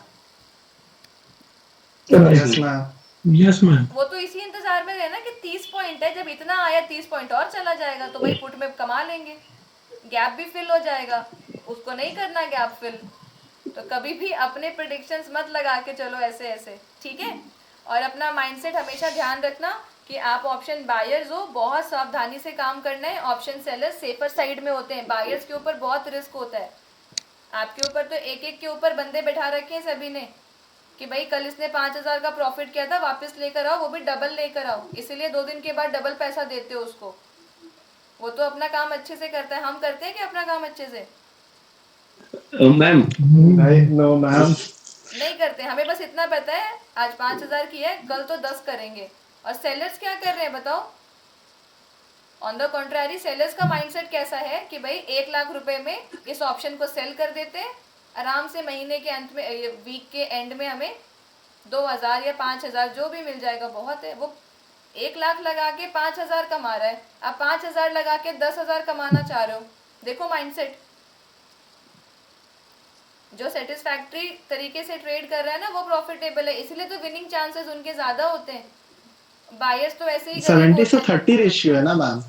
Yes ma'am. Yes ma'am. वो तो इसी इंतजार में रहे ना कि 30 पॉइंट है, जब इतना आया 30 पॉइंट और चला जाएगा तो भाई पुट में कमा लेंगे, गैप भी फिल हो जाएगा। उसको नहीं करना गैप फिल, तो कभी भी अपने प्रेडिक्शंस मत लगा के चलो ऐसे ऐसे, ठीक है। और अपना माइंडसेट हमेशा ध्यान रखना कि आप ऑप्शन बायर्स हो, बहुत सावधानी से काम करना है। ऑप्शन सेलर्स सेफर साइड में होते हैं, बायर्स के ऊपर बहुत रिस्क होता है। आपके ऊपर तो एक एक के ऊपर बंदे बैठा रखे हैं सभी ने कि भाई कल इसने 5,000 का प्रॉफिट किया था, वापस लेकर आओ, वो भी डबल लेकर आओ। इसीलिए 2 दिन के बाद डबल पैसा देते हो उसको। वो तो अपना काम अच्छे से करता है, हम करते हैं कि अपना काम अच्छे से मैम नो मैम, नहीं करते। हमें बस इतना पता है आज 5,000 किया है, कल तो 10 करेंगे। और सेलर्स क्या कर रहे हैं बताओ? ऑन द कॉन्ट्रारी, सेलर्स का माइंडसेट कैसा है कि भाई 1 लाख रुपए में इस ऑप्शन को सेल कर देते हैं, आराम से महीने के अंत में, वीक के एंड में हमें 2,000 या 5,000 जो भी मिल जाएगा बहुत है। वो 1 लाख लगा के 5,000 कमा रहा है, आप 5,000 लगा के 10,000 कमाना चाह रहे हो। देखो माइंडसेट, जो सेटिस्फैक्ट्री तरीके से ट्रेड कर रहा है ना वो प्रॉफिटेबल है, इसलिए तो विनिंग चांसेस उनके ज्यादा होते हैं। बायर्स तो ऐसे ही 70-30 रेशियो है ना मैम।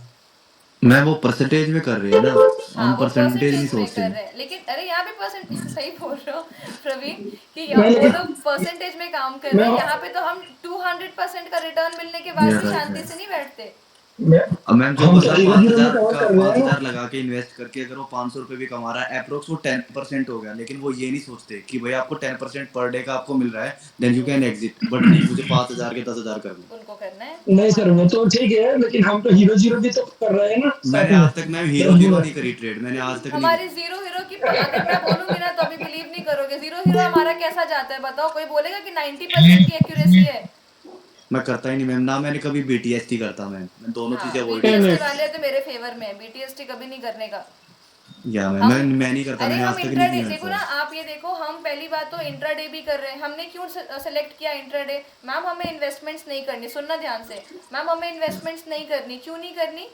मैं वो परसेंटेज में कर रही है ना, हम परसेंटेज नहीं सोचते कर रहे हैं। लेकिन अरे यहाँ पे परसेंटेज सही बोल रहे हो प्रवीण कि यहाँ वो लोग परसेंटेज में काम कर रहे हैं, यहाँ पे तो हम 200% का रिटर्न मिलने के बाद भी शांति से नहीं बैठते। मैम जो बंदा 5,000 लगा के इन्वेस्ट करके अगर वो 500 रुपए भी कमा रहा है, अप्रोक्स वो 10% हो गया। लेकिन वो ये नहीं सोचते कि भाई आपको 10% पर डे का आपको मिल रहा है, then you can exit. But नहीं, मुझे 5,000 के 10,000 करना, उनको करना है। नहीं सर वो तो ठीक है, लेकिन हम तो हीरो जीरो भी तो कर रहे हैं ना। मैंने आज तक मैं हीरो जीरो नहीं करी ट्रेड, मैंने आज तक हमारी जीरो हीरो की अगर मैं बोलूंगी ना तो अभी बिलीव नहीं करोगे। जीरो हीरो हमारा कैसा जाता है बताओ? कोई बोलेगा कि 90% की एक्यूरेसी है। मैं करता ही नहीं मैम, ना मैंने कभी बीटीएसटी करता। मैं दोनों चीजें अवॉइड बीटीएसटी वाले तो मेरे फेवर में है, बीटीएसटी कभी नहीं करने का। या मैं नहीं करता, अरे मैंने आज हम तक इंट्राडे नहीं देखो किया। ना, आप ये देखो, हम पहली बात तो इंट्राडे भी कर रहे हैं। हमने क्यों सेलेक्ट किया इंट्राडे? मैम हमें इन्वेस्टमेंट्स नहीं करनी, सुनना ध्यान से। मैम हमें इन्वेस्टमेंट्स नहीं करनी, क्यों नहीं करनी?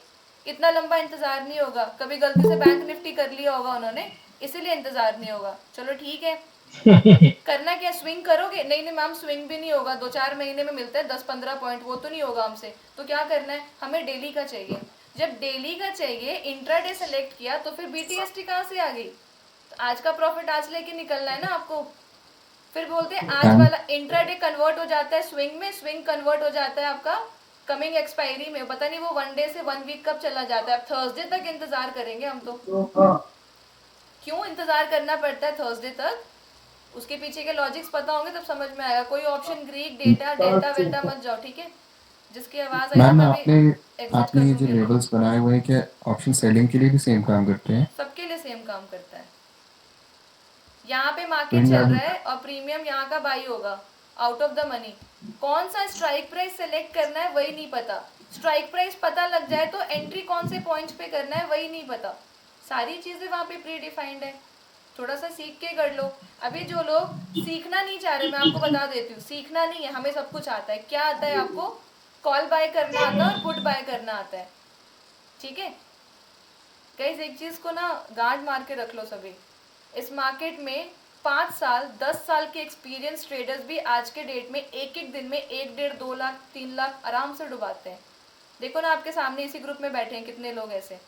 इतना लंबा इंतजार नहीं होगा। कभी गलती से बैंक निफ्टी कर लिया होगा उन्होंने, इसीलिए इंतजार नहीं होगा। चलो ठीक है, करना क्या? स्विंग करोगे? नहीं नहीं मैम स्विंग भी नहीं होगा, 2-4 महीने में मिलता है 10-15 पॉइंट, वो तो नहीं होगा हमसे। तो क्या करना है? हमें डेली का चाहिए। जब डेली का चाहिए, इंट्राडे सेलेक्ट किया, तो फिर बीटीएसटी कहाँ से आ गई? तो आज का प्रॉफिट आज लेके निकलना है ना आपको। फिर बोलते हैं आज वाला इंट्राडे कन्वर्ट हो जाता है स्विंग में, स्विंग कन्वर्ट हो जाता है आपका कमिंग एक्सपायरी में। पता नहीं वो 1 डे से 1 वीक कब चला जाता है। अब थर्सडे तक इंतजार करेंगे हम तो। क्यों इंतजार करना पड़ता है थर्सडे तक? उसके पीछे के लॉजिक्स पता होंगे तब समझ में आएगा। कोई ऑप्शन ग्रीक डेटा डेल्टा वेल्टा मत जाओ, ठीक है? जिसकी आवाज आई मैम आपने ये जो लेबल्स बनाए हुए हैं क्या ऑप्शन सेलिंग के लिए भी सेम काम करते हैं? सबके लिए सेम काम करता है। यहाँ पे मार्केट चल रहा है और प्रीमियम यहाँ का बाई होगा आउट ऑफ द मनी। कौन सा स्ट्राइक प्राइस सेलेक्ट करना है वही नहीं पता। स्ट्राइक प्राइस पता लग जाए तो एंट्री कौन से पॉइंट्स पे करना है वही नहीं पता। सारी चीजें वहाँ पे प्री डिफाइंड है, थोड़ा सा सीख के कर लो। अभी जो लोग सीखना नहीं चाह रहे, मैं आपको बता देती हूँ, सीखना नहीं है, हमें सब कुछ आता है। क्या आता है आपको? कॉल बाय करना आता है और पुट बाय करना आता है, ठीक है? गाइस एक चीज को ना गांड मार के रख लो सभी। इस मार्केट में 5 साल 10 साल के एक्सपीरियंस ट्रेडर्स भी आज के डेट में एक दिन में 1-1.5-2 लाख 3 लाख आराम से डुबाते हैं। देखो ना आपके सामने इसी ग्रुप में बैठे हैं कितने लोग ऐसे।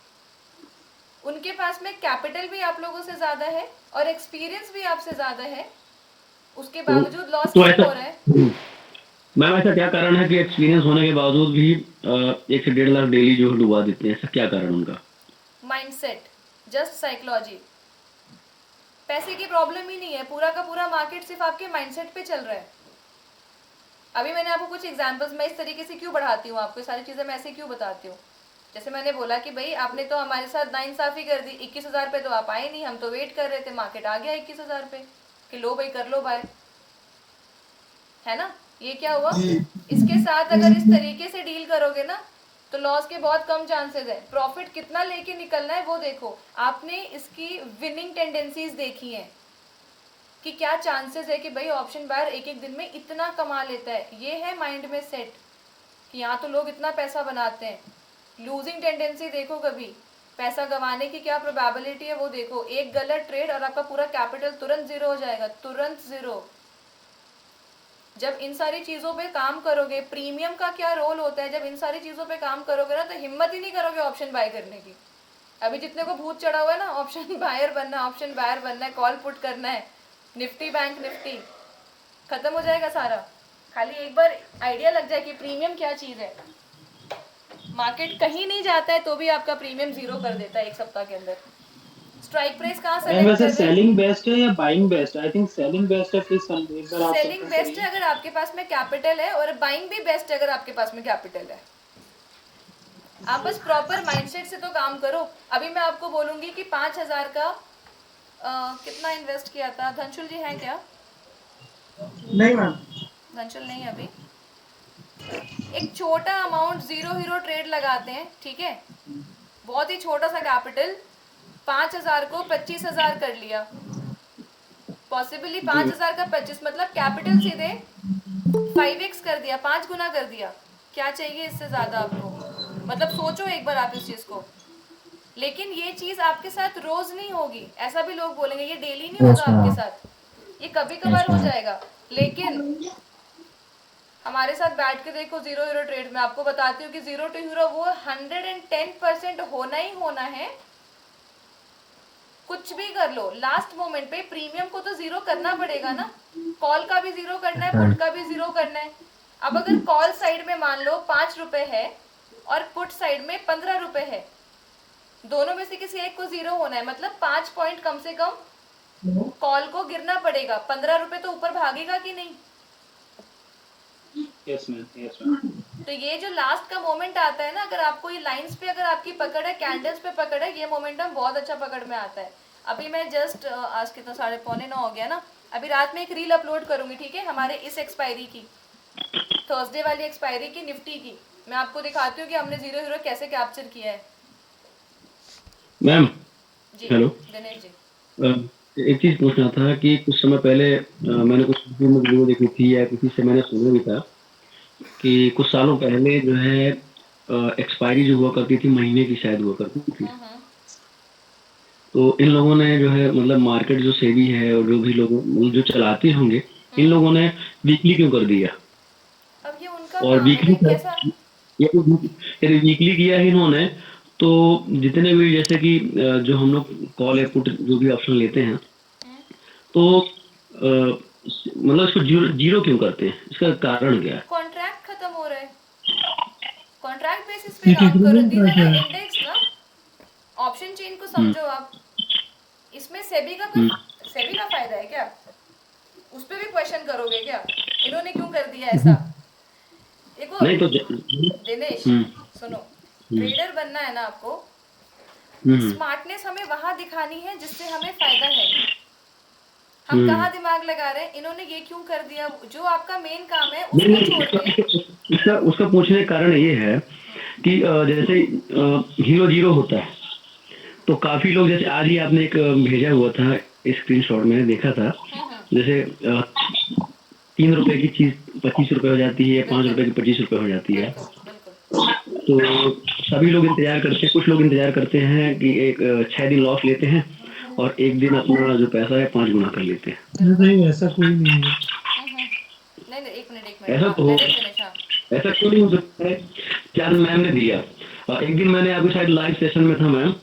उनके पास में कैपिटल भी आप लोगों से ज्यादा है और एक्सपीरियंस भी आपसे ज्यादा है, उसके बावजूद लॉस क्यों हो रहा है? मैम ऐसा क्या कारण है कि एक्सपीरियंस होने के बावजूद भी 1 से 1.5 लाख डेली जो डुबा देते हैं? ऐसा क्या कारण उनका? Mindset, just psychology. पैसे की प्रॉब्लम ही नहीं है, पूरा का पूरा मार्केट सिर्फ आपके माइंडसेट पे चल रहा है। अभी मैंने आपको कुछ एग्जांपल्स, मैं इस तरीके से क्यों बढ़ाती हूँ आपको सारी चीजें, मैं ऐसे क्यों बताती हूँ? जैसे मैंने बोला कि भाई आपने तो हमारे साथ नाइंसाफी कर दी, 21,000 पे तो आप आए नहीं, हम तो वेट कर रहे थे, मार्केट आ गया 21,000 पे कि लो भाई कर लो बाय, है ना? ये क्या हुआ? इसके साथ अगर इस तरीके से डील करोगे ना तो लॉस के बहुत कम चांसेस है। प्रॉफिट कितना लेके निकलना है वो देखो। आपने इसकी विनिंग टेंडेंसीज देखी हैं कि क्या चांसेस है कि भाई ऑप्शन बायर एक दिन में इतना कमा लेता है। ये है माइंड में सेट कि यहाँ तो लोग इतना पैसा बनाते हैं। लूजिंग टेंडेंसी देखो कभी पैसा गंवाने की क्या प्रोबेबिलिटी है वो देखो, एक गलत ट्रेड और आपका पूरा कैपिटल तुरंत जीरो हो जाएगा, तुरंत जीरो। जब इन सारी चीज़ों पे काम करोगे, प्रीमियम का क्या रोल होता है, जब इन सारी चीज़ों पे काम करोगे ना तो हिम्मत ही नहीं करोगे ऑप्शन बाय करने की। अभी जितने को भूत चढ़ा हुआ है ना, ऑप्शन बायर बनना है, ऑप्शन बायर बनना है, कॉल पुट करना है, निफ्टी बैंक निफ्टी, खत्म हो जाएगा सारा। खाली एक बार आइडिया लग जाए कि प्रीमियम क्या चीज़ है। मार्केट कहीं नहीं जाता है तो भी आपका प्रीमियम जीरो कर देता है एक सप्ताह के अंदर। स्ट्राइक प्राइस कहाँ सेलेक्ट वैसे कर रहे हैं? सेलिंग बेस्ट है या बाइंग बेस्ट है? आई थिंक सेलिंग बेस्ट है। प्लीज एक बार आप सेलिंग बेस्ट है अगर आपके पास में कैपिटल है, और बाइंग भी बेस्ट है अगर आपके पास में कैपिटल है। आप बस प्रॉपर माइंडसेट से तो काम करो। अभी मैं आपको बोलूंगी कि 5,000 का कितना इन्वेस्ट किया था। धनशुल जी हैं क्या? नहीं मैम। धनशुल नहीं अभी। एक छोटा अमाउंट जीरो हीरो ट्रेड लगाते हैं, ठीक है, बहुत ही छोटा सा कैपिटल, 5,000 को 25,000 कर लिया। पॉसिबली 5,000 का 25 मतलब कैपिटल सीधे 5x कर दिया, 5 गुना कर दिया। क्या चाहिए इससे ज्यादा आपको? मतलब सोचो एक बार आप इस चीज को। लेकिन ये चीज आपके साथ रोज नहीं होगी, ऐसा भी लोग बोलेंगे, ये डेली नहीं होगा आपके साथ, ये कभी कभार हो जाएगा। लेकिन हमारे साथ बैठ के देखो जीरो हीरो ट्रेड में, आपको बताती हूँ कि जीरो टू हीरो वो 110% होना ही होना है। कुछ भी कर लो, लास्ट मोमेंट पे प्रीमियम को तो जीरो करना पड़ेगा ना। कॉल का भी जीरो करना है, पुट का भी जीरो करना है। अब अगर कॉल साइड में मान लो 5 रुपए है और पुट साइड में 15 रुपए है, दोनों में से किसी एक को जीरो होना है, मतलब 5 पॉइंट कम से कम कॉल को गिरना पड़ेगा। 15 रुपए तो ऊपर भागेगा कि नहीं? Yes ma'am, yes ma'am. तो ये जो लास्ट का मोमेंट आता है ना, अगर आपको ये लाइंस पे अगर आपकी पकड़ है, कैंडल्स पे पकड़ है, ये मोमेंटम बहुत अच्छा पकड़ में आता है। अभी मैं जस्ट आज के तो 8:45 हो गया ना, अभी रात में एक रील अपलोड करूंगी, ठीक है, हमारे इस एक्सपायरी की, थर्सडे वाली एक्सपायरी की, निफ्टी की। मैं आपको दिखाती हूँ कि हमने जीरो हीरो कैसे कैप्चर किया है। मैम जी हेलो, दिनेश जी। एक चीज पूछना था कि कुछ समय पहले मैंने कुछ वीडियो देखी थी या किसी से मैंने सुना भी था कि कुछ सालों पहले जो है एक्सपायरी जो हुआ करती थी महीने की शायद हुआ करती थी। तो इन लोगों ने जो है मतलब मार्केट जो सेबी है और जो भी लोग जो चलाते होंगे, इन लोगों ने वीकली क्यों कर दिया? अब ये उनका और वीकली कैसा यदि वीकली किया है इन्होंने, तो जितने भी जैसे कि जो हम लोग कॉल या पुट जो भी ऑप्शन लेते हैं, तो मतलब इसको जीरो क्यों करते हैं? इसका कारण क्या है? कॉन्ट्रैक्ट खत्म हो रहा है, कॉन्ट्रैक्ट बेसिस पे काम करो। दीज आर इंडेक्स ना, ऑप्शन चेन को समझो आप। इसमें सेबी का फायदा है क्या? उस पे भी क्वेश्चन करोगे क्या, इन्होंने क्यों कर दिया ऐसा? देखो नहीं तो दिनेश सुनो, ट्रेडर बनना है ना आपको, स्मार्टनेस हमें वहां दिखानी है जिससे हमें फायदा है। हम कहाँ दिमाग लगा रहे हैं, इन्होंने ये क्यों कर दिया? जो आपका मेन काम है उसको छोड़ के। उसका पूछने का कारण ये है कि जैसे हीरो जीरो होता है, तो काफी लोग, जैसे आज ही आपने एक भेजा हुआ था स्क्रीनशॉट, मैंने देखा था, जैसे 3 रुपए की चीज 25 रुपए हो जाती है, 5 रुपए की 25 रुपए हो जाती है। तो सभी लोग इंतजार करते हैं, कुछ लोग इंतजार करते हैं कि एक 6 दिन लॉस लेते हैं और एक दिन अपना जो पैसा है 5 गुना कर लेते हैं। नहीं ऐसा कोई नहीं है। नहीं एक मिनट ऐसा तो ऐसा क्यों नहीं हो सकता है? क्या मैम ने दिया, एक दिन मैंने आपके शायद लाइव सेशन में था मैम,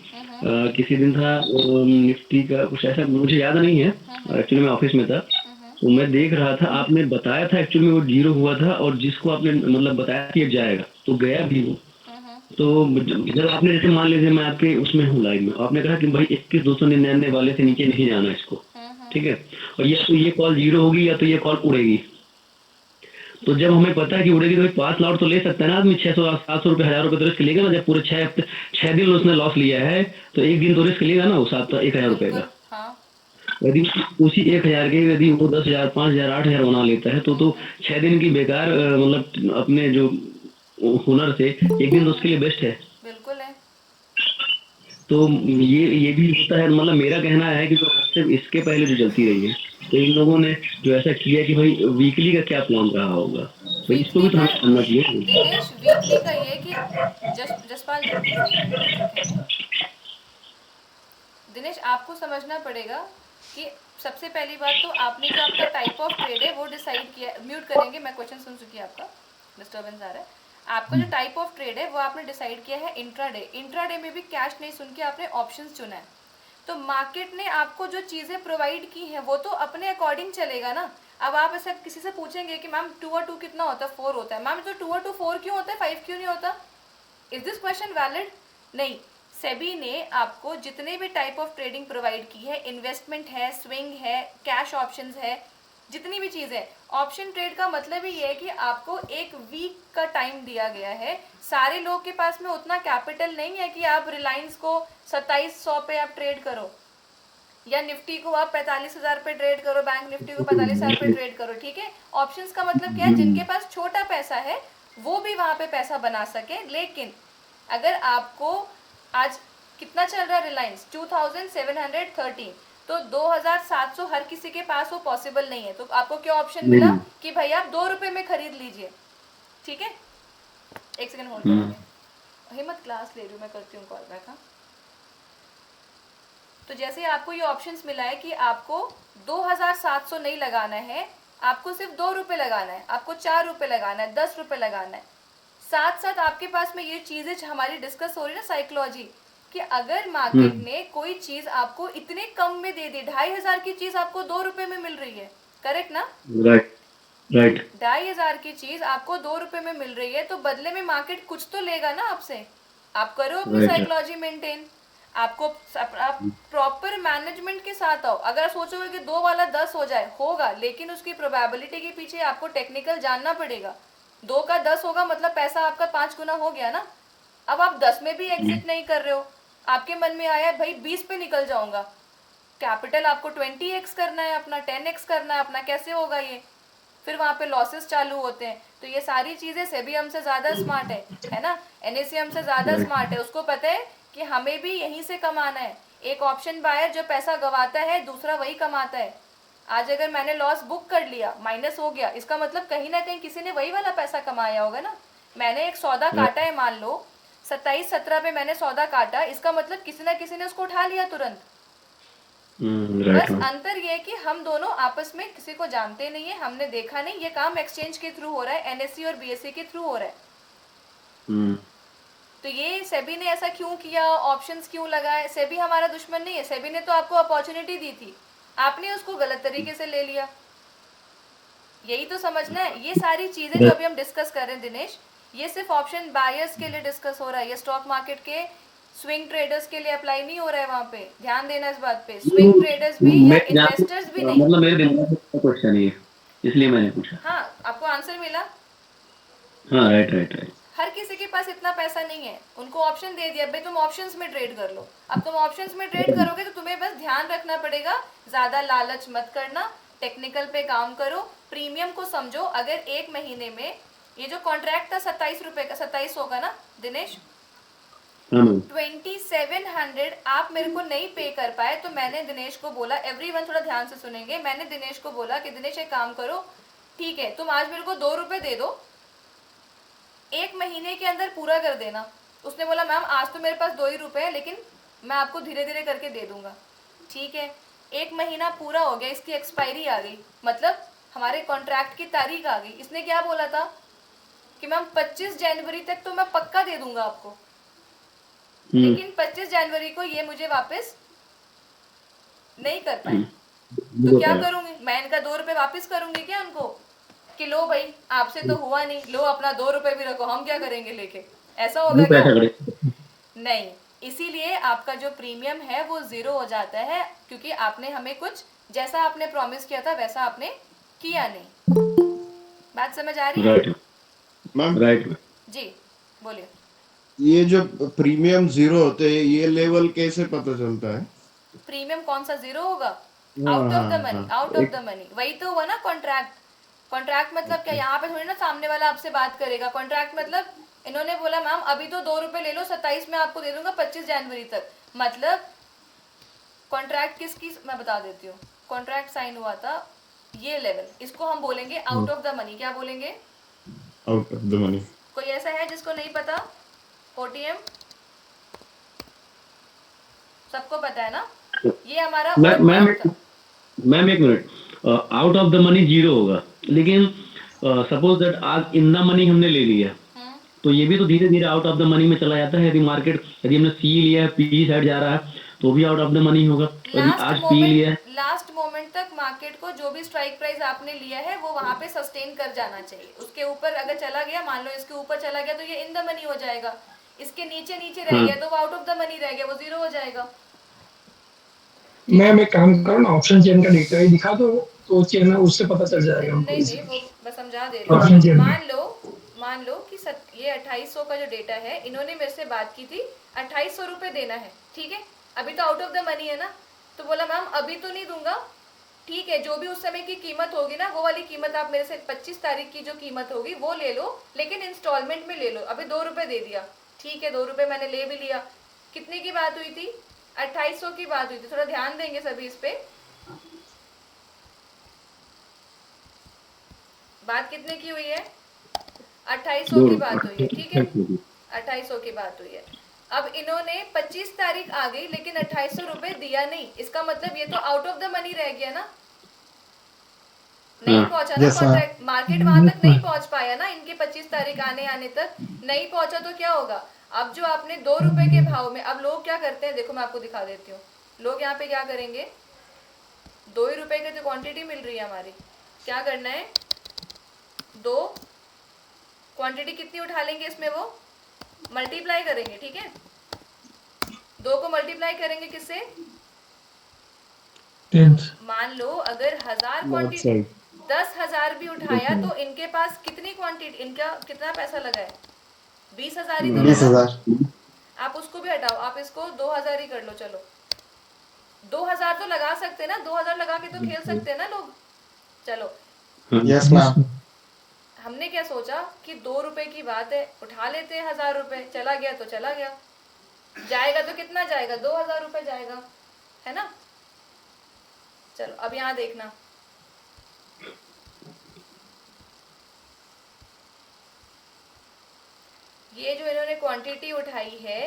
किसी दिन था निफ्टी का कुछ ऐसा, मुझे याद नहीं है, एक्चुअली मैं ऑफिस में था, तो मैं देख रहा था, आपने बताया था एक्चुअली में वो जीरो हुआ था, और जिसको आपने मतलब बताया कि जाएगा तो गया भी वो। तो जब आपने जैसे मान लीजिए मैं आपके उसमें हूँ लाइव में, आपने कहा कि भाई 21,299 वाले से नीचे नहीं जाना इसको, ठीक है, और या तो ये कॉल जीरो होगी या तो ये कॉल उड़ेगी। तो जब हमें पता है कि उड़ेगी तो 5 लॉट तो ले सकता है ना आदमी, 600 700 रुपए 1000 रुपए तो रिस्क लेगा ना। जब पूरे 6 दिन उसने लॉस लिया है तो एक दिन तो रिस्क लेगा ना वो 1,000 रुपए का। यदि उसी 1,000 के यदि वो 10,000 5,000 8,000 बना लेता है तो 6 दिन की बेकार मतलब अपने जो हुनर से एक दिन तो उसके लिए बेस्ट है। बिल्कुल है। तो ये भी होता है, मतलब मेरा कहना है कि जो सिर्फ इसके पहले जो चलती रही है, तो इन लोगों ने जो ऐसा किया कि भाई वीकली का क्या प्लान रहा होगा, भाई इसको भी तो हमें समझना चाहिए। दिनेश वीकली का ये कि जसपाल जी दिनेश आपको समझना पड़ेगा कि सबसे पहली बात तो आपने जो आपका टाइप ऑफ ट्रेड है वो डिसाइड किया। म्यूट करेंगे, मैं क्वेश्चन सुन चुकी आपका, डिस्टर्बेंस आ रहा है। आपका जो टाइप ऑफ ट्रेड है वो आपने डिसाइड किया है इंट्राडे। इंट्राडे में भी कैश नहीं सुन के आपने ऑप्शंस चुना है। तो मार्केट ने आपको जो चीज़ें प्रोवाइड की हैं वो तो अपने अकॉर्डिंग चलेगा ना। अब आप ऐसे किसी से पूछेंगे कि मैम 2 और 2 कितना होता है, 4 होता है। मैम तो 2 और 2 4 क्यों होता है, 5 क्यों नहीं होता? Is this question valid? नहीं। सेबी ने आपको जितने भी टाइप ऑफ ट्रेडिंग प्रोवाइड की है, इन्वेस्टमेंट है, स्विंग है, कैश ऑप्शंस है, जितनी भी चीज़ें, ऑप्शन ट्रेड का मतलब ही ये है कि आपको एक वीक का टाइम दिया गया है। सारे लोग के पास में उतना कैपिटल नहीं है कि आप रिलायंस को 2700 पे आप ट्रेड करो, या निफ्टी को आप 45,000 पे ट्रेड करो, बैंक निफ्टी को 45,000 पे ट्रेड करो, ठीक है। ऑप्शंस का मतलब क्या है, जिनके पास छोटा पैसा है वो भी वहाँ पे पैसा बना सके। लेकिन अगर आपको आज कितना चल रहा है रिलायंस, 2713, तो 2700 हर किसी के पास वो पॉसिबल नहीं है। तो आपको क्या ऑप्शन मिला कि भाई आप 2 रुपए में खरीद लीजिए, ठीक है। एक सेकंड होल्ड करिए, हिम्मत क्लास ले रही हूँ मैं, करती हूँ कॉल बैक। हाँ, तो जैसे आपको ये ऑप्शंस मिला है कि आपको 2700 नहीं लगाना है, आपको सिर्फ 2 रुपए लगाना है, आपको 4 रुपए लगाना है, 10 रुपए लगाना है। साथ साथ आपके पास में ये चीज़ें हमारी डिस्कस हो रही है ना, साइकोलॉजी, कि अगर मार्केट ने कोई चीज़ आपको इतने कम में दे दी, 2500 की चीज़ आपको 2 रुपए में मिल रही है, करेक्ट ना? राइट राइट 2500 की चीज़ आपको 2 रुपए में मिल रही है, तो बदले में मार्केट कुछ तो लेगा ना आपसे। आप करो अपनी साइकोलॉजी मेंटेन, आपको आप प्रॉपर मैनेजमेंट के साथ आओ। अगर सोचोगे कि 2 वाला 10 हो जाए, होगा, लेकिन उसकी प्रोबेबिलिटी के पीछे आपको टेक्निकल जानना पड़ेगा। 2 का 10 होगा मतलब पैसा आपका 5 गुना हो गया ना। अब आप 10 में भी एग्जिट नहीं कर रहे हो, आपके मन में आया भाई 20 पे निकल जाऊंगा, कैपिटल आपको 20x करना है अपना, 10x करना है अपना, कैसे होगा ये? फिर वहाँ पे लॉसेस चालू होते हैं। तो ये सारी चीज़ें सेबी हमसे ज़्यादा स्मार्ट है ना, एनएससी हमसे ज़्यादा स्मार्ट है। उसको पता है कि हमें भी यहीं से कमाना है। एक ऑप्शन बायर जो पैसा गवाता है, दूसरा वही कमाता है। आज अगर मैंने लॉस बुक कर लिया, माइनस हो गया, इसका मतलब कहीं ना कहीं किसी ने वही वाला पैसा कमाया होगा ना। मैंने एक सौदा काटा है, मान लो 27-17 पे मैंने सौदा काटा, इसका मतलब किसी ना किसी ने उसको उठा लिया तुरंत। बस अंतर ये है कि हम दोनों आपस में किसी को जानते नहीं है, हमने देखा नहीं, ये काम एक्सचेंज के थ्रू हो रहा है, एनएससी और बीएससी के थ्रू हो रहा है। तो ये सेबी ने ऐसा क्यों किया, ऑप्शंस क्यों लगाए? सेबी हमारा दुश्मन नहीं है, सेबी ने तो आपको अपॉर्चुनिटी दी थी, आपने उसको गलत तरीके से ले लिया। यही तो समझना है। ये सारी चीजें जो अभी हम डिस्कस कर रहे हैं दिनेश, ये सिर्फ ऑप्शन बायर्स के लिए डिस्कस हो रहा है, ये स्टॉक मार्केट के स्विंग ट्रेडर्स के लिए अप्लाई नहीं हो रहा है। वहाँ पे ध्यान देना इस बात पे, स्विंग ट्रेडर्स भी या इन्वेस्टर्स भी नहीं। मतलब मेरे दिमाग में क्वेश्चन है, इसलिए मैंने पूछा। हाँ, आपको आंसर मिला। हाँ राइट राइट राइट हर किसी के पास इतना पैसा नहीं है, उनको ऑप्शन दे दिया भाई तुम ऑप्शंस में ट्रेड कर लो। अब तुम ऑप्शंस में ट्रेड करोगे तो तुम्हें बस ध्यान रखना पड़ेगा, ज्यादा लालच मत करना, टेक्निकल पे काम करो, प्रीमियम को समझो। अगर एक महीने में ये जो कॉन्ट्रैक्ट था 27 रुपए का, 27 होगा ना दिनेश, 2700 आप मेरे को नहीं पे कर पाए, तो मैंने दिनेश को बोला, एवरीवन थोड़ा ध्यान से सुनेंगे, मैंने दिनेश को बोला कि दिनेश एक काम करो, ठीक है तुम आज मेरे को 2 रुपए दे दो, 1 महीने के अंदर पूरा कर देना। उसने बोला मैम आज तो मेरे पास 2 ही रुपए है, लेकिन मैं आपको धीरे धीरे करके दे दूंगा। ठीक है, 1 महीना पूरा हो गया, इसकी एक्सपायरी आ गई, मतलब हमारे कॉन्ट्रैक्ट की तारीख आ गई। इसने क्या बोला था कि मैम 25 जनवरी तक तो मैं पक्का दे दूंगा आपको, लेकिन 25 जनवरी को ये मुझे वापस नहीं कर पाए, तो क्या करूंगी मैं? इनका 2 रुपए वापस करूंगी क्या उनको कि लो भाई आपसे तो हुआ नहीं, लो अपना 2 रुपए भी रखो, हम क्या करेंगे लेके? ऐसा होगा क्या? नहीं, इसीलिए आपका जो प्रीमियम है वो 0 हो जाता है, क्योंकि आपने हमें कुछ जैसा आपने प्रॉमिस किया था वैसा आपने किया नहीं। बात समझ आ रही है मैम? राइट जी, बोलिए। ये जो प्रीमियम 0 होते हैं, ये लेवल कैसे पता चलता है? प्रीमियम कौन सा 0 होगा? Out of the money, out of the money, वही तो हुआ ना कॉन्ट्रैक्ट। कॉन्ट्रैक्ट मतलब क्या, यहाँ पे थोड़ी ना सामने वाला आपसे बात करेगा। कॉन्ट्रैक्ट मतलब इन्होंने बोला मैम अभी तो 2 रुपए ले लो, 27 में आपको दे दूंगा 25 जनवरी तक, मतलब कॉन्ट्रैक्ट किसकी, मैं बता देती हूँ। कॉन्ट्रैक्ट साइन हुआ था ये लेवल, इसको हम बोलेंगे आउट ऑफ द मनी। क्या बोलेंगे? Out of the money. कोई ऐसा है जिसको नहीं पता? ओटीएम सबको पता है ना? ये हमारा मैम own मैम काम था। मैम एक minute, out of the money zero होगा, लेकिन सपोज दैट आज इन द मनी हमने ले लिया, तो ये भी तो धीरे धीरे आउट ऑफ द मनी में चला जाता है। यदि मार्केट, यदि हमने सी लिया है, पी साइड जा रहा है, तो भी आउट ऑफ द मनी होगा। यदि आज पी लिया है, लास्ट मोमेंट तक मार्केट को जो भी स्ट्राइक प्राइस आपने लिया है वो वहां पे सस्टेन कर जाना चाहिए। उसके ऊपर अगर चला गया, मान लो इसके ऊपर चला गया तो ये इन द मनी हो जाएगा, इसके नीचे नीचे रह गया तो वो आउट ऑफ द मनी रह गया, वो जीरो हो जाएगा। मैम एक काम करो ना, ऑप्शन चेन का डेटा ही दिखा दो, तो चेन उससे पता चल जाएगा हमको। नहीं वो मैं समझा दे रही ऑप्शन हूँ। चेन मान लो कि ये 2800 का जो डेटा है, इन्होंने मेरे से बात की थी 2800 रुपए देना है, ठीक है, अभी तो आउट ऑफ द मनी है ना, तो बोला मैम अभी तो नहीं दूंगा, ठीक है, जो भी उस समय की कीमत होगी ना वो वाली कीमत आप मेरे से 25 तारीख की जो कीमत होगी वो ले लो, लेकिन इंस्टॉलमेंट में ले लो। अभी 2 रुपए दे दिया, ठीक है, 2 रुपए मैंने ले भी लिया। कितने की बात हुई थी? 2800 की बात हुई थी। थोड़ा ध्यान देंगे सभी इस पे। बात कितने की हुई है? 2800 की बात हुई है, ठीक है, 2800 की बात हुई है। अब इन्होंने 25 तारीख आ गई लेकिन 2800 रुपए दिया नहीं, इसका मतलब ये तो आउट ऑफ द मनी रह गया ना, नहीं पहुंचा ना कॉन्ट्रैक्ट, मार्केट वहां तक नहीं पहुंच पाया ना, इनके 25 तारीख आने तक नहीं पहुंचा, तो क्या होगा? अब जो आपने 2 रुपए के भाव में, अब लोग क्या करते हैं, देखो मैं आपको दिखा देती हूँ, लोग यहाँ पे क्या करेंगे, 2 ही रुपए की जो क्वांटिटी मिल रही है हमारी, क्या करना है, 2 क्वांटिटी कितनी उठा लेंगे इसमें, वो मल्टीप्लाई करेंगे, ठीक है, 2 को मल्टीप्लाई करेंगे किससे? मान लो अगर 1000 क्वांटिटी, 10,000 भी उठाया तो इनके पास कितनी क्वांटिटी, इनका कितना पैसा लगा है? 20,000 ही तो लगा। 20,000। आप उसको भी हटाओ, आप इसको 2,000 ही कर लो, चलो 2,000 तो लगा सकते हैं ना, 2,000 लगा के तो खेल सकते हैं ना लोग। चलो यस मैम। हमने क्या सोचा कि 2 रुपए की बात है, उठा लेते हैं 1000 रुपए, चला गया तो चला गया, जाएगा तो कितना जाएगा, 2,000 रुपए जाएगा, है ना। चलो अब यहाँ देखना, ये जो इन्होंने क्वांटिटी उठाई है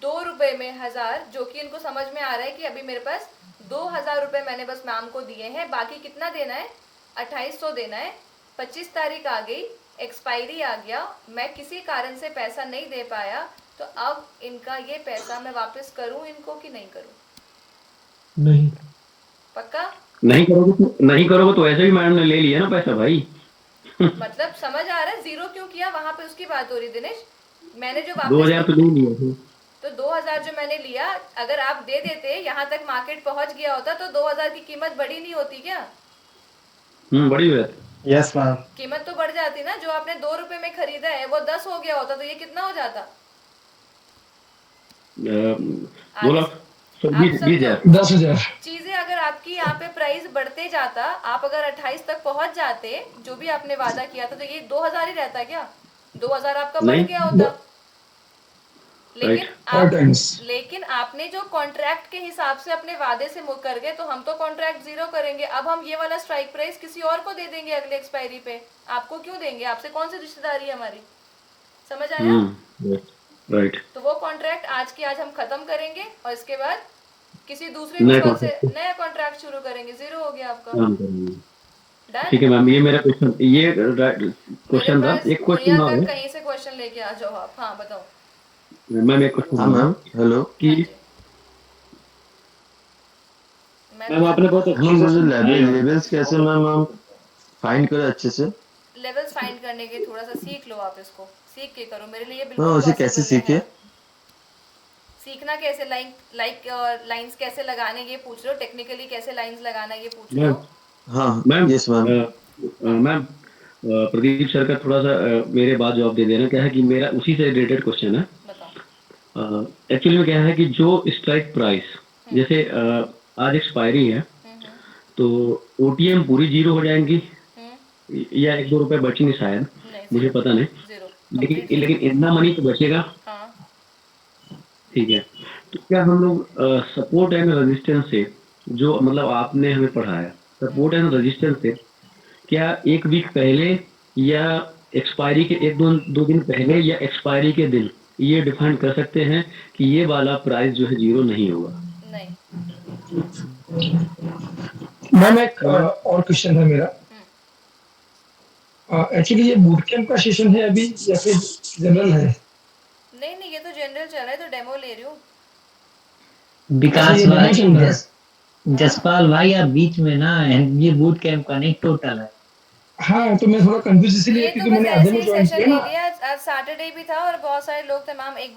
2 रुपए में 1000, जो कि इनको समझ में आ रहा है कि अभी मेरे पास 2,000 रुपए मैंने बस मैम को दिए हैं, बाकी कितना देना है, 2800 देना है। 25 तारीख आ गई, एक्सपायरी आ गया, मैं किसी कारण से पैसा नहीं दे पाया, तो अब इनका ये पैसा मैं वापस करूं इनको कि नहीं करूं? नहीं। पक्का? नहीं करोगे तो ऐसे भी मैडम ने ले लिया ना पैसा भाई। मतलब समझ आ रहा है, जीरो क्यों किया वहां पे, उसकी बात हो रही दिनेश। मैंने जो वापस 2000 तो ले लिया था, तो 2000 जो मैंने लिया, अगर आप दे देते, यहाँ तक मार्केट पहुंच गया होता तो 2000 की कीमत बड़ी नहीं होती क्या? बड़ी बात। Yes ma'am. कीमत तो बढ़ जाती ना, जो आपने 2 रुपए में खरीदा है वो 10 हो गया होता तो ये कितना हो जाता? 2 लाख 20,000। 10,000। चीजें अगर आपकी यहाँ पे प्राइस बढ़ते जाता, आप अगर 28 तक पहुंच जाते, जो भी आपने वादा किया था, तो ये 2000 ही रहता क्या? 2000 आपका बढ़ गया होता। लेकिन आपने जो कॉन्ट्रैक्ट के हिसाब से अपने वादे से मुकर कर गए, तो हम तो कॉन्ट्रैक्ट जीरो करेंगे, अब हम ये वाला स्ट्राइक प्राइस किसी और को दे देंगे अगले एक्सपायरी पे। आपको क्यों देंगे? आपसे कौन सी रिश्तेदारी है हमारी? समझ आया? राइट। तो वो कॉन्ट्रैक्ट आज की आज हम खत्म करेंगे और इसके बाद किसी दूसरे लोगों से नया कॉन्ट्रैक्ट शुरू करेंगे। जीरो हो गया आपका। ठीक है मैम, ये मेरा क्वेश्चन, ये क्वेश्चन था। एक क्वेश्चन और है, कहीं से क्वेश्चन लेके आ जाओ आप। हाँ बताओ मैम। एक क्वेश्चन। हाँ मैम, हेलो। कि मैम आपने बहुत अच्छी मुझे लेवल्स कैसे मैम हम फाइंड करें अच्छे से? लेवल्स फाइंड करने के थोड़ा सा सीख लो, आप इसको सीख के करो, मेरे लिए बिल्कुल। हाँ, उसे कैसे सीखे? सीखना कैसे, लाइंस कैसे लगाने ये पूछ रहे हो, टेक्निकली कैसे लाइंस लगाना ये पूछ रहे हो? हाँ ma'am. Yes ma'am. Ma'am Pradeep sir का थोड़ा सा मेरे बाद जवाब दे देना। क्या है कि मेरा उसी से रिलेटेड क्वेश्चन है। एक्चुअली में क्या है कि जो स्ट्राइक प्राइस, जैसे आज एक्सपायरी है, तो ओटीएम पूरी जीरो हो जाएंगी या 1-2 रुपए बचेंगे शायद, मुझे पता नहीं, लेकिन इतना मनी तो बचेगा। ठीक है, तो क्या हम लोग सपोर्ट एंड रेजिस्टेंस से, जो मतलब आपने हमें पढ़ाया, सपोर्ट एंड रेजिस्टेंस से क्या 1 वीक पहले या एक्सपायरी के 1-2 दिन पहले या एक्सपायरी के दिन ये डिफाइन कर सकते हैं कि ये वाला प्राइस जो है जीरो नहीं होगा? नहीं, मैम एक और क्वेश्चन था मेरा। एक्चुअली ये बूट कैंप का सेशन है अभी या फिर जनरल है? नहीं नहीं, ये तो जनरल चल रहा है, तो डेमो ले रही हूँ। विकास ये डेमो चल भाई रहा है। जसपाल भाई आप बीच में ना, ये बूट कैंप का नहीं टोटल है। हाँ तो मैं थोड़ा कंफ्यूज इसलिए ये तो क्योंकि बस मैंने आधे ऐसे में ही ज्वाइन सेशन किया ले ना। लिया, आज सैटरडे भी था और बहुत सारे लोग थे मैम, एक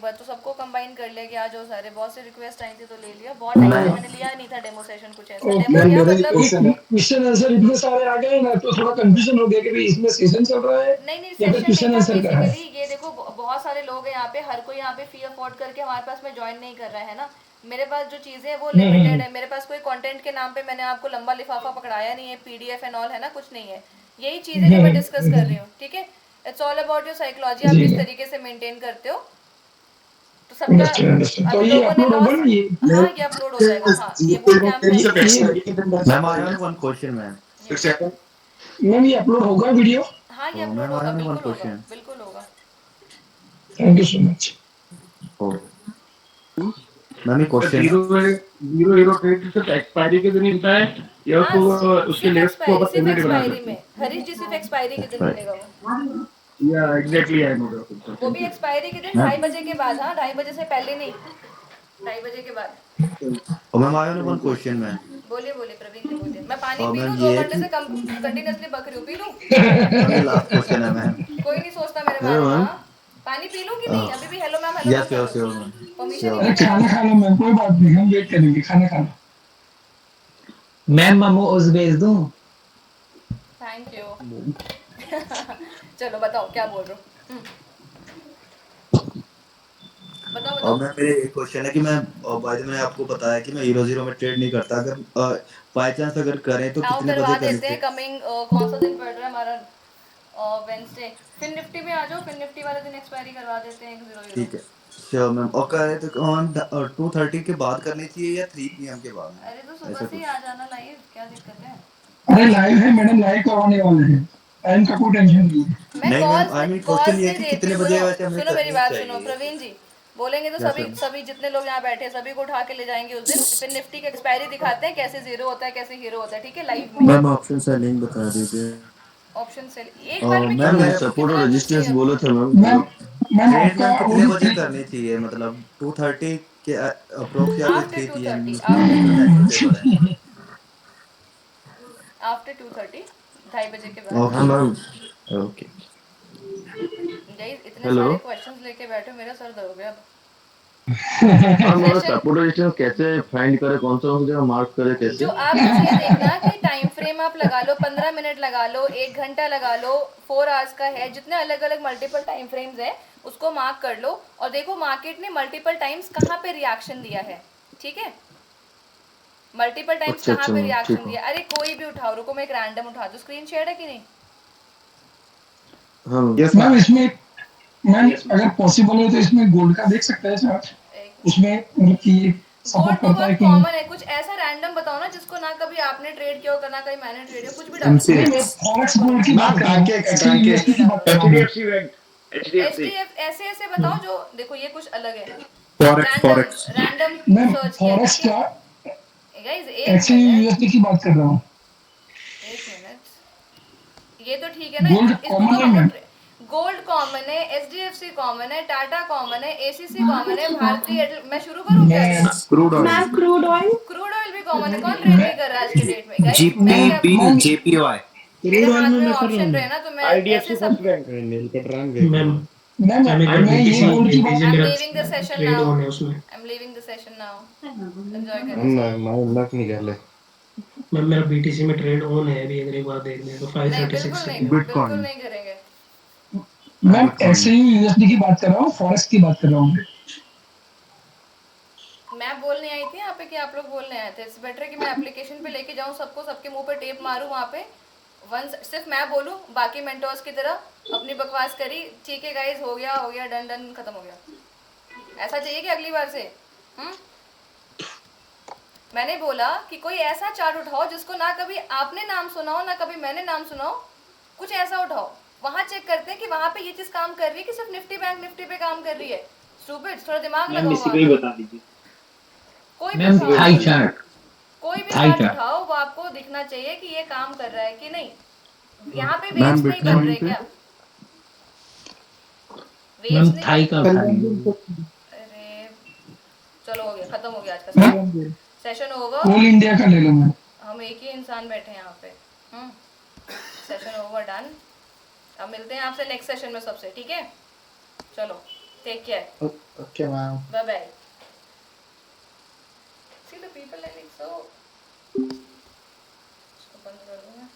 बार तो सबको कंबाइन कर लिया कि आ जाओ सारे, बहुत से रिक्वेस्ट आई थी तो ले लिया। बहुत टाइम से मैंने लिया नहीं था डेमो सेशन, कुछ ऐसा ओके डेमो क्या मेरा मतलब। क्वेश्चन आंसर इतने सारे आ गए ना तो थोड़ा कंफ्यूजन हो गया कि भाई इसमें सेशन चल रहा है नहीं नहीं, या फिर सेशन नहीं क्वेश्चन था आंसर का है। बेसिकली। ये देखो बहुत सारे लोग हैं यहाँ पे, हर कोई यहाँ पे फी अफोर्ड करके हमारे पास में ज्वाइन नहीं कर रहा है ना। मेरे पास जो चीज़ें हैं वो लिमिटेड है, मेरे पास कोई कंटेंट के नाम पे मैंने आपको लंबा लिफाफा पकड़ाया नहीं है, पीडीएफ एंड ऑल है ना, कुछ नहीं है। यही चीज़ें जो मैं डिस्कस कर रही हूँ, ठीक है। It's all about your psychology, आप किस तरीके से मेंटेन करते हो। तो सबका तो अभी ये लोगों ने अपलोड होगा लॉस, ना ये? हाँ ये अपलोड हो जाएगा। हाँ ये बूट कैंप है। Ma'am I have one question ma'am. Ma'am ये अपलोड होगा वीडियो? हाँ ये अपलोड मैम आई होगा, हैव वन बिल्कुल होगा, क्वेश्चन। बिल्कुल होगा। Thank you so much. Ma'am ये क्वेश्चन है। जीरो हीरो ट्रेड सिर्फ एक्सपायरी के दिन ही मिलता है या हाँ तो उसके सिर्फ लेफ्ट को एक्सपायरी, अपन सिर्फ फेवरेट बना एक्सपायरी सकते में, हरीश जी सिर्फ एक्सपायरी के दिन मिलेगा वो। या एग्जैक्टली आई नो। वो भी एक्सपायरी के दिन 2:30 बजे के बाद, हाँ 2:30 बजे से पहले नहीं, 2:30 बजे के बाद। और ma'am I have one question ma'am. बोलिए बोलिए प्रवीण जी बोलिए। मैं पानी और पी लूं, मैम 2 ये है घंटे कि से कम कंटिन्यूअसली बक रही हूँ, पी लूं? मैम ये लास्ट क्वेश्चन है मैम। कोई नहीं सोचता मेरे बारे में। हाँ पानी पी लूं कि नहीं? अभी भी hello ma'am hello ma'am yes कर श्योर लो, मैम। परमिशन ही अरे नहीं खाना है। खा लो मैम, कोई बात नहीं, हम वेट करेंगे, खाना खाना। मैं मोमोज भेज दूं? Thank you. चलो बताओ क्या बोल रहे हो। बताओ और बताओ। मैम मेरे एक क्वेश्चन है कि मैं बाय द मैंने आपको बताया कि मैं हीरो जीरो में ट्रेड नहीं करता। अगर बाय चांस अगर करें तो आओ कितने करवा बजे देते करेंगे? हैं कमिंग, कौन सा दिन पड़ रहा है हमारा? वेंसडे। फिन निफ्टी में आ जाओ, फिन निफ्टी वाले दिन एक्सपायरी करवा देते हैं 1:00। ठीक है श्योर मैम। और कह रहे तो हम 2:30 के बाद करनी चाहिए या 3 PM के बाद अरे तो मैम, सुबह ऐसा से ही कुछ? आ जाना लाइव, क्या दिक्कत है। अरे लाइव है मैडम, लाइव करवाने वाले हैं, टाइम का कोई टेंशन नहीं है। मैं नहीं ma'am I mean question calls ये है नहीं कि देती, कितने सुनो बजे वैसे हमें सुनो मेरी करनी बात सुनो चाहिए? प्रवीण जी। बोलेंगे तो यस सभी मैम। सभी जितने लोग यहाँ बैठे हैं सभी को उठा के ले जाएंगे उस दिन। फिर निफ्टी की एक्सपायरी दिखाते हैं, कैसे जीरो होता है कैसे हीरो होता है, ठीक है लाइव में। मैम ऑप्शन सेलिंग बता दीजिए। ऑप्शन सेल एक बार में क्यों मैम मैम करो, सपोर्ट और कितना कुछ रेजिस्टेंस चाहिए बोले आपको? थे मैम। मैम मैम ट्रेड आपका मैम वो कितने जो बजे करनी चाहिए, मतलब 2:30 के अप्रोक्स या फिर आफ्टर 3 टू PM थर्टी, जितना टाइम सुटेबल है? आफ्टर 2:30, 2:30 बजे के हाँ बाद। मैम। ओके। गाइस इतने हेलो। सारे क्वेश्चंस लेके बैठे हो, मेरा सर दर्द हो गया अब। हाँ मैम सेशन सपोर्ट रेजिस्टेंस कैसे फाइंड करे, कौन सा जगह मार्क करे कैसे? जो आप बस ये देखना कि टाइम फ्रेम आप लगा लो, 15 मिनट लगा लो, 1 घंटा लगा लो, 4 आवर्स का है, जितने अलग अलग मल्टीपल टाइम फ्रेम्स है उसको मार्क कर लो और देखो मार्केट ने मल्टीपल टाइम्स कहाँ पे रिएक्शन दिया है, ठीक है। मल्टीपल टाइम्स अच्छा कहाँ अच्छा पे मैम ठीक रिएक्शन है। दिया। अरे कोई भी उठाओ, रुको मैं एक रैंडम उठा दूँ, स्क्रीन शेयर है कि नहीं? हाँ यस मैम मैम। इसमें मैम अगर पॉसिबल हो तो इसमें गोल्ड का देख सकते हैं चार्ट, उसमें मतलब कि गोल्ड सपोर्ट तो करता है बहुत कि नहीं? कॉमन है, कुछ ऐसा रैंडम बताओ ना जिसको ना कभी आपने ट्रेड किया हो ना कभी मैंने ट्रेड किया, कुछ भी डालो। नहीं मैं फॉरेक्स गोल्ड की बात मैम कर रहा हूँ, पैनकेक्स एक्चुअली पैनकेक्स। यूएसडी की बात कर रहा हूँ मैं। HDFC bank, HDFC। ऐसे ऐसे बताओ जो, देखो ये कुछ अलग है, forex random forex random ma'am search किया, फॉरेक्स ठीक का है गाइस। एक एक्चुअली मिनट, यूएसडी की बात कर रहा हूँ। एक मिनट, ये तो ठीक है ना, गोल्ड इसको कॉमन तो है हम मैम। गोल्ड कॉमन है, एचडीएफसी कॉमन है, टाटा कॉमन है, एसीसी कॉमन है, भारतीय मैं शुरू करूँ क्या मैं अभी? Crude oil. Ma'am crude oil crude oil भी कॉमन है, कौन ट्रेड नहीं कर रहा है आज के डेट में गाइस? मैं क्या, मैम जेपीवाई मेरे क्रूड ऑयल हाथ में में मैं कर रहा ऑप्शन हूँ रहे ना तो मैं ऐसे IDFC सब। First bank. नील कटरान देख मैम। मैम मैम एक मैं ये बीटीसी गोल्ड की बात बीटीसी आई एम मेरा leaving the session trade now, on है उसमें। I am leaving the session now, enjoy करें हम सब। माय लक निकाले। मैम मेरा बीटीसी में ट्रेड ऑन है अभी, अगर एक बार देख लें तो नहीं 536 बिल्कुल से नहीं, बिल्कुल नहीं करेंगे। Ma'am bitcoin. एक्चुअली यूएसडी की बात कर रहा हूँ, फॉरेक्स की बात कर रहा हूँ। मैं बोलने आई थी यहाँ पे कि आप लोग बोलने आए थे। इट्स बेटर कि मैं एप्लीकेशन पे लेके जाऊँ सबको, सबके मुंह पे टेप मारूँ वहाँ पे, सिर्फ मैं बोलूँ, बाकी मेंटोर्स की तरह अपनी बकवास करी, ठीक है गाइस हो गया डन डन खत्म हो गया। ऐसा चाहिए कि अगली बार से मैंने बोला कि कोई ऐसा चार्ट उठाओ जिसको ना कभी आपने नाम सुना हो ना कभी मैंने नाम सुना हो, कुछ ऐसा उठाओ, वहाँ चेक करते हैं कि वहाँ पे ये चीज़ काम कर रही है कि सिर्फ निफ्टी बैंक निफ्टी पे काम कर रही है। स्टूपिड, थोड़ा दिमाग मैम लगाओ इसी वहाँ को ही पे। बता दीजिए। कोई भी मैम उठाओ, थाई चार्ट कोई भी थाई चार्ट चार्ट उठाओ, वो आपको दिखना चाहिए कि ये काम कर रहा है कि नहीं। यहाँ पे मैम वेस्ट नहीं कर रहे बिटकॉइन पे क्या? मैम वेस्ट नहीं थाई कर का उठा रही अरे चलो हो गया, खत्म हो गया आज का सेशन ओवर। ऑल इंडिया का ले लो मैम। हम एक ही इंसान बैठे हैं यहाँ पे। Session over done. अब मिलते हैं आपसे नेक्स्ट सेशन में सबसे, ठीक है? चलो take care, okay ma'am. Bye bye. See the people like so, इसको बंद कर दूंगा।